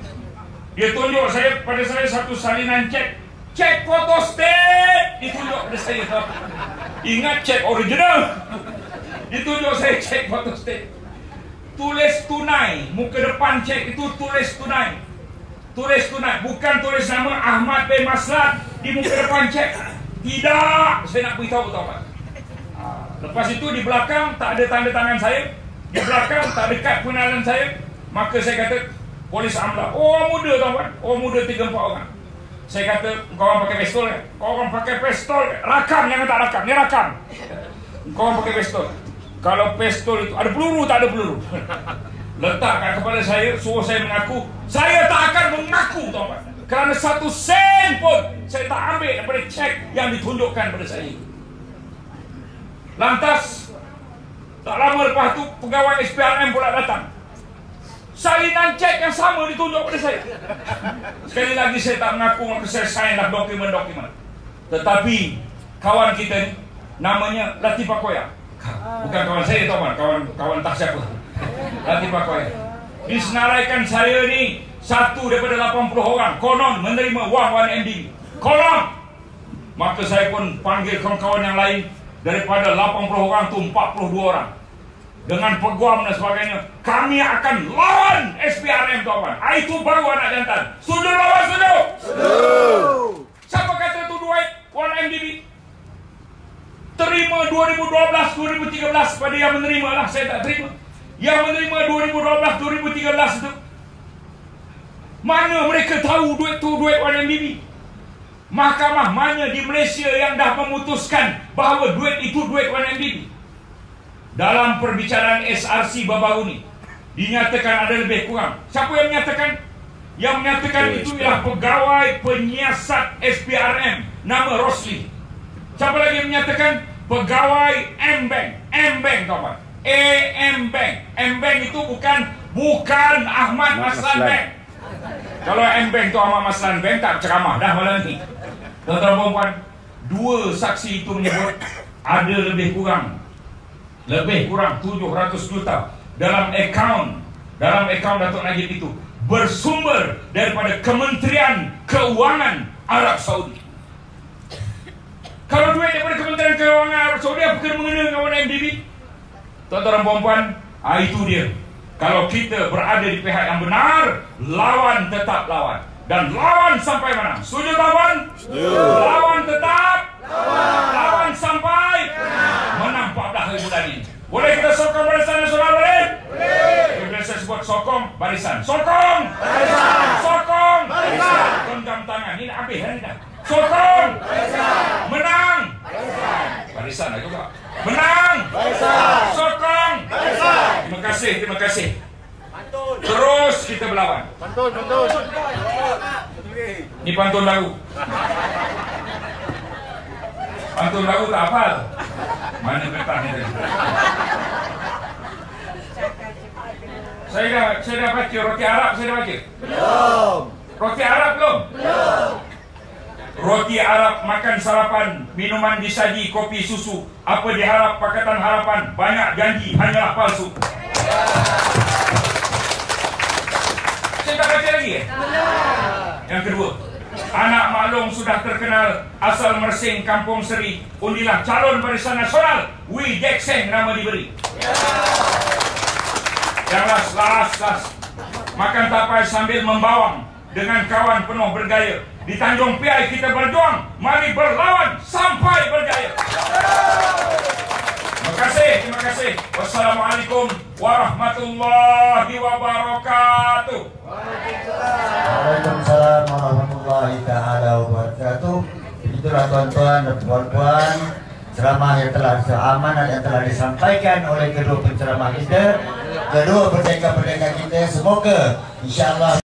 Dia tunjuk pada saya satu salinan cek foto state, ditunjuk pada saya. Ingat cek original. Ditunjuk saya cek foto state. Tulis tunai, muka depan cek itu tulis tunai. Tulis tunai, bukan tulis nama Ahmad bin Maslan di muka depan cek. Tidak, saya nak beritahu, tuan-tuan. Lepas itu di belakang tak ada tanda tangan saya, di belakang tak dekat pengenalan saya. Maka saya kata, polis AMLA, orang muda, tuan-tuan, orang muda 3-4 orang. Saya kata, kau orang pakai pistol kan? Kau orang pakai pistol, rakam, jangan tak rakam, ni rakam. Kau orang pakai pistol. Kalau pistol itu ada peluru, tak ada peluru. Letak kat kepala saya, suruh saya mengaku. Saya tak akan mengaku, tuan-tuan. Kerana 1 sen pun saya tak ambil daripada cek yang ditunjukkan pada saya. Lantas, tak lama lepas tu pegawai SPRM pula datang. Salinan cek yang sama ditunjuk pada saya. Sekali lagi saya tak mengaku, maka saya sign lah dokumen-dokumen. Tetapi kawan kita ni namanya Latifah Koya. Bukan kawan saya, tuan, kawan tak siapa. Latifah Koya. Disenaraikan saya ni satu daripada 80 orang konon menerima wang 1MDB. Konon. Maka saya pun panggil kawan-kawan yang lain. Daripada 80 orang tu 42 orang. Dengan peguam dan sebagainya, kami akan lawan SPRM, tuan-tuan. Itu baru anak jantan. Setuju lawan, setuju? Setuju. Siapa kata tu duit 1MDB? Terima 2012, 2013 pada yang menerima lah. Saya tak terima. Yang menerima 2012, 2013 itu, mana mereka tahu duit tu duit 1MDB? Mahkamah mana di Malaysia yang dah memutuskan bahawa duit itu duit 1MDB? Dalam perbicaraan SRC baru ni dinyatakan ada lebih kurang. Siapa yang menyatakan? Yang menyatakan itu ialah pegawai penyiasat SPRM nama Rosli. Siapa lagi yang menyatakan? Pegawai M-Bank. M-Bank, kawan. M-Bank. M-Bank itu bukan Ahmad Maslan Bank. Kalau M-Bank tu Ahmad Maslan Bank, tak ceramah dah malam ni. Tuan-tuan puan, 2 saksi itu menyebut ada lebih kurang 700 juta dalam akaun Datuk Najib itu bersumber daripada Kementerian Keuangan Arab Saudi. Kalau duit daripada Kementerian Keuangan Arab Saudi, apa kena mengena dengan 1MDB? Tuan-tuan dan puan-puan, itu dia. Kalau kita berada di pihak yang benar, lawan tetap lawan. Dan lawan sampai mana? Setuju, kawan? Setuju. Lawan tetap lawan sampai menang 14 hari bulan ini. Boleh kita sokong barisan nasional, boleh? Boleh. Bila saya sebut sokong barisan. Sokong barisan. Sokong barisan. Genggam tangan. Ini habis hari dah. Sokong barisan. Menang barisan. Barisan lah juga. Menang barisan. Sokong barisan. Terima kasih. Terus kita berlawan. Pantun. Ini pantun baru. Pantun baru tak hafal. Mana kertas ni tadi? Saya dah baca roti Arab, saya dah baca. Belum. Roti Arab belum? Belum. Roti Arab makan sarapan, minuman disaji, kopi, susu. Apa diharap Pakatan Harapan? Banyak janji, hanyalah palsu. Saya tak baca baca lagi ya? Yang kedua, anak maklum sudah terkenal asal Mersing, Kampung Seri. Undilah calon Barisan Nasional Wee Jack Seng nama diberi. Yang last. Makan tapai sambil membawang dengan kawan penuh bergaya. Di Tanjung Piai kita berjuang, mari berlawan sampai berjaya. Terima kasih. Wassalamualaikum warahmatullahi wabarakatuh. Waalaikumsalam warahmatullahi taala wabarakatuh. Itulah tuan-tuan dan puan-puan, ceramah yang telah amanat yang telah disampaikan oleh kedua penceramah kita, kedua pendekar-pendekar kita. Semoga insyaallah